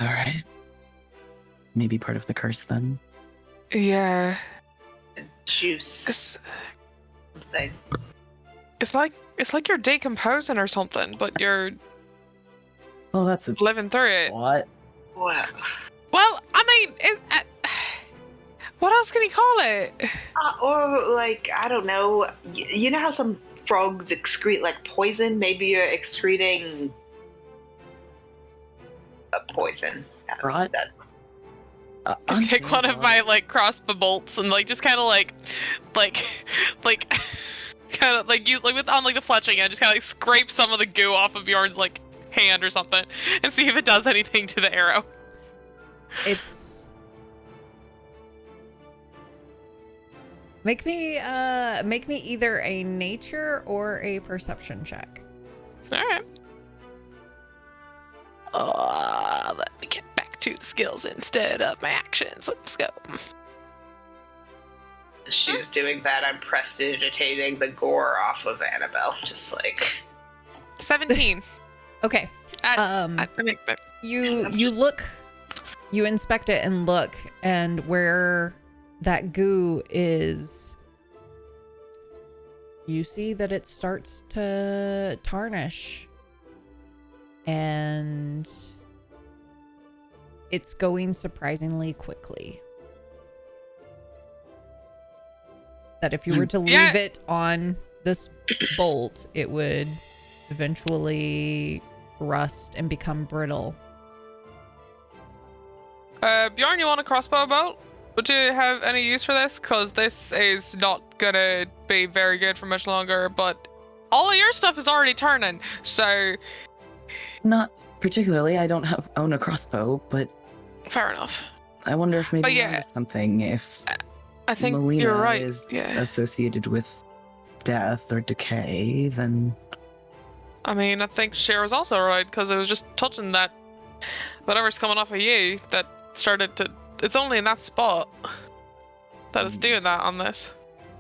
All right. Maybe part of the curse then. Yeah. Juice thing. It's like you're decomposing or something, but you're Oh, that's a living through it. what? Wow. Well, I mean, what else can you call it? Or like, I don't know. You know how some frogs excrete like poison? Maybe you're excreting a poison. I don't know, Right. that- Just take one of my like crossbow bolts and like just kind of like kind of like use like with on like the fletching end, just kind of like scrape some of the goo off of Bjorn's like hand or something, and see if it does anything to the arrow. It's make me either a nature or a perception check. All right. Let me get back to the skills instead of my actions. Let's go. She's doing that. I'm prestidigitating the gore off of Annabelle. Just like 17. Okay. I mean, but You look, you inspect it and look, and where that goo is, you see that it starts to tarnish, and it's going surprisingly quickly. That if you were to leave it on this bolt, it would eventually rust and become brittle. Bjorn, you want a crossbow bolt? Would you have any use for this? Because this is not gonna be very good for much longer, but all of your stuff is already turning, so... Not particularly. I don't own a crossbow, but Fair enough. I wonder if maybe But yeah. I missed something. If I think Melina you're right. is Yeah. associated with death or decay, then I mean, I think Cher was also right, because it was just touching that... Whatever's coming off of you that started to... It's only in that spot that it's doing that on this.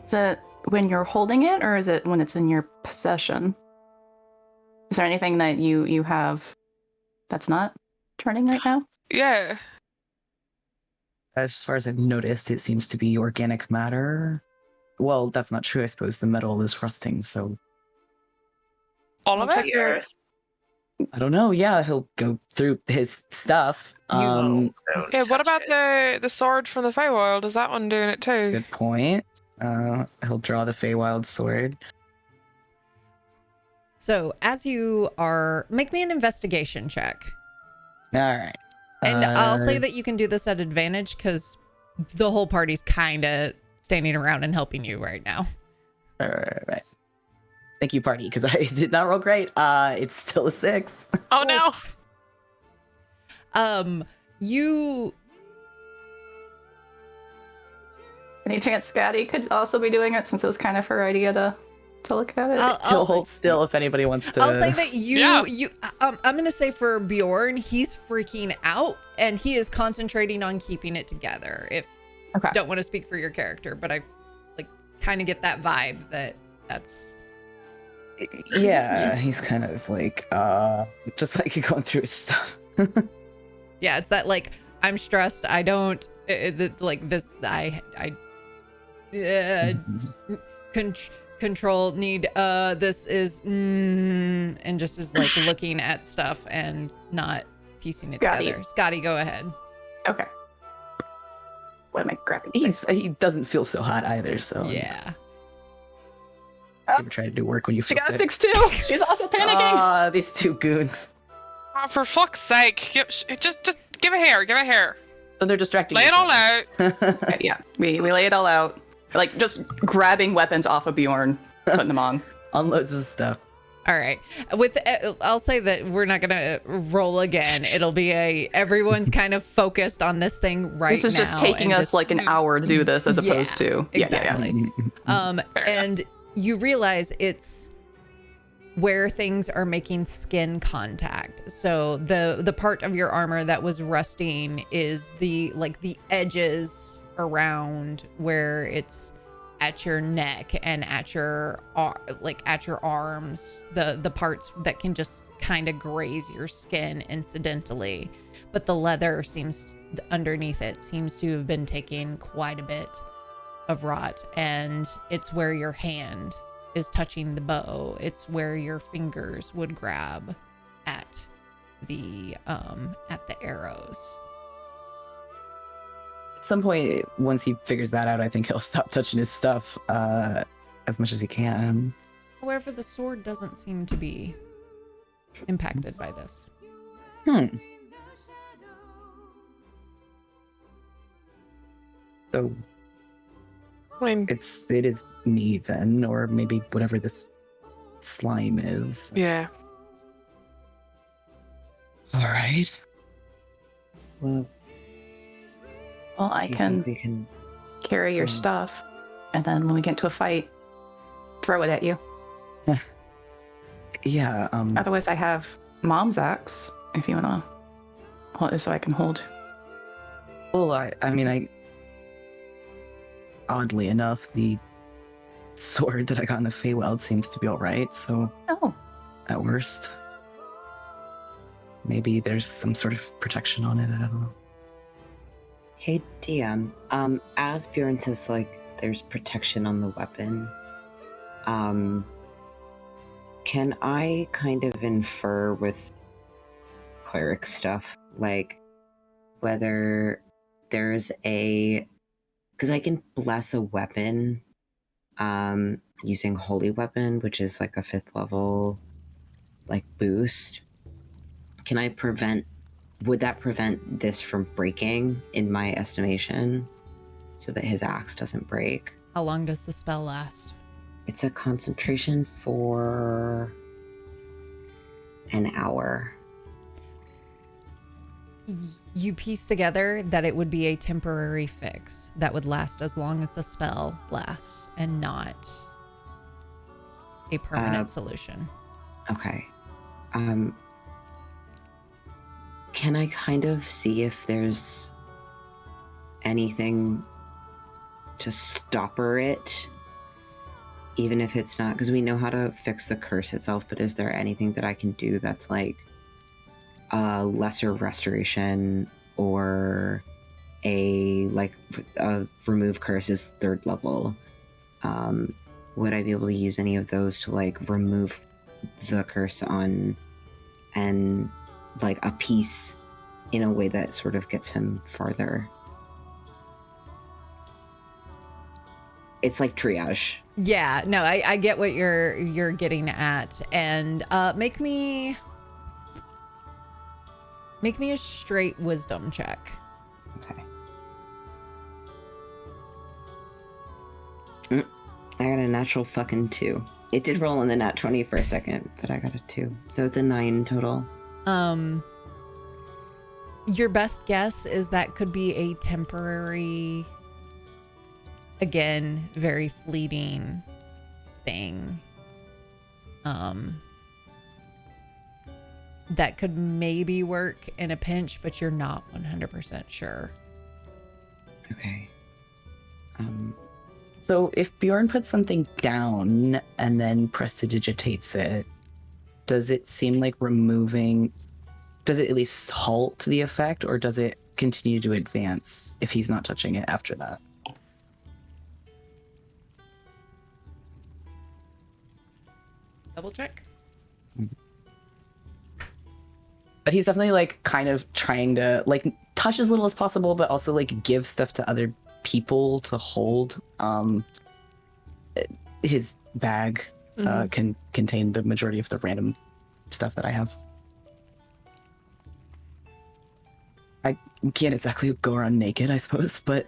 Is it when you're holding it, or is it when it's in your possession? Is there anything that you have that's not turning right now? Yeah. as far as I've noticed, it seems to be organic matter. Well, that's not true. I suppose the metal is rusting, so All of I'll check it? The earth. I don't know. Yeah, he'll go through his stuff. Don't Yeah, what touch about it. the sword from the Feywild? Is that one doing it too? Good point. He'll draw the Feywild sword. So as you are, make me an investigation check. All right. And I'll say that you can do this at advantage because the whole party's kind of standing around and helping you right now. All right. Thank you, party, because I did not roll great. It's still a 6. Oh no! You Any chance Scotty could also be doing it, since it was kind of her idea to look at it? He'll hold still if anybody wants to. I'll say that Yeah. I'm gonna say for Bjorn, he's freaking out and he is concentrating on keeping it together. If Okay. don't want to speak for your character, but I like kind of get that vibe that that's Yeah, he's kind of like, just like going through his stuff. yeah, it's that like I'm stressed. I don't like this. control need this is and just is like looking at stuff and not piecing it Scotty. together. Scotty, go ahead. Okay. What am I grabbing? He doesn't feel so hot either, so Yeah. You ever try to do work when you She feel got a sick? 6-2. She's also panicking. Ah, these two goons. Oh, for fuck's sake. Just give it here. Give it here. So they're distracting. Lay it each all other. out. Okay, yeah, we lay it all out. Like, just grabbing weapons off of Bjorn, putting them on. Unloads his stuff. All right. With I'll say that we're not gonna roll again. It'll be everyone's kind of focused on this thing right now. This is just taking and us like an hour to do this, as opposed to exactly. And you realize it's where things are making skin contact. So the part of your armor that was rusting is the edges around where it's at your neck and at your arms, the parts that can just kind of graze your skin incidentally. But the leather underneath it seems to have been taking quite a bit of rot, and it's where your hand is touching the bow. It's where your fingers would grab at the arrows. At some point, once he figures that out, I think he'll stop touching his stuff as much as he can. However, the sword doesn't seem to be impacted by this. So I mean, it is me then, or maybe whatever this slime is. yeah. All right. Well, Well, I do you can think we can. carry your stuff, and then when we get into a fight, throw it at you. Yeah. Otherwise, I have Mom's axe, if you wanna hold it so I can hold. Well, I mean, oddly enough, the sword that I got in the Feywild seems to be all right. So Oh, at worst, maybe there's some sort of protection on it. I don't know. Hey DM, as Bjorn says, like, there's protection on the weapon, can I kind of infer with cleric stuff, like, whether there's because I can bless a weapon, using Holy Weapon, which is like a 5th level, like, boost. Would that prevent this from breaking, in my estimation, so that his axe doesn't break? How long does the spell last? It's a concentration for an hour. You piece together that it would be a temporary fix that would last as long as the spell lasts and not a permanent solution. Okay. Can I kind of see if there's anything to stopper it? Even if it's not, because we know how to fix the curse itself, but is there anything that I can do that's like a lesser restoration, or a remove curse is 3rd level? Would I be able to use any of those to like remove the curse on, and like a piece in a way that sort of gets him farther? It's like triage. Yeah, no, I get what you're getting at, and make me a straight wisdom check. Okay. I got a natural fucking 2. It did roll in the nat 20 for a second, but I got a 2. So it's a 9 total. Your best guess is that could be a temporary, again, very fleeting thing. That could maybe work in a pinch, but you're not 100% sure. Okay. So if Bjorn puts something down and then prestidigitates it, does it seem like removing? Does it at least halt the effect, or does it continue to advance if he's not touching it after that? Double check. But he's definitely like kind of trying to like touch as little as possible, but also like give stuff to other people to hold. His bag can contain the majority of the random stuff that I have. I can't exactly go around naked, I suppose, but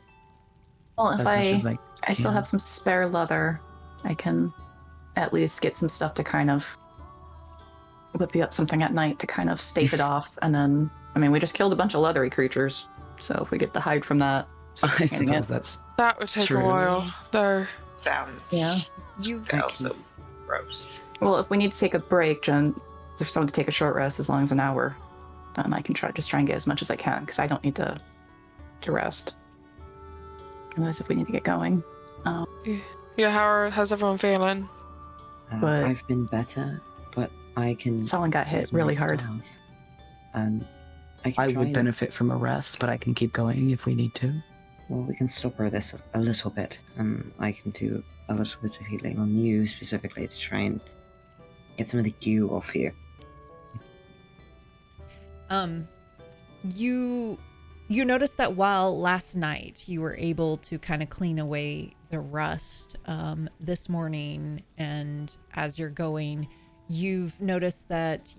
Well, if as much as I still have some spare leather, I can at least get some stuff to kind of whip you up something at night to kind of stave it off. And then, I mean, we just killed a bunch of leathery creatures. So if we get the hide from that, I suppose that would take true. a while. There. Sounds You also gross. Well, if we need to take a break, Jen, if someone to take a short rest as long as an hour, then I can try and get as much as I can because I don't need to rest. Unless if we need to get going. Yeah, how's everyone feeling? But- I've been better, but I can. Someone got hit use really my hard. staff. I I would benefit from a rest, but I can keep going if we need to. Well, we can stopper this a little bit, and I can do a little bit of healing on you specifically to try and get some of the goo off you. You noticed that while last night you were able to kind of clean away the rust, this morning, and as you're going, you've noticed that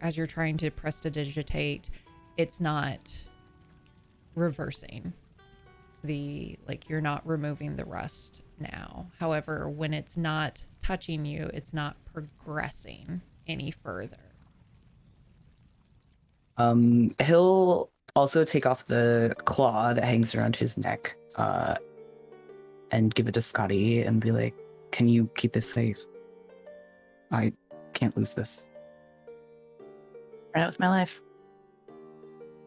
as you're trying to prestidigitate, it's not reversing you're not removing the rust now. However, when it's not touching you, it's not progressing any further. He'll also take off the claw that hangs around his neck, and give it to Scotty and be like, "Can you keep this safe? I can't lose this." Right out with my life.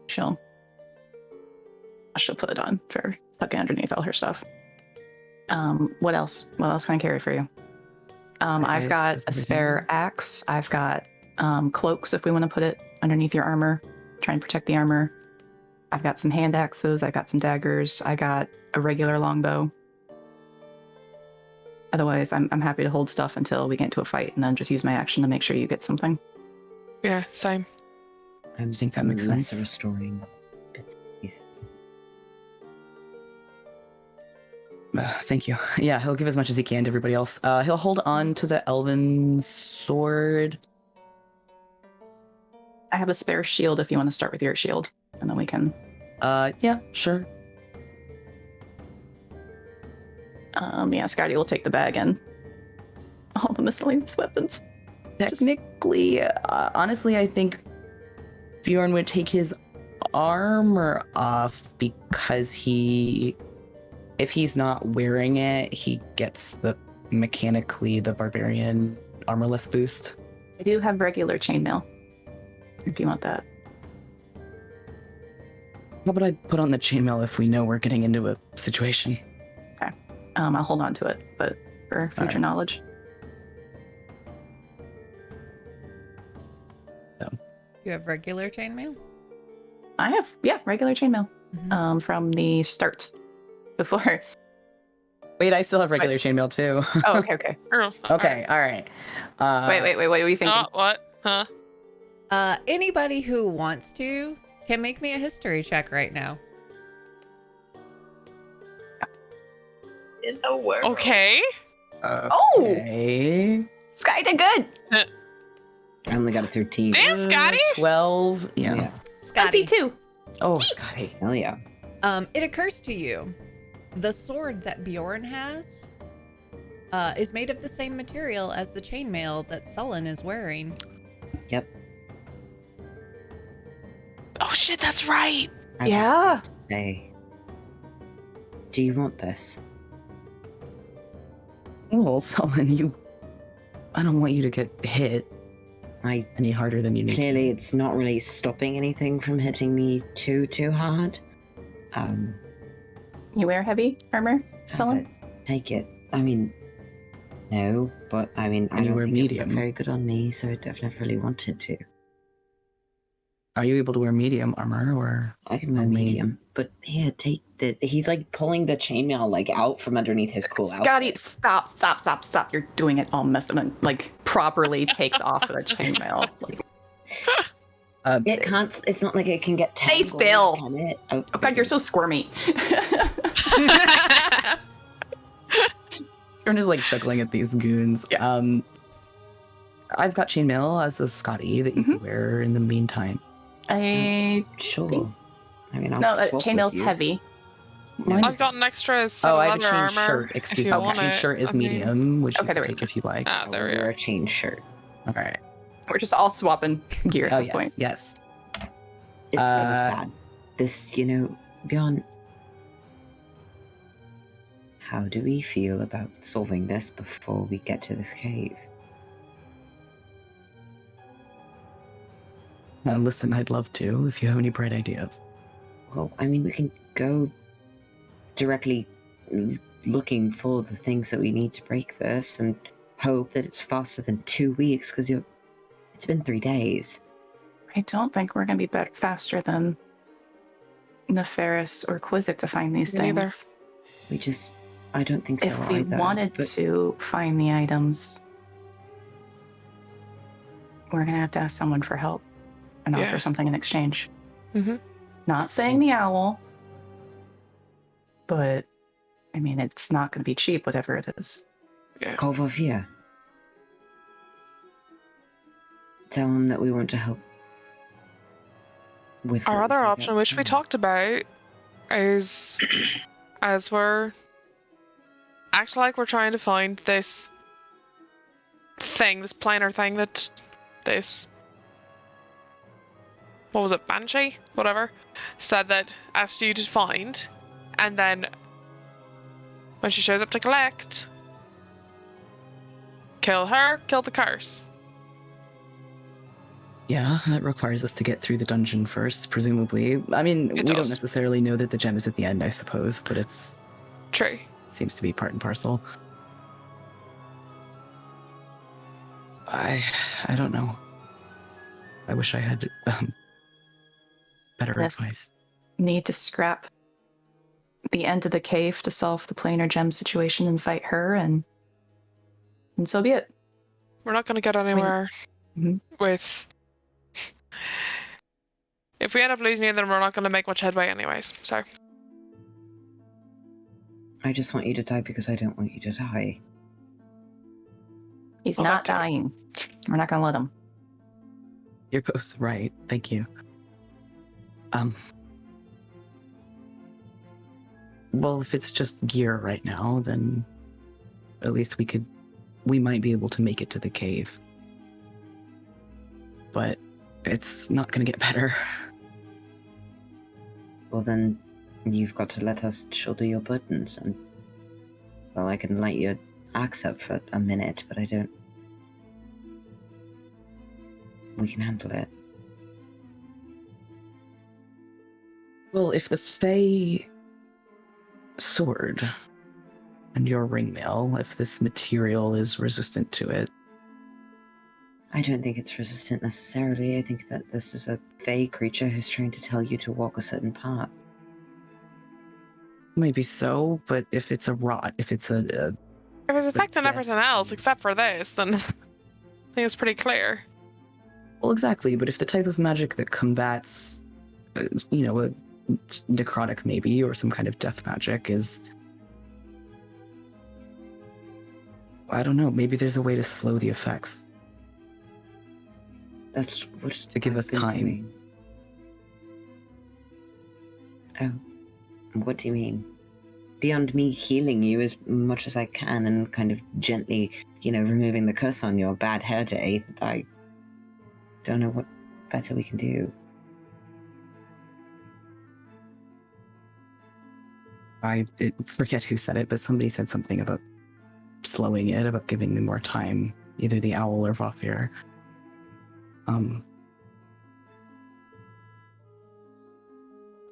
She'll put it on for tucking underneath all her stuff. What else? What else can I carry for you? I've got a spare axe. I've got cloaks if we want to put it underneath your armor, try and protect the armor. I've got some hand axes. I got some daggers. I got a regular longbow. Otherwise, I'm happy to hold stuff until we get into a fight, and then just use my action to make sure you get something. Yeah, same. I think that makes sense. Restoring bits and pieces. Thank you. Yeah, he'll give as much as he can to everybody else. He'll hold on to the elven sword. I have a spare shield if you want to start with your shield, and then we can. Yeah, sure. Yeah, Scotty will take the bag and all the miscellaneous weapons. Technically, honestly, I think Bjorn would take his armor off because if he's not wearing it, he gets mechanically the barbarian armorless boost. I do have regular chainmail, if you want that. How about I put on the chainmail if we know we're getting into a situation? Okay. I'll hold on to it, but for future knowledge. You have regular chainmail? I have, regular chainmail. Mm-hmm. From the start. Before. Wait, I still have regular chainmail too. Oh, okay. Okay, all right. Wait, what are you thinking? What? Huh? Anybody who wants to can make me a history check right now. In the world. Okay. Okay. Sky did good. I only got a 13. Damn, Scotty. 12. Yeah. Scotty. 22. Oh, Scotty. Hell yeah. It occurs to you, the sword that Bjorn has is made of the same material as the chainmail that Sullen is wearing. Yep. Oh shit, that's right. I was Yeah. about to say, do you want this? Well, Sullen, I don't want you to get hit any harder than you need Clearly, to. it's not really stopping anything from hitting me too hard. You wear heavy armor, Sullen? Take it. I mean, no, but I mean, And you wear think it would look medium. very good on me, so I definitely wanted to. Are you able to wear medium armor or? I can wear only- medium, but here, take the. He's like pulling the chainmail like out from underneath his cool Scotty, outfit. stop. You're doing it all messed up and like properly takes off the chainmail. Like, It can't. It's not like it can get Stay tangled. still. Can it? Oh, oh god, you're so squirmy. Ern is like chuckling at these goons. Yeah. I've got chainmail as a Scotty that you can wear in the meantime. Sure. think- I mean, I'll No, swap with chainmail's you. heavy. Mine I've is- got an extra set Oh, of I have a leather chain armor. shirt. if Excuse you me. want Chain it. shirt is I mean- medium, which Okay, you there can we take go. if you like. Ah, there we Wear are. a chain shirt. All right. We're just all swapping gear at Oh this yes, point. yes. It's bad. This, Bjorn. How do we feel about solving this before we get to this cave? Listen, I'd love to if you have any bright ideas. Well, I mean, we can go directly looking for the things that we need to break this and hope that it's faster than 2 weeks because it's been 3 days. I don't think we're going to be faster than Nefaris or Quizzic to find these Me neither. things. I don't think so If we either, wanted but to find the items, we're going to have to ask someone for help and Yeah. offer something in exchange. Mhm. Not saying the owl, but I mean, it's not going to be cheap, whatever it is. Kovovia. Tell him that we want to help with Our what other think option, which we outside. talked about, is as we're act like we're trying to find this thing, this planar thing that this, what was it, Banshee? Whatever, said that asked you to find, and then when she shows up to collect, kill her, kill the curse. Yeah, that requires us to get through the dungeon first, presumably. I mean, we don't does. necessarily know that the gem is at the end, I suppose, but it's True. seems to be part and parcel. I don't know. I wish I had better Yes. advice. Need to scrap the end of the cave to solve the planar gem situation and fight her, and so be it. We're not going to get anywhere Mhm. with. If we end up losing it, then we're not going to make much headway, anyways. So I just want you to die because I don't want you to die. He's Well, not that too. dying. We're not going to let him. You're both right. Thank you. Well, if it's just gear right now, then at least we might be able to make it to the cave. But it's not going to get better. Well, then you've got to let us shoulder your burdens, and well, I can light your axe up for a minute, but I don't. We can handle it. Well, if the Fey sword and your ringmail, if this material is resistant to it, I don't think it's resistant necessarily. I think that this is a fey creature who's trying to tell you to walk a certain path. maybe so, but if it's a rot, if it's a if it's affecting death- everything else except for this, then I think it's pretty clear. well, exactly, but if the type of magic that combats, a necrotic maybe, or some kind of death magic is, I don't know, maybe there's a way to slow the effects. That's what To give I've us been time. doing. Oh, what do you mean? Beyond me healing you as much as I can and kind of gently, removing the curse on your bad hair day, I don't know what better we can do. I forget who said it, but somebody said something about slowing it, about giving me more time, either the owl or Vafir.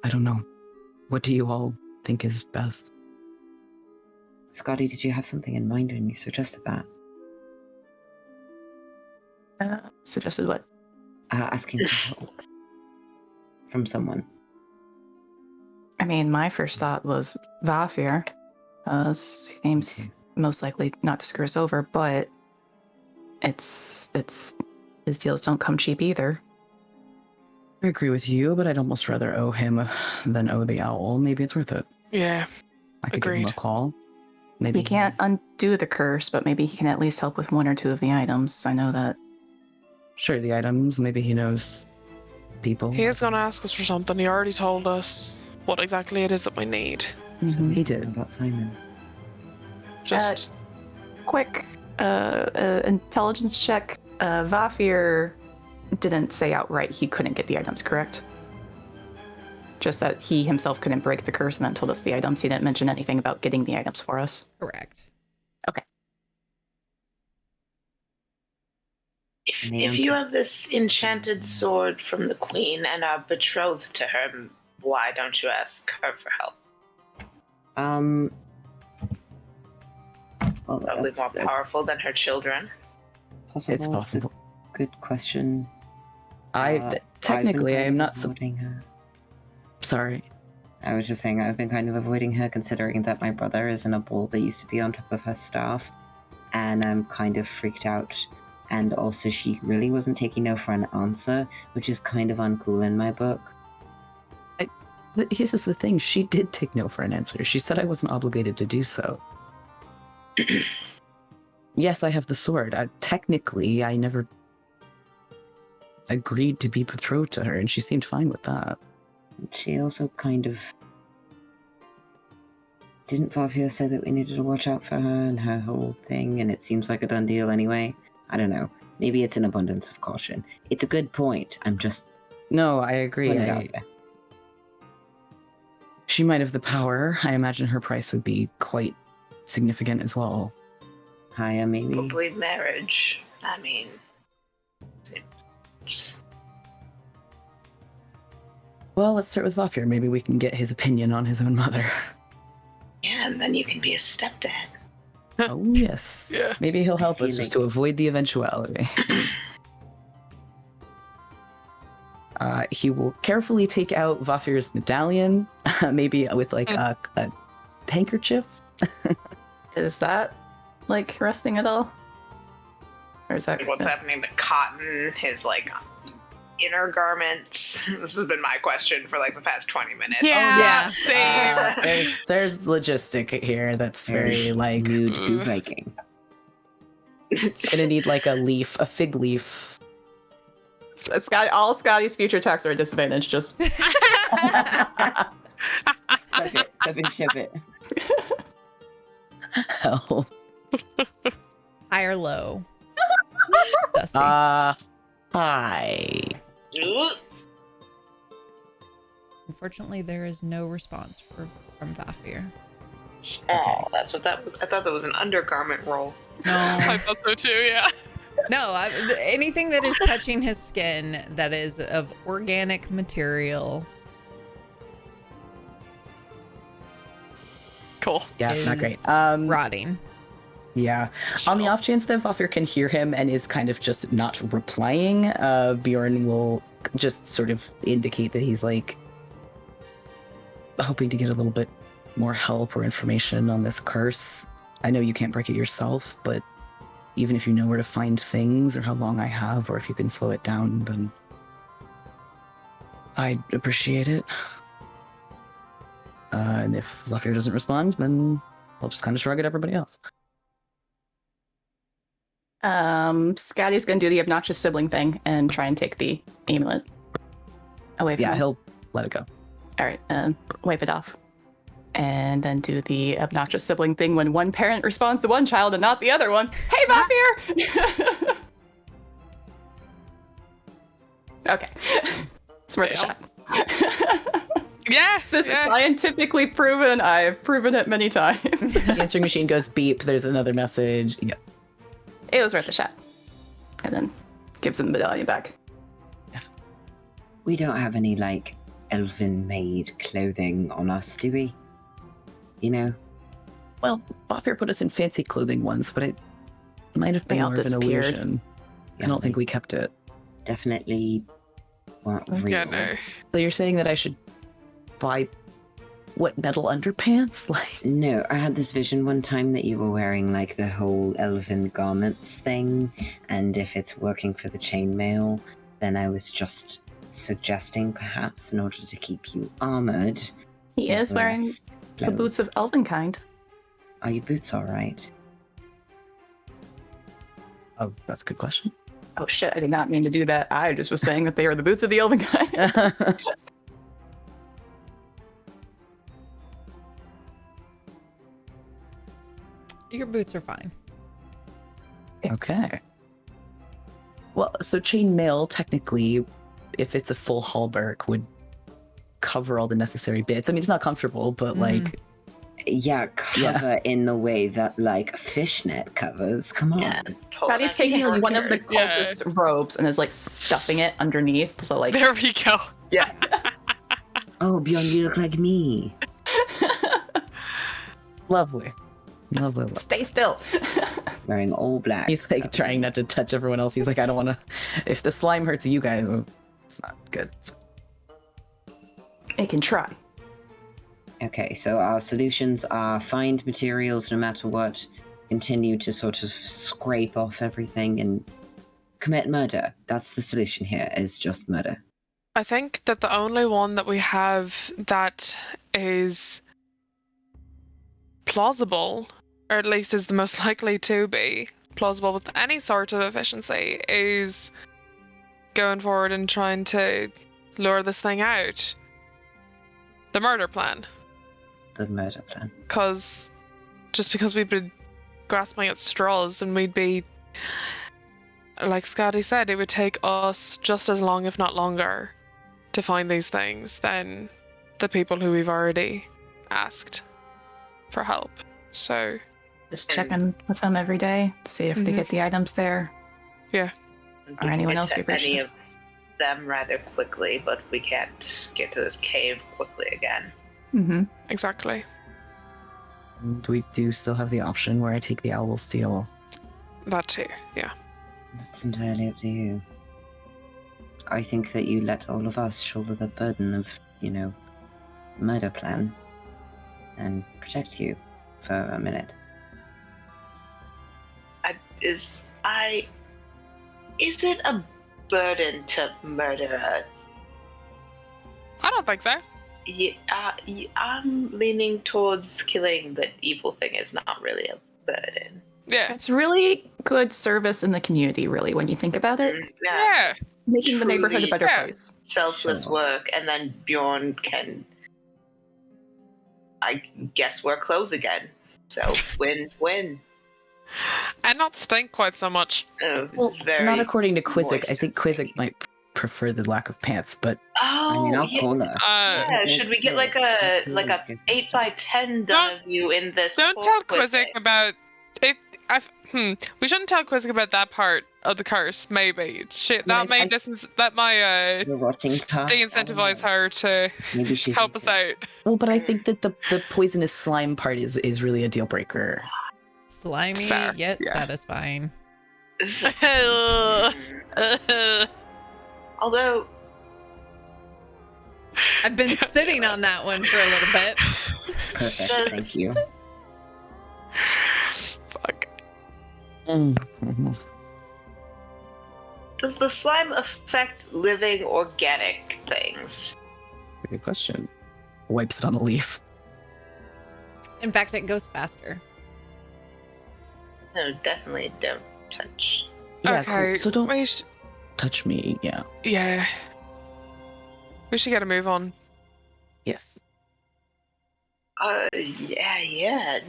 I don't know. What do you all think is best? Scotty, did you have something in mind when you suggested that? Suggested what? Asking for help. from someone. I mean, my first thought was Vafir. He seems most likely not to screw us over, but it's his deals don't come cheap either. I agree with you, but I'd almost rather owe him than owe the owl. Maybe it's worth it. Yeah. I could give him a Agreed. call. Maybe He can't he's- undo the curse, but maybe he can at least help with one or two of the items. I know that. Sure, the items. Maybe he knows people. He is going to ask us for something. He already told us what exactly it is that we need. So Mhm, we he don't did. know about Simon. Just Quick intelligence check. Vafir didn't say outright he couldn't get the items, correct? Just that he himself couldn't break the curse and then told us the items. He didn't mention anything about getting the items for us. Correct. If you have this enchanted sword from the queen and are betrothed to her, why don't you ask her for help? Well, Probably that's more powerful than her children. possible. It's possible. A good question. Technically, I am not. avoiding her. Sorry. I was just saying I've been kind of avoiding her, considering that my brother is in a ball that used to be on top of her staff, and I'm kind of freaked out. And also, she really wasn't taking no for an answer, which is kind of uncool in my book. This is the thing. She did take no for an answer. She said I wasn't obligated to do so. Yes, I have the sword. Technically, I never agreed to be betrothed to her, and she seemed fine with that. She also kind of... Didn't Vavia say that we needed to watch out for her and her whole thing, and it seems like a done deal anyway? I don't know. Maybe it's an abundance of caution. It's a good point. I'm just... No, I agree. putting it out there. She might have the power. I imagine her price would be quite significant as well. Higher, maybe? Probably marriage. I mean, just- Well, let's start with Vafir. Maybe we can get his opinion on his own mother. yeah, and then you can be a stepdad. Oh, yes. Yeah. Maybe he'll help us feel just like- to avoid the eventuality. He will carefully take out Vafir's medallion, maybe with like a handkerchief. Is that like resting at all? Or is that Like, what's happening to Cotton? His like inner garments. This has been my question for like the past 20 minutes. yeah, yeah. same. There's logistic here that's very like Nude goo Viking. gonna need like a fig leaf. Scott? All Scotty's future attacks are a disadvantage. Just Tuck it, ship it. Hell. High or low? Dusty. Hi. Unfortunately, there is no response from Vafir. Oh, that's what that was. I thought that was an undergarment roll. I thought so too, yeah. No, anything that is touching his skin that is of organic material Cool. Yeah, is not great. rotting. Yeah. On the off chance that Vafir can hear him and is kind of just not replying, Bjorn will just sort of indicate that he's like hoping to get a little bit more help or information on this curse. I know you can't break it yourself, but even if you know where to find things or how long I have, or if you can slow it down, then I'd appreciate it. And if Vafir doesn't respond, then I'll just kind of shrug at everybody else. Scotty's gonna do the obnoxious sibling thing and try and take the amulet away from Yeah, him. he'll let it go. All right, and wipe it off. And then do the obnoxious sibling thing when one parent responds to one child and not the other one. Hey, Vafir! Okay. It's worth a Fail. shot. Yes, This is yeah. scientifically proven. I've proven it many times. The answering machine goes beep. There's another message. Yeah. It was worth a shot. And then gives him the medallion back. We don't have any, like, elven-made clothing on us, do we? You know? Well, Vafir put us in fancy clothing once, but it might have been They all more of an disappeared. illusion. I don't think we kept it. Definitely weren't Okay. real. Yeah, no. So you're saying that I should buy what, metal underpants? Like, No, I had this vision one time that you were wearing like the whole elven garments thing, and if it's working for the chainmail, then I was just suggesting perhaps in order to keep you armored. He is wearing less the clothes. boots of Elvenkind. Are your boots alright? oh, that's a good question. Oh shit, I did not mean to do that. I just was saying that they are the boots of the Elvenkind. Your boots are fine. Okay. Well, so chainmail, technically, if it's a full halberd, would cover all the necessary bits. I mean, it's not comfortable, but like, Yeah, cover in the way that like a fishnet covers. Come on. Yeah, Patty's taking one of the Yeah. cultist robes and is like stuffing it underneath. So like, There we go. yeah. Oh, Bjorn, you look like me. lovely. Lovely. Stay still. Wearing all black. He's like trying not to touch everyone else. He's like, I don't want to. If the slime hurts you guys, it's not good. It can try. Okay, so our solutions are find materials no matter what, continue to sort of scrape off everything, and commit murder. That's the solution here, is just murder. I think that the only one that we have that is plausible, or at least is the most likely to be plausible with any sort of efficiency, is going forward and trying to lure this thing out. The murder plan. The murder plan. Because we've been grasping at straws and we'd be, like Scotty said, it would take us just as long, if not longer, to find these things than the people who we've already asked for help. So, Just check in with them every day to see if they Mhm. get the items there. yeah. Or anyone Get else to we any appreciate. of them rather quickly, but we can't get to this cave quickly again. Mm-hmm. Exactly. We do still have the option where I take the owl steel. That too, yeah. That's entirely up to you. I think that you let all of us shoulder the burden of, murder plan and protect you for a minute. Is it a burden to murder I don't think so. I'm leaning towards killing the evil thing is not really a burden. Yeah. It's really good service in the community, really, when you think about it. Yeah. Making the neighborhood a Truly, better yeah. place. Selfless Sure. work, and then Bjorn can, I guess, wear clothes again. So win. And not stink quite so much. Oh, Well, it's very not according to Quizzic. I moist. think Quizzic might prefer the lack of pants, but Oh, I'll yeah. call her. Yeah, should we get like a Let's really get 8x10 done of you in this? Don't whole tell Quizzic? Quizzic about it. We shouldn't tell Quizzic about that part of the curse. Maybe shit Yeah, that may The rotting tar. de-incentivize her to Maybe she's help us out. well, but I think that the poisonous slime part is really a deal breaker. Slimy Fair, yet yeah. satisfying. Although, I've been sitting on that one for a little bit. Perfect, thank you. Fuck. does the slime affect living organic things? Good question. Wipes it on a leaf. In fact, it goes faster. No, definitely don't touch. Yeah, Okay. cool. So don't We sh- touch me. Yeah. yeah. We should get a move on. Yes. Yeah.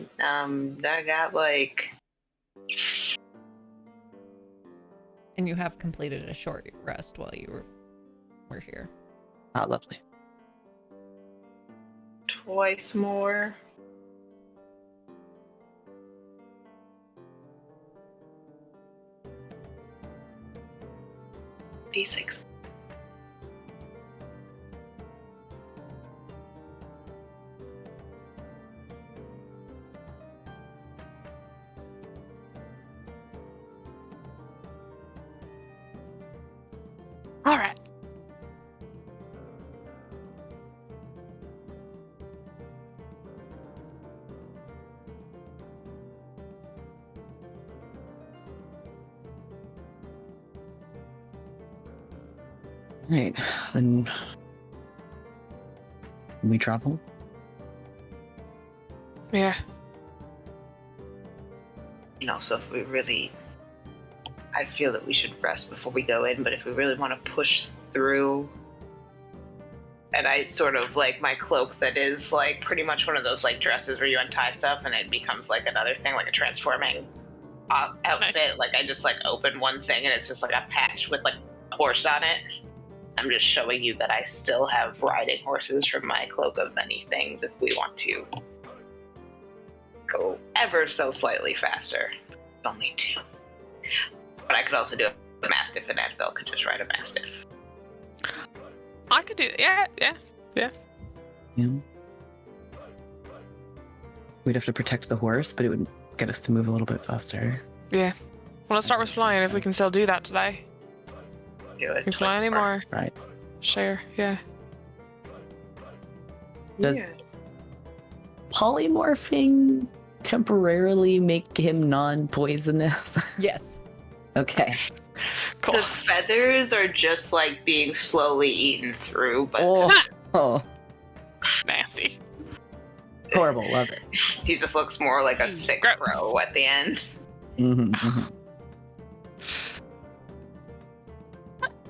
I got like And you have completed a short rest while you were here. Ah, lovely. twice more. D6. All right. Right, then we travel. Yeah. So if we really, I feel that we should rest before we go in, but if we really want to push through, and I sort of like my cloak that is like pretty much one of those like dresses where you untie stuff and it becomes like another thing, like a transforming outfit. Nice. Like I just like open one thing and it's just like a patch with like a horse on it. I'm just showing you that I still have riding horses from my cloak of many things if we want to go ever so slightly faster. It's only 2. But I could also do a mastiff, and Annabelle could just ride a mastiff. I could do yeah. Yeah. We'd have to protect the horse, but it would get us to move a little bit faster. Yeah. Well, let's start with flying if we can still do that today. Do it. Can we fly anymore? Right. Share, yeah. Does polymorphing temporarily make him non-poisonous? Yes. Okay. Cool. The feathers are just like being slowly eaten through, but Oh, Nasty. horrible. Love it. he just looks more like a sick Gross. crow at the end. Mm-hmm.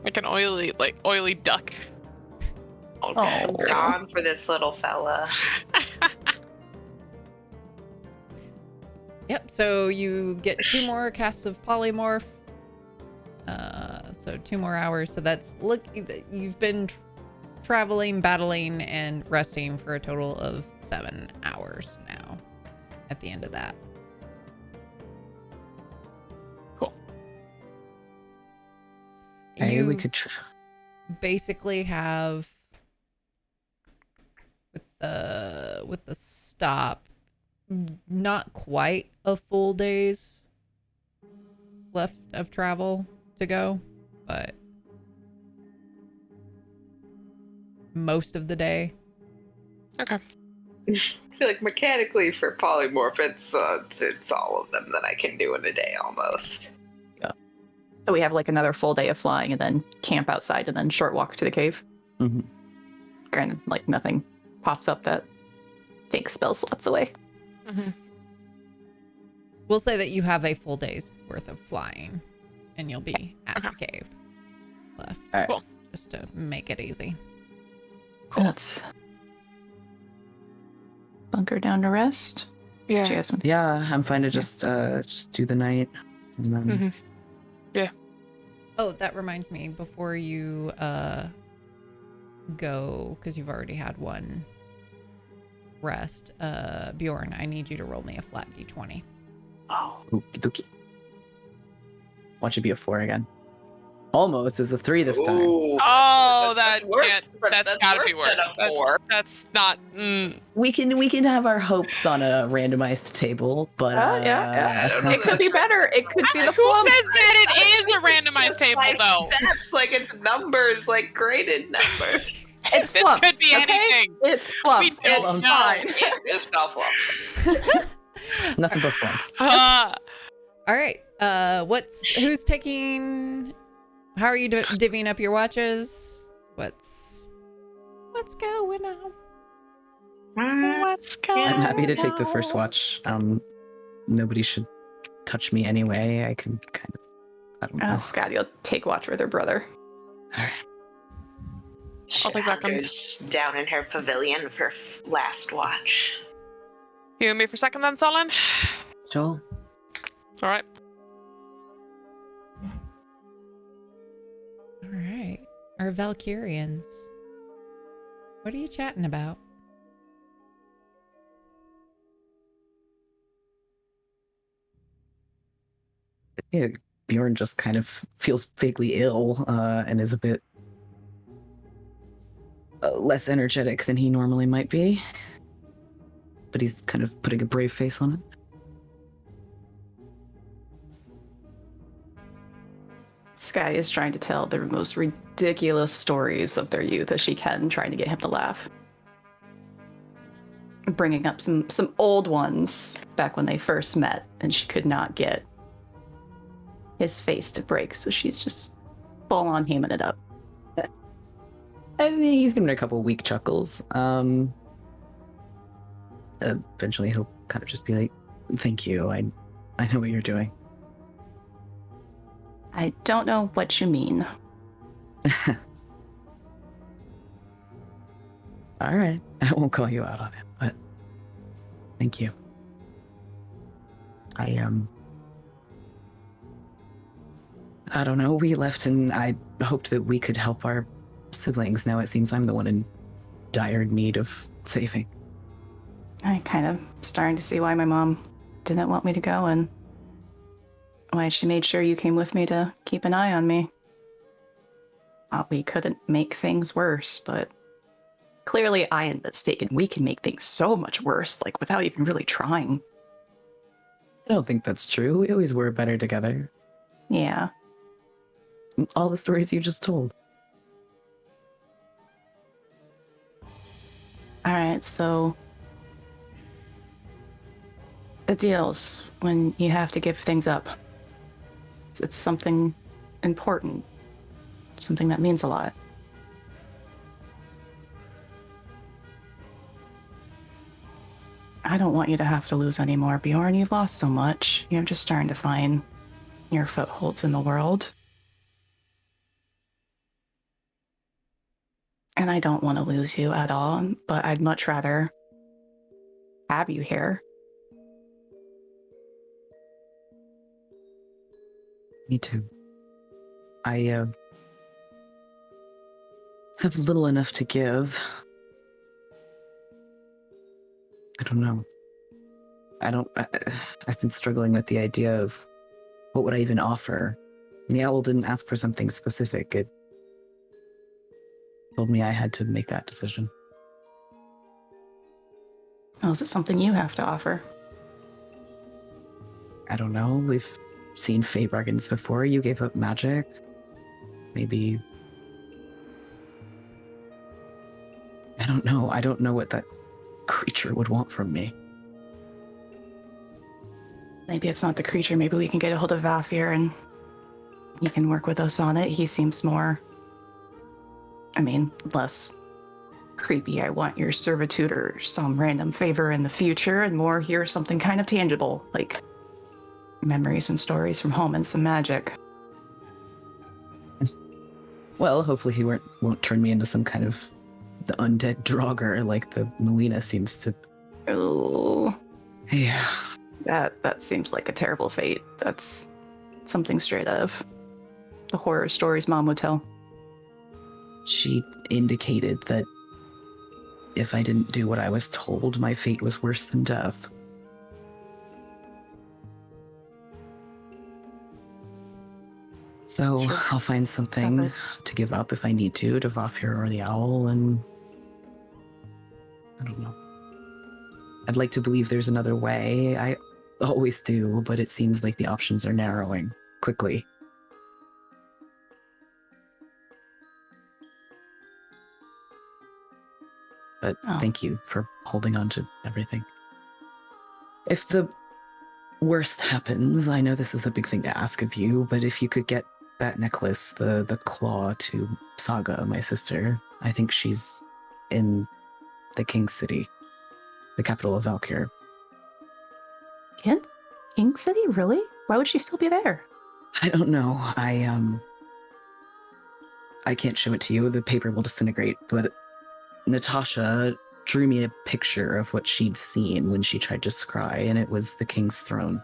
Like an oily duck. Oh, Oh. gone for this little fella. Yep, so you get 2 more casts of polymorph. So 2 more hours. So that's you've been traveling, battling, and resting for a total of 7 hours now at the end of that. Cool. Hey, You we could. basically have with the stop, not quite a full day's left of travel to go, but most of the day. Okay. I feel like mechanically for polymorph, it's all of them that I can do in a day almost. So we have like another full day of flying and then camp outside and then short walk to the cave. Mm-hmm. Granted, like nothing pops up that takes spell slots away. Mm-hmm. We'll say that you have a full day's worth of flying and you'll be at the cave left. All right. Cool. Just to make it easy. Cool. Let's bunker down to rest. Yeah. Do you guys want- Yeah, I'm fine to just do the night, and then Mhm. Oh, that reminds me, before you go, because you've already had one rest, Bjorn, I need you to roll me a flat d20. Oh, okie dokie. Watch it be a 4 again. Almost. It was a 3 this time. Ooh, Oh, that's that worse, can't. but That's gotta be worse worse. than a 4. That's not. We can have our hopes on a randomized table, but yeah. It could be better. It could be the Who flump. says that it is a randomized table, By though? steps, like it's numbers, like graded numbers. It's This flumps. could be okay? anything. It's flumps. We don't It's know. fine. Yeah, it's all flops. nothing but flumps. All right. Who's taking? How are you divvying up your watches? What's going on? What's going I'm happy to take the on? first watch. Nobody should touch me anyway. I can kind of. I don't know. Scott, you'll take watch with her brother. All right. I'll take second. Shadow's down in her pavilion for last watch. You and me for second then, Solon? Sure. All right. All right. Our Valkyrians. What are you chatting about? Yeah, Bjorn just kind of feels vaguely ill and is a bit less energetic than he normally might be. But he's kind of putting a brave face on it. Sky is trying to tell the most ridiculous stories of their youth as she can, trying to get him to laugh. Bringing up some old ones back when they first met, and she could not get his face to break, so she's just full on hamming it up. And he's given her a couple weak chuckles. Eventually he'll kind of just be like, thank you, I know what you're doing. I don't know what you mean. All right, I won't call you out on it, but thank you. I don't know, we left and I hoped that we could help our siblings. Now it seems I'm the one in dire need of saving. I kind of starting to see why my mom didn't want me to go and why she made sure you came with me to keep an eye on me. Thought we couldn't make things worse, but clearly I am mistaken. We can make things so much worse, like without even really trying. I don't think that's true. We always were better together. Yeah. All the stories you just told. Alright, so the deals when you have to give things up. It's something important. Something that means a lot. I don't want you to have to lose any more, Bjorn. You've lost so much. You're just starting to find your footholds in the world. And I don't want to lose you at all, but I'd much rather have you here. Me too. I have little enough to give. I don't know. I've been struggling with the idea of what would I even offer. The owl didn't ask for something specific. It told me I had to make that decision. Oh, is it something you have to offer? I don't know. We've seen Fey bargains before. You gave up magic. Maybe... I don't know. I don't know what that creature would want from me. Maybe it's not the creature. Maybe we can get a hold of Vafir and he can work with us on it. He seems more... less creepy. I want your servitude or some random favor in the future, and more here's something kind of tangible, like memories and stories from home and some magic. Well, hopefully he won't turn me into some kind of the undead Draugr like the Melina seems to. Oh, Yeah. that seems like a terrible fate. That's something straight out of the horror stories Mom would tell. She indicated that if I didn't do what I was told, my fate was worse than death. So Sure. I'll find something Sounds to give up if I need to Vafir or the owl, and I don't know. I'd like to believe there's another way. I always do, but it seems like the options are narrowing quickly. But thank you for holding on to everything. If the worst happens, I know this is a big thing to ask of you, but if you could get that necklace, the claw, to Saga, my sister, I think she's in the King City, the capital of Valkyr. King City? Really? Why would she still be there? I don't know. I can't show it to you. The paper will disintegrate, but Natasha drew me a picture of what she'd seen when she tried to scry, and it was the king's throne.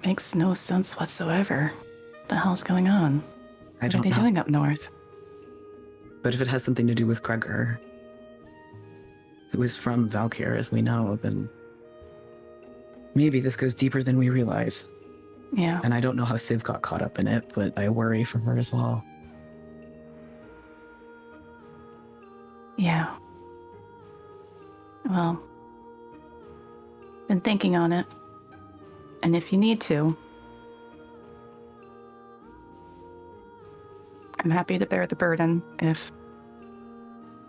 Makes no sense whatsoever. What the hell's going on? What are they doing up north? But if it has something to do with Gregor, who is from Valkyr, as we know, then maybe this goes deeper than we realize. Yeah. And I don't know how Civ got caught up in it, but I worry for her as well. Yeah. Well, been thinking on it. And if you need to, I'm happy to bear the burden if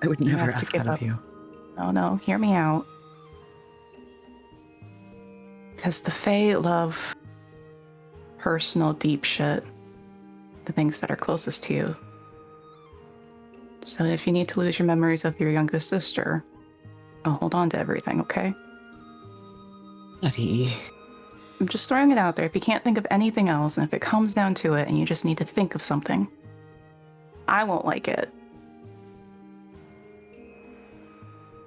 I would you never have to ask give that up. of you. Oh no, hear me out. Because the Fae love personal, deep shit. The things that are closest to you. So if you need to lose your memories of your youngest sister, I'll hold on to everything, okay? Buddy. I'm just throwing it out there. If you can't think of anything else, and if it comes down to it and you just need to think of something, I won't like it.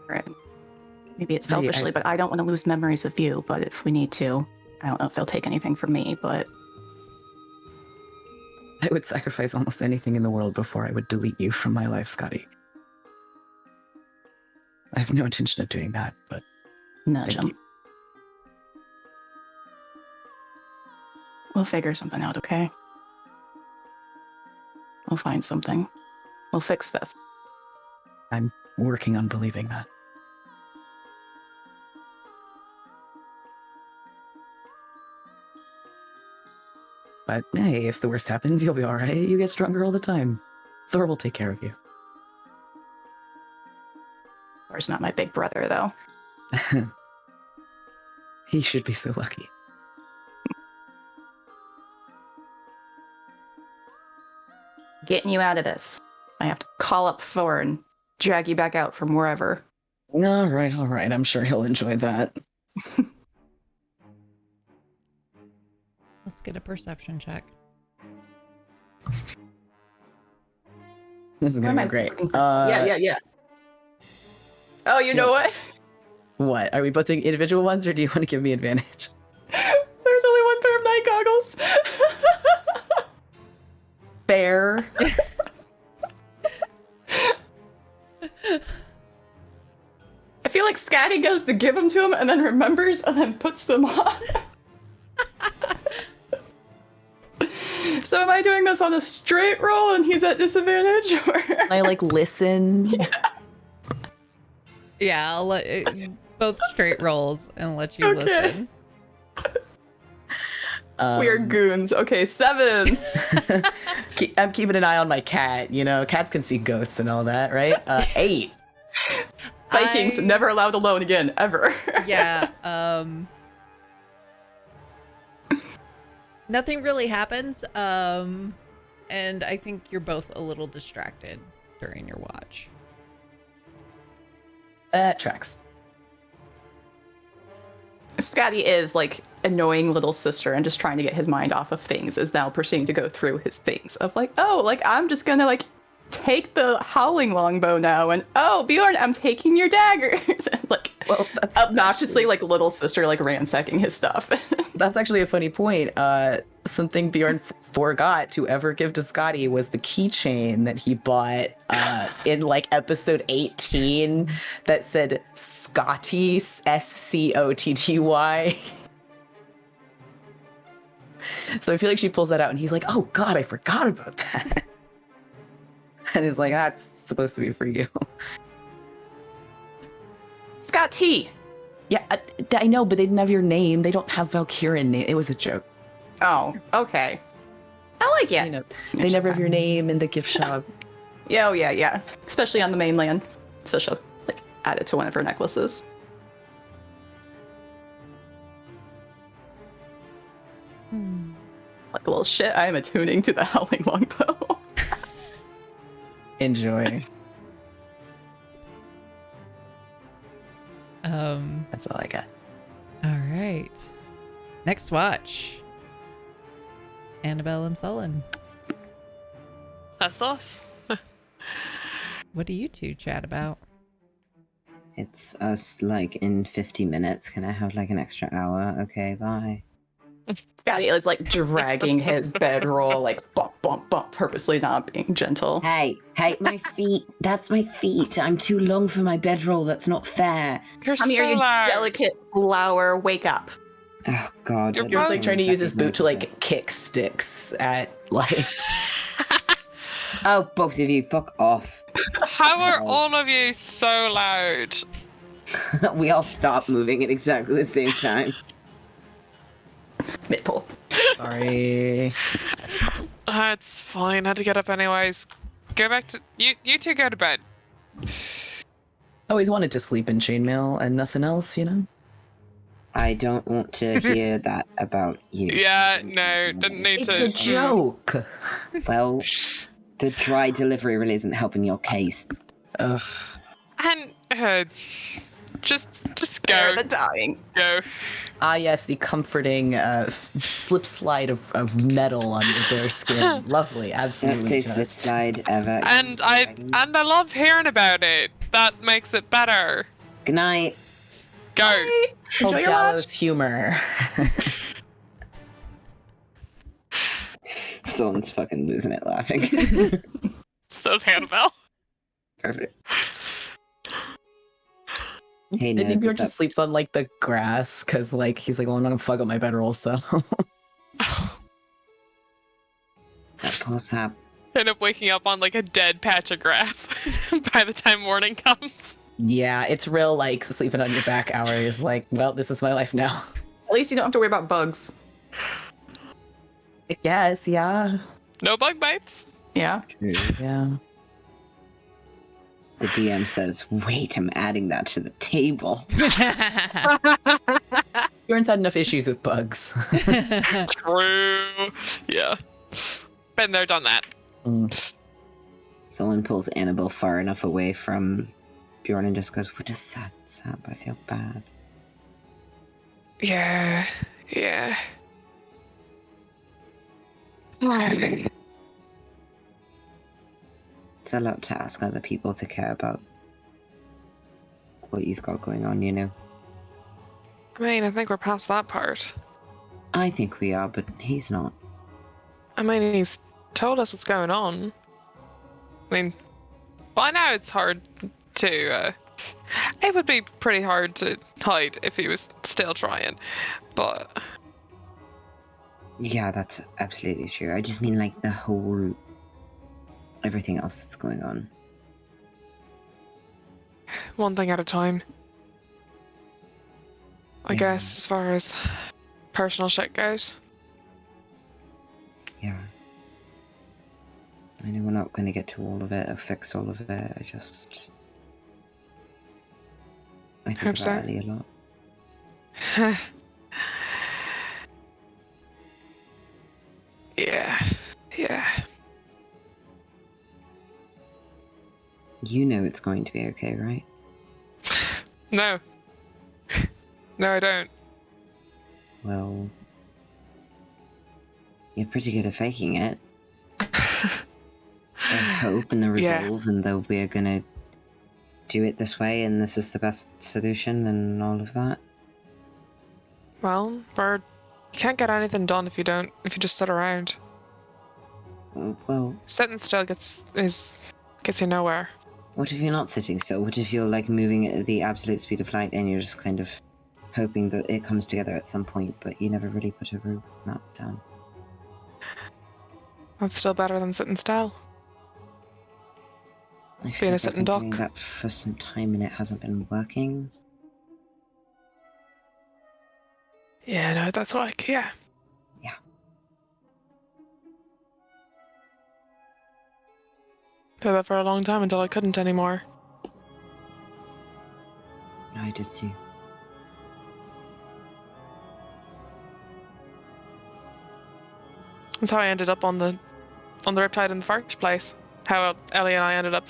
Right. Maybe it's selfishly, but I don't want to lose memories of you. But if we need to, I don't know if they'll take anything from me, but... I would sacrifice almost anything in the world before I would delete you from my life, Scotty. I have no intention of doing that, but Nudge thank him. you. We'll figure something out, okay? We'll find something. We'll fix this. I'm working on believing that. But hey, if the worst happens, you'll be alright. You get stronger all the time. Thor will take care of you. Thor's not my big brother, though. He should be so lucky. Getting you out of this. I have to call up Thor and drag you back out from wherever. All right. I'm sure he'll enjoy that. Let's get a perception check. This is gonna go great. Yeah. Oh, you know what? What? Are we both doing individual ones, or do you want to give me advantage? There's only one pair of night goggles. Fair. I feel like Scatty goes to give them to him and then remembers and then puts them on. So am I doing this on a straight roll and he's at disadvantage? Or... I listen. Yeah, I'll let both straight rolls and let you listen. We are goons. Okay, 7. I'm keeping an eye on my cat. You know, cats can see ghosts and all that, right? 8. Vikings never allowed alone again, ever. Yeah. Nothing really happens. And I think you're both a little distracted during your watch. Tracks. Scotty is like annoying little sister and just trying to get his mind off of things, is now proceeding to go through his things of like, oh, like I'm just gonna like take the howling longbow now, and oh, Bjorn, I'm taking your daggers. And like, Well, that's obnoxiously like little sister like ransacking his stuff. That's actually a funny point. Something Bjorn forgot to ever give to Scotty was the keychain that he bought in like episode 18 that said Scotty, Scotty. So I feel like she pulls that out and he's like, oh God, I forgot about that. And he's like, that's supposed to be for you. Scotty. Yeah, I know, but they didn't have your name. They don't have Valkyrian name. It was a joke. Oh, okay. I like it. You know, they never have your name in the gift shop. Yeah, oh yeah. Especially on the mainland. So she'll like add it to one of her necklaces. Like a little shit, I am attuning to the howling longbow. Enjoy. That's all I got. All right. Next watch. Annabelle and Sullen. That's us. What do you two chat about? It's us like in 50 minutes. Can I have like an extra hour? Okay, bye. Scotty is like dragging his bedroll, like bump, bump, bump, purposely not being gentle. Hey, my feet. That's my feet. I'm too long for my bedroll. That's not fair. You're Come here, so you loud. delicate flower, wake up. Oh God. You're that He was both- like sounds trying to use his boot to unnecessary. like kick sticks at like. Oh, both of you, fuck off. How are Wow. all of you so loud? We all stop moving at exactly the same time. Mid-pull. Sorry. It's fine. I had to get up anyways. Go back to you. You two go to bed. Always wanted to sleep in chainmail and nothing else, you know. I don't want to hear that about you. Yeah, no, didn't need It's to. a joke. Well, the dry delivery really isn't helping your case. Ugh. And just Spare go, the dying. go. Ah, yes, the comforting slip slide of metal on your bare skin. Lovely, Don't absolutely. say slip slide ever. And I love hearing about it. That makes it better. Good night. Go. Full Enjoy your gallows watch. humor. Someone's fucking losing it laughing. So's Hannibal. Perfect. Hey, I Ned, think Bjorn what's just up? sleeps on like the grass because like he's like, well, I'm not gonna fuck up my bedroll, so. That poor sap. End up waking up on like a dead patch of grass by the time morning comes. Yeah, it's real like sleeping on your back hours. Like, well, this is my life now. At least you don't have to worry about bugs. I guess, yeah. No bug bites. Yeah. Yeah. The DM says, wait, I'm adding that to the table. Bjorn's had enough issues with bugs. True. Yeah. Been there, done that. Someone pulls Annabelle far enough away from Bjorn and just goes, what is sad, sap? I feel bad. Yeah. Yeah. It's a lot to ask other people to care about what you've got going on, you know? I mean, I think we're past that part. I think we are, but he's not. I mean, he's told us what's going on. I mean, by now it's hard to, it would be pretty hard to hide if he was still trying, but... Yeah, that's absolutely true. I just mean, like, the whole... everything else that's going on. One thing at a time. I Yeah. guess, as far as personal shit goes. Yeah. I know we're not going to get to all of it or fix all of it. I think Hope about so. Ellie a lot. Yeah. Yeah. You know it's going to be okay, right? No. No, I don't. Well... You're pretty good at faking it. The hope and the Yeah. resolve and the we're gonna do it this way and this is the best solution and all of that. Well, you can't get anything done if you just sit around. Well, Sitting still gets you nowhere. what if you're not sitting still? What if you're like moving at the absolute speed of light and you're just kind of hoping that it comes together at some point, but you never really put a roadmap down? That's still better than sitting still. I feel Being a like sitting I've been duck. doing that for some time and it hasn't been working. Yeah, no, that's like, yeah. Yeah. Did that for a long time until I couldn't anymore. No, I did too. That's how I ended up on the Riptide in the first place. How Ellie and I ended up.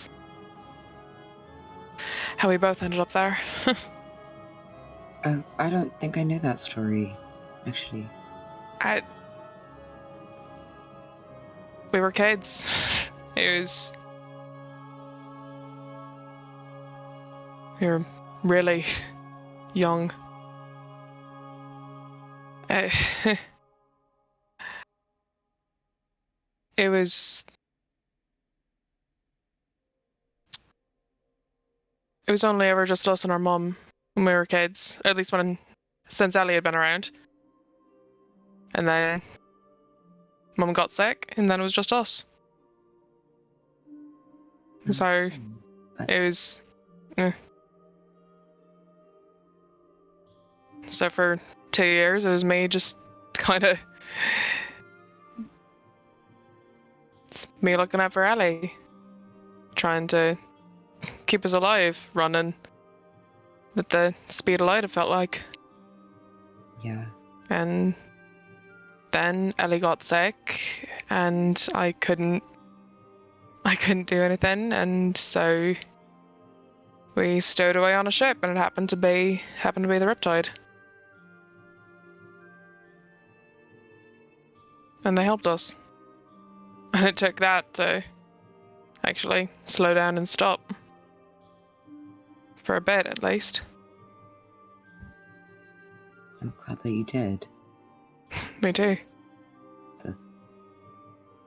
How we both ended up there. Oh, I don't think I know that story, actually. We were kids. It was. We were really young. It was. It was only ever just us and our mum when we were kids, or at least since Ellie had been around. And then Mum got sick, and then it was just us. So it was. So for 2 years, it was me just kind of. Me looking out for Ellie, trying to keep us alive, running at the speed of light, it felt like. Yeah. And then Ellie got sick, and I couldn't do anything, and so we stowed away on a ship, and it happened to be the Riptide. And they helped us. And it took that to actually slow down and stop. For a bit, at least. I'm glad that you did. Me too. The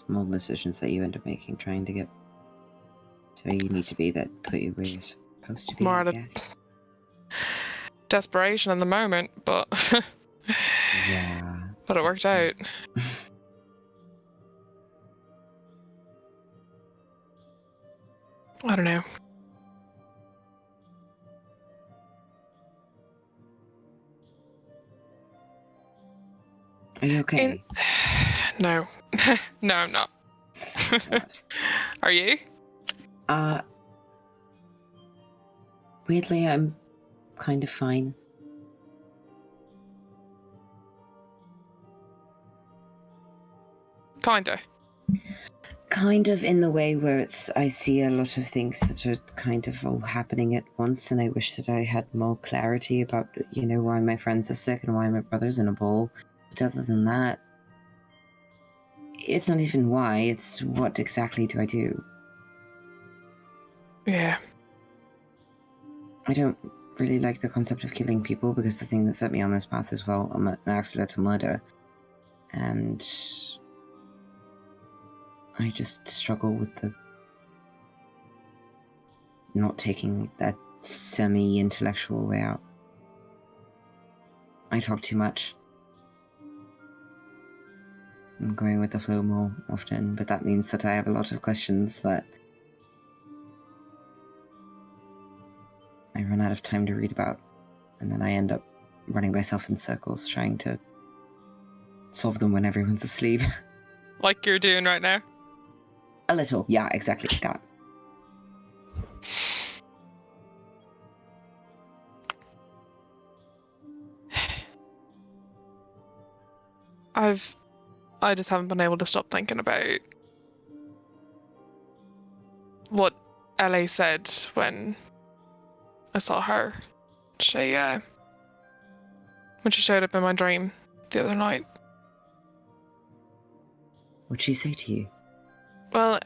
small decisions that you end up making, trying to get to where you need to be that put you where you're supposed to be, More I out of guess. desperation in the moment, but Yeah. but it worked out. I don't know. Are you okay? No. No, I'm not. God. Are you? Weirdly, I'm kind of fine. Kinda. Kind of in the way where I see a lot of things that are kind of all happening at once, and I wish that I had more clarity about, why my friends are sick and why my brother's in a bowl. But other than that, it's not even why, it's what exactly do I do? Yeah. I don't really like the concept of killing people, because the thing that set me on this path is, well, I'm an accidental murder. And I just struggle with the not taking that semi-intellectual way out. I talk too much. I'm going with the flow more often, but that means that I have a lot of questions that I run out of time to read about, and then I end up running myself in circles trying to solve them when everyone's asleep. Like you're doing right now. A little, yeah, exactly that. I just haven't been able to stop thinking about what Ellie said when I saw her. When she showed up in my dream the other night. What'd she say to you? Well,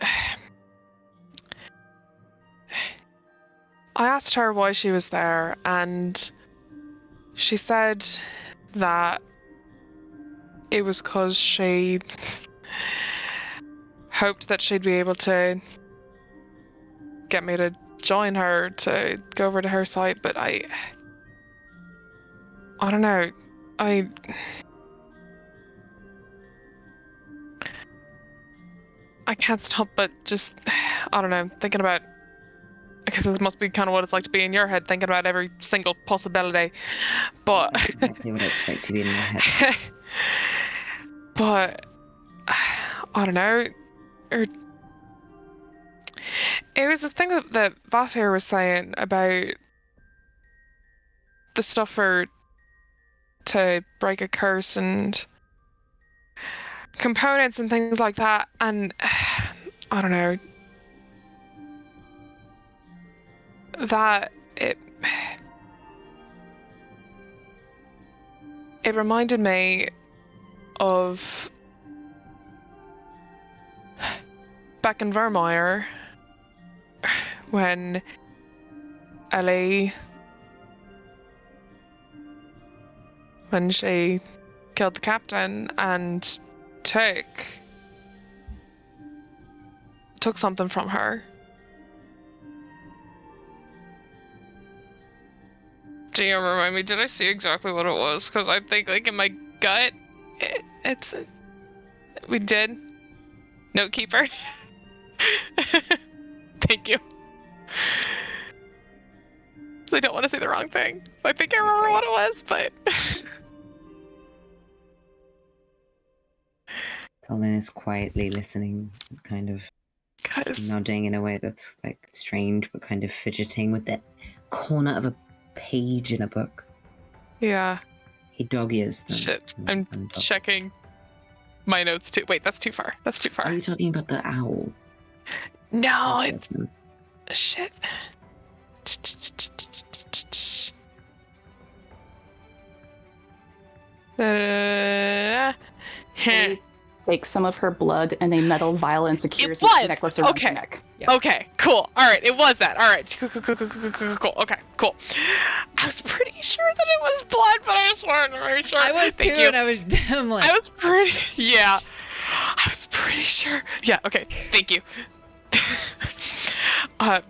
I asked her why she was there, and she said that it was because she hoped that she'd be able to get me to join her to go over to her site, but I don't know. I can't stop but just, I don't know, thinking about, because it must be kind of what it's like to be in your head, thinking about every single possibility. But That's exactly what it's like to be in my head. But I don't know. It was this thing that Vafir was saying about the stuff to break a curse and components and things like that, and I don't know. That it reminded me of back in Vermeer when Ellie, when she killed the captain and took something from her. Do you remind me? Did I see exactly what it was? Because I think, like, in my gut, it's we did. Note keeper. Thank you. I don't want to say the wrong thing. I think I remember what it was, but Solon is quietly listening, kind of guys, nodding in a way that's like strange, but kind of fidgeting with the corner of a page in a book. yeah. He dog ears. Shit. I'm checking my notes too. Wait, that's too far. That's too Are far. you talking about the owl? No, it's shit. They take some of her blood and a metal vial and secures It was! the necklace around Okay. her neck. Yeah. Okay, cool. All right, it was that. All right, cool. Okay, cool. I was pretty sure that it was blood, but I just wanted to make sure. I was Thank too, you. and I'm like, I was pretty. Yeah, I was pretty sure. Yeah. Okay. Thank you. But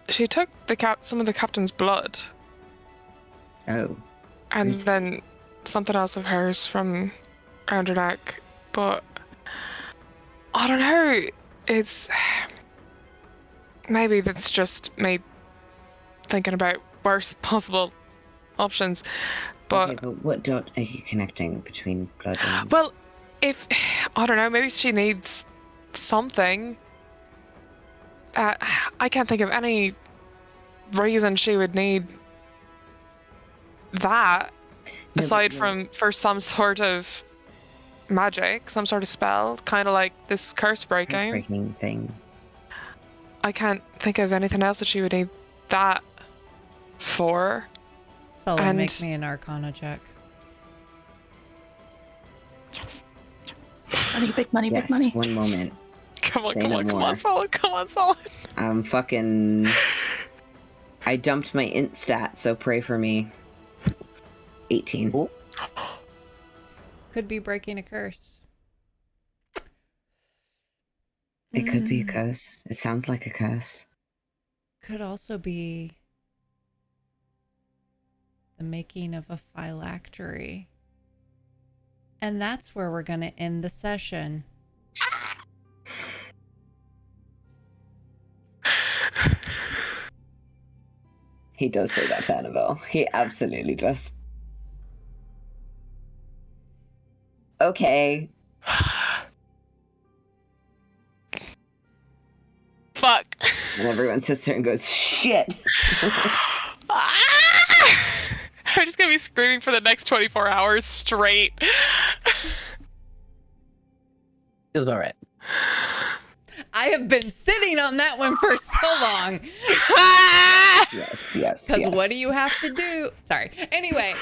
she took some of the captain's blood, Oh. and Is- then something else of hers from around her neck. But I don't know. It's maybe that's just me thinking about worst possible options. But Okay, but what dot are you connecting between blood and... well, if I don't know, maybe she needs something. I can't think of any reason she would need that No, aside but- from for some sort of magic, some sort of spell, kind of like this curse breaking. breaking thing. I can't think of anything else that she would need that for. Sully, and- make me an Arcana check. Money, big money, Yes, big money. one moment. Come on, Say come no on, come more. on, Solid, come on, Solid. I'm fucking... I dumped my int stat, so pray for me. 18. Could be breaking a curse. It could be a curse. It sounds like a curse. Could also be the making of a phylactery. And that's where we're going to end the session. He does say that to Annabelle. He absolutely does. Okay. Fuck. And everyone sits there and goes, shit. I'm just gonna be screaming for the next 24 hours straight. Feels about right. I have been sitting on that one for so long. Yes. Because what do you have to do? Sorry. Anyway.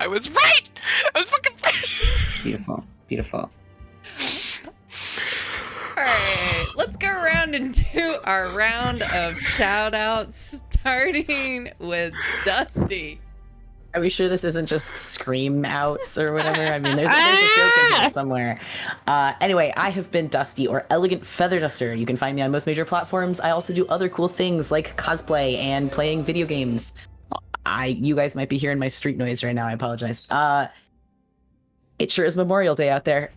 I was right! I was fucking right! Beautiful. Beautiful. All right. Let's go around and do our round of shout outs, starting with Dusty. Are we sure this isn't just scream outs or whatever? I mean, there's a joke in here somewhere. Anyway, I have been Dusty, or Elegant Feather Duster. You can find me on most major platforms. I also do other cool things like cosplay and playing video games. You guys might be hearing my street noise right now. I apologize. It sure is Memorial Day out there.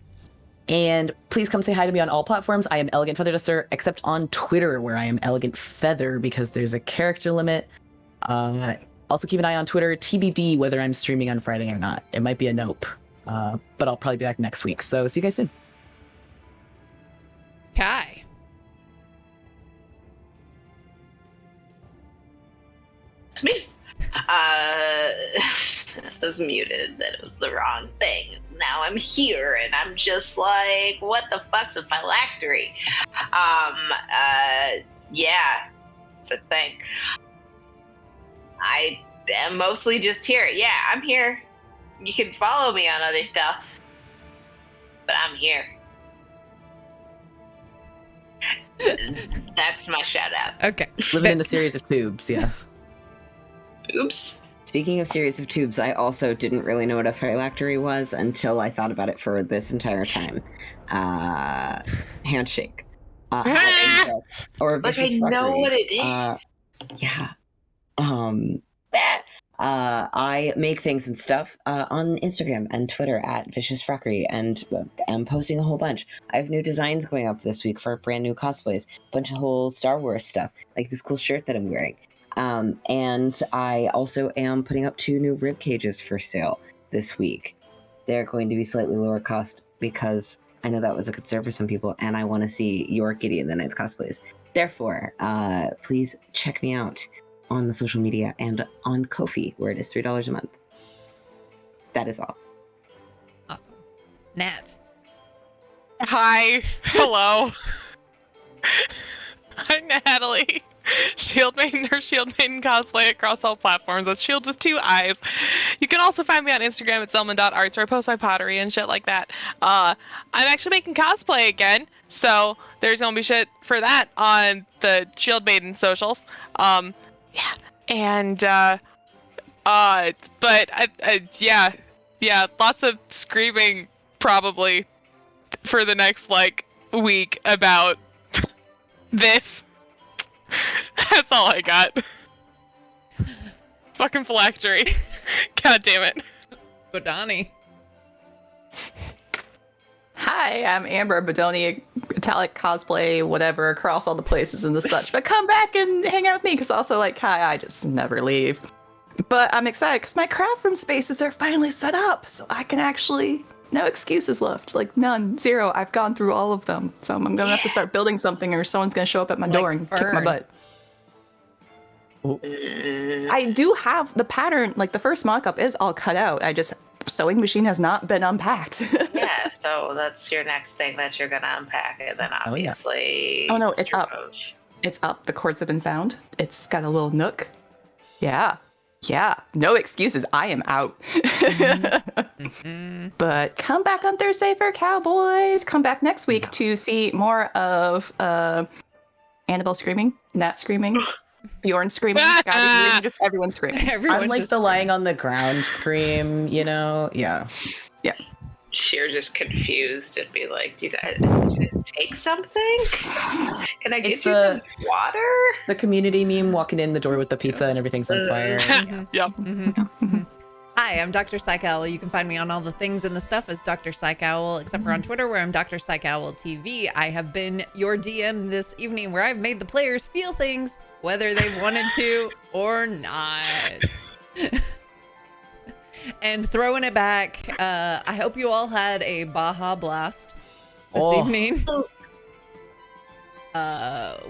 And please come say hi to me on all platforms. I am Elegant Feather Duster, except on Twitter, where I am Elegant Feather, because there's a character limit. Also keep an eye on Twitter, TBD, whether I'm streaming on Friday or not. It might be a nope. But I'll probably be back next week. So see you guys soon. Kai. It's me. I was muted. That it was the wrong thing. Now I'm here, and I'm just like, what the fuck's a phylactery? Yeah, it's a thing. I am mostly just here. Yeah, I'm here. You can follow me on other stuff, but I'm here. That's my shout out. Okay. Living in a series of tubes, yes. Oops. Speaking of series of tubes, I also didn't really know what a phylactery was until I thought about it for this entire time. Handshake. Or Like, vicious I know fuckery. what it is. Yeah. I make things and stuff on Instagram and Twitter at Vicious Fuckery, and I'm posting a whole bunch. I have new designs going up this week for brand new cosplays, a bunch of whole Star Wars stuff, like this cool shirt that I'm wearing. And I also am putting up 2 new rib cages for sale this week. They're going to be slightly lower cost because I know that was a concern for some people, and I want to see your Gideon the Ninth cosplays. Therefore, please check me out on the social media and on Ko-fi, where it is $3 a month. That is all. Awesome. Nat. Hi. Hello. I'm Natalie. Shield Maiden or Shield Maiden cosplay across all platforms. That's Shield with 2 eyes. You can also find me on Instagram at zelman.arts, where I post my pottery and shit like that. I'm actually making cosplay again, so there's gonna be shit for that on the Shield Maiden socials. Yeah. And but yeah, lots of screaming probably for the next like week about this. That's all I got. Fucking phylactery. God damn it. Bodani. Hi, I'm Amber Bodoni, Italic cosplay, whatever, across all the places and the such. But come back and hang out with me, because also, like, hi, I just never leave. But I'm excited, because my craft room spaces are finally set up, so I can actually... No excuses left. Like, none. Zero. I've gone through all of them. So I'm going to have to start building something, or someone's going to show up at my door and kick my butt. I do have the pattern, like, the first mock-up is all cut out. I just... Sewing machine has not been unpacked. Yeah, so that's your next thing that you're gonna unpack, and then obviously. Oh no, it's your up. coach. It's up. The cords have been found. It's got a little nook. Yeah. No excuses. I am out. But come back on Thursday for Cowboys. Come back next week to see more of Annabelle screaming, Nat screaming, Bjorn screaming, Scotty screaming, just everyone screaming. I'm like the lying on the ground scream, you know? Yeah. Sheer just confused and be like, "Do you guys take something? Can I get It's you some water?" The community meme walking in the door with the pizza and everything's on fire. Yep. Hi, I'm Dr. Psych Owl. You can find me on all the things and the stuff as Dr. Psych Owl, except for on Twitter, where I'm Dr. Psych Owl TV. I have been your DM this evening, where I've made the players feel things, whether they wanted to or not. And throwing it back, I hope you all had a Baja Blast this evening.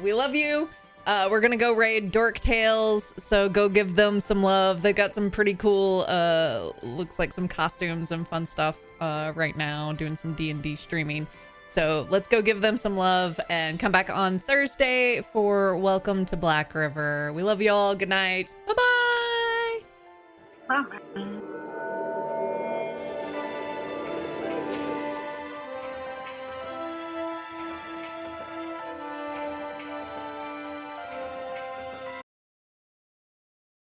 We love you. We're gonna go raid Dork Tales, so go give them some love. They got some pretty cool, looks like some costumes and fun stuff right now, doing some D&D streaming. So let's go give them some love and come back on Thursday for Welcome to Black River. We love you all. Good night. Bye-bye. Bye.